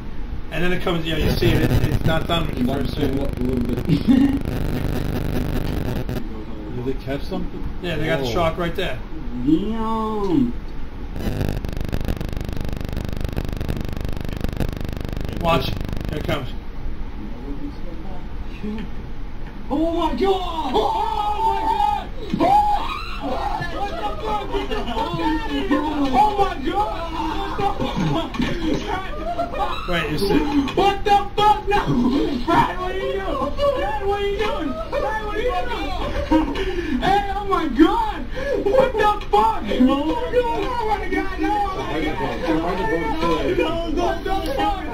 And then it comes, yeah, you see it, it's not done when you first see it. Did they catch something? Yeah, they got the shark right there. Yum. Watch, here it comes. Oh my god! Oh my god! Oh my god! Wait, you see? What the fuck? No! Brad, what are you doing? Brad, what are you doing? Brad, what are you doing? Hey, oh my god! What the fuck? Oh my god! Oh my god! No! I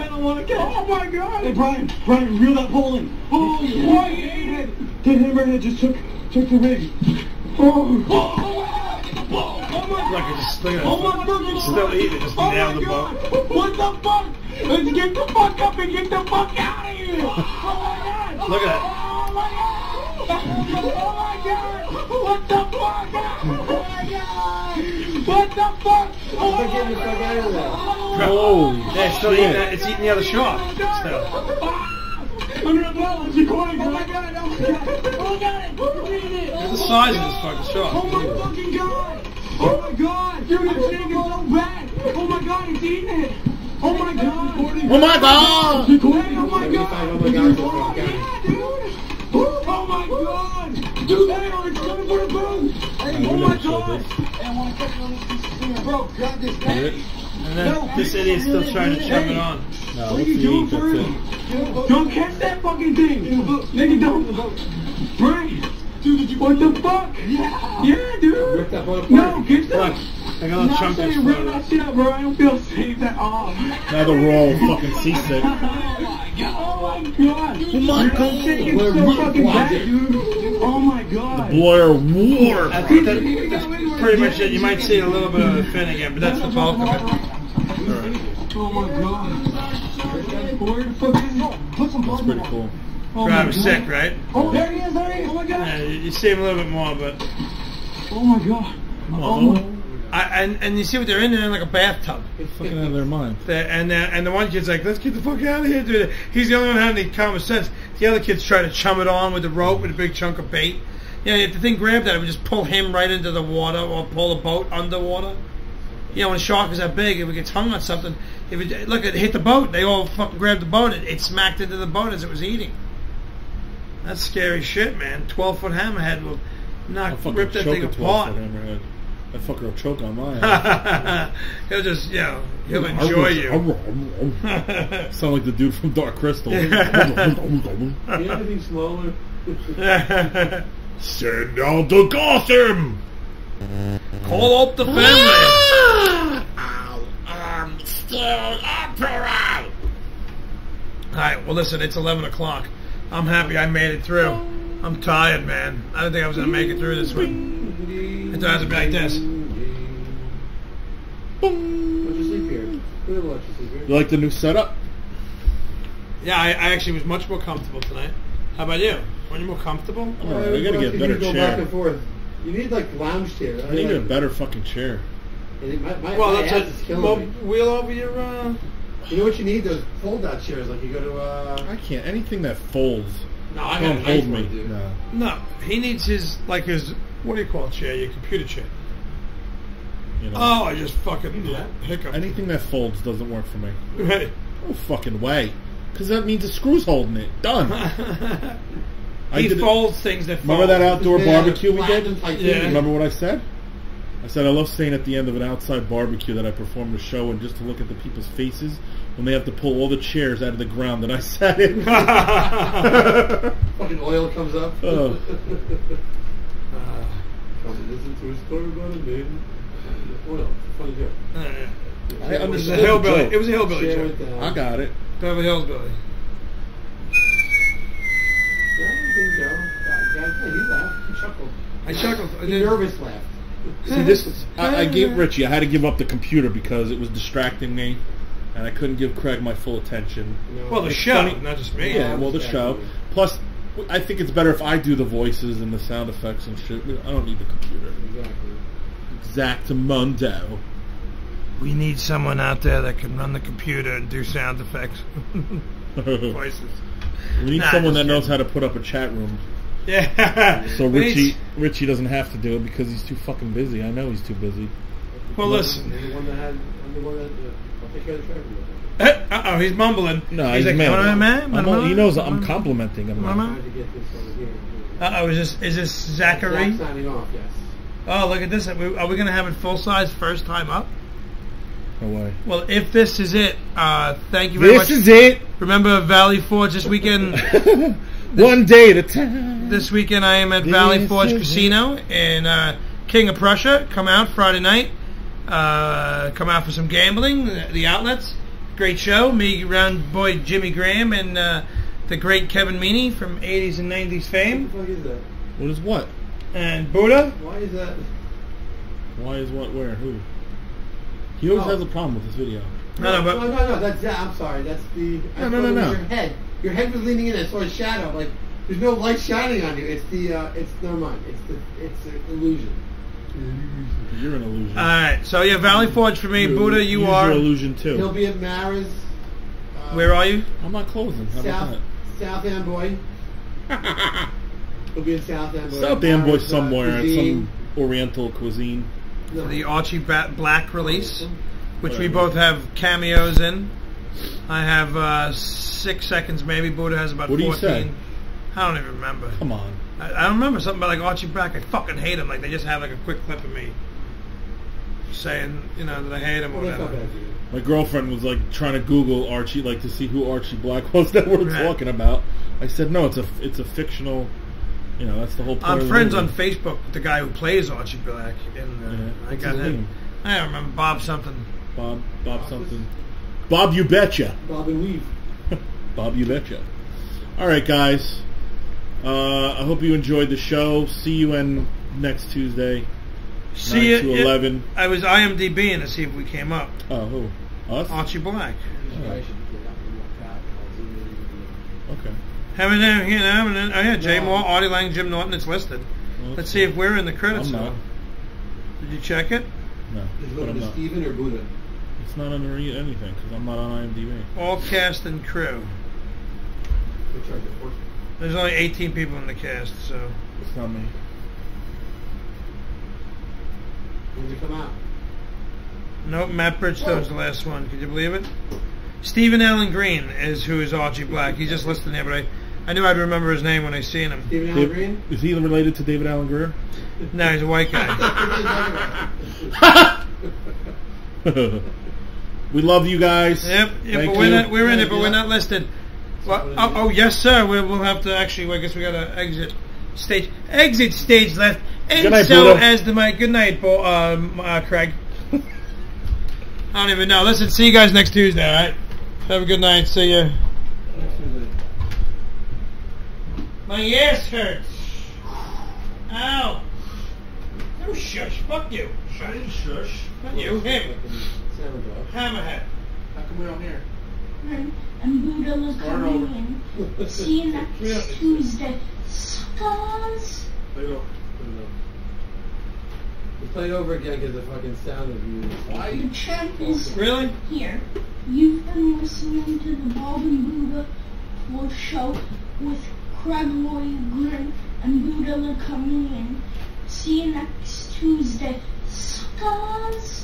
don't want to catch. Oh my god! Hey, Brian, reel that pole in. Oh, boy, you ate it! The hammerhead just took the rig. Oh my god! Look, it's just, look at Oh my it. fucking It's still eating, just nailed the boat. What the fuck? Let's get the fuck up and get the fuck out of here! Oh my god! Look at that. Oh my god! Oh my god! What the fuck? Oh my god! What the fuck? Oh my god! Yeah, it's still eating that. It's eating the other shark. Still. Under the ball, it's recording. Oh my god! Oh my god! Oh my god! Look at the size of this fucking shark. Oh my fucking god! Oh my god! Dude, this thing is so bad! Oh my god, it's eating it! Oh my god! Oh my god! Hey, oh my god! Oh yeah, dude! Oh my god! Dude, hey, it's coming for the boat! Hey, oh my god! Hey, I want to catch one of these things. Bro, grab this thing! And then this idiot's still trying to chum it on. No, What are you doing for real? Don't catch that fucking thing! Nigga, don't! Brian! Dude, did you what the fuck? Yeah, dude! Rip that boat apart. No, get that! Look, I got a little chunk Rip of that shit up, bro. I don't feel safe at all. Now the raw fucking seasick. Oh my god! Oh my god! It's so fucking bad, dude. Oh my god! Blair War. That's pretty much it. You might see a little bit of the fin again, but that's the bulk of it. Oh my god! Where the fuck is it? Put some That's pretty cool. Oh Grab was sick, right? Oh, there he is, there he is. Oh my god! Yeah, you see him a little bit more, but... Oh my god! Oh my. And you see what they're in? They're in like a bathtub. They're fucking out of their mind. And the one kid's like, let's get the fuck out of here, dude. He's the only one having any common sense. The other kids try to chum it on with the rope with a big chunk of bait. You know, if the thing grabbed that, it would just pull him right into the water or pull the boat underwater. You know, when a shark is that big, if it gets hung on something, if it, look, it hit the boat, they all fucking grabbed the boat, it smacked into the boat as it was eating. That's scary shit, man. 12-foot hammerhead will rip that thing apart. That fucker will choke on my ass. He'll just, you know, he'll enjoy you. Sound like the dude from Dark Crystal. You have anything slower? Send out the Gotham! Call up the family! I am still Emperor! Alright, well listen, it's 11 o'clock. I'm happy I made it through. I'm tired, man. I didn't think I was going to make it through this one. I thought I had to be like this. You like the new setup? Yeah, I actually was much more comfortable tonight. How about you? Weren't you more comfortable? Right, I gotta get a better chair. Back and forth. You need like lounge chair. I need a better fucking chair. My ass is killing me. Wheel over your. You know what you need? Those fold-out chairs. Like you go to. I can't. Anything that folds. No, I don't got hold nice me. One, dude. No, he needs his what do you call a chair? Your computer chair. You know, oh, I just fucking hiccup. Anything that folds doesn't work for me. Right. No fucking way. Because that means the screw's holding it. Done. He folds things that fold. Remember that outdoor barbecue we did? Yeah. Remember what I said? I said I love staying at the end of an outside barbecue that I performed a show and just to look at the people's faces when they have to pull all the chairs out of the ground that I sat in. Fucking oil comes up. Oh. Listen to a story about a man. Oil. Funny joke. I understood it was a hillbilly. joke. It was a hillbilly joke. I got it. Beverly Hills Billy. He laughed. He chuckled. I chuckled. He nervous laughed. See, this I gave Richie. I had to give up the computer because it was distracting me, and I couldn't give Craig my full attention. No. Well, the it's show, funny. not just me. Yeah, well, the show. Plus, I think it's better if I do the voices and the sound effects and shit. I don't need the computer. Exactamundo. We need someone out there that can run the computer and do sound effects. Voices. We need someone that knows how to put up a chat room. Yeah. So Richie doesn't have to do it because he's too fucking busy. I know he's too busy. Well, listen. I'm the one that I'll take care of the traffic. Uh-oh, he's mumbling. No, he's like, mad. He knows I'm complimenting him. Uh-oh, is this Zachary? Zach signing off, yes. Oh, look at this. Are we going to have it full-size first time up? No way. Well, if this is it, thank you very much. This is it. Remember Valley Forge this weekend? One day at a time. This weekend I am at Valley Forge Casino in King of Prussia. Come out Friday night. Come out for some gambling. The Outlets. Great show. Me, round boy Jimmy Graham, and the great Kevin Meaney from 80s and 90s fame. What the fuck is that? What is what? And Buddha. Why is that? Why is what? Where? Who? He always has a problem with this video. No. That's I'm sorry. That's the. No. Your head. Your head was leaning in. I saw a shadow. Like there's no light shining on you. It's the. It's never mind. It's an illusion. You're an illusion. All right. So yeah, Valley Forge for me. Buddha, you are. You're an illusion too. He'll be at Mara's. Where are you? I'm not closing. How about that? South Amboy. He'll be in South Amboy. South Amboy somewhere at some Oriental cuisine. For the Archie Black release, which we both have cameos in. I have 6 seconds maybe. Buddha has about 14. What do you say? I don't even remember. Come on. I don't remember something about like Archie Black. I fucking hate him. Like they just have like a quick clip of me saying, that I hate him or whatever. My girlfriend was like trying to Google Archie, like to see who Archie Black was that we're talking about. I said no, it's a fictional. That's the whole point. I'm friends on Facebook with the guy who plays Archie Black, and I got him. I don't remember Bob something. Bob something. Bob, you betcha. Bob and Weave. Bob, you betcha. All right, guys. I hope you enjoyed the show. See you next Tuesday. See 9 to 11. I was IMDbing to see if we came up. Oh, who? Us? Archie Black. Oh. Okay. Jay Moore, Artie Lang, Jim Norton. It's listed. Well, let's see if we're in the credits. I'm not. Did you check it? No. Is it under Stephen or Buddha? It's not under anything because I'm not on IMDb. All cast and crew. There's only 18 people in the cast, so it's not me. When did it come out? Nope, Matt Bridgestone's the last one. Could you believe it? Stephen Allen Green is who is Archie Black. He's just listed there, but I knew I'd remember his name when I seen him. Stephen Allen Green? Is he related to David Allen Greer? No, he's a white guy. We love you guys. Yep, but we're in it, but we're not listed. Well, oh, yes, sir. We'll have to actually. I guess we got to exit stage left. And good night, so Buddha. as the mic. Good night, Craig. I don't even know. Listen, see you guys next Tuesday. All right. Have a good night. See ya. My ass hurts. Ow! No shush. Fuck you. I didn't shush. Not you. Him. Hammerhead. How come we don't hear? And Buda was coming in. See you next Tuesday. Suckers. Play it over. Play it over again because the fucking sound of you. Why? The champ is really here. You've been listening to the Bob and Buda Wolf Show with Craig Loydgren and Buda coming in. See you next Tuesday. Suckers.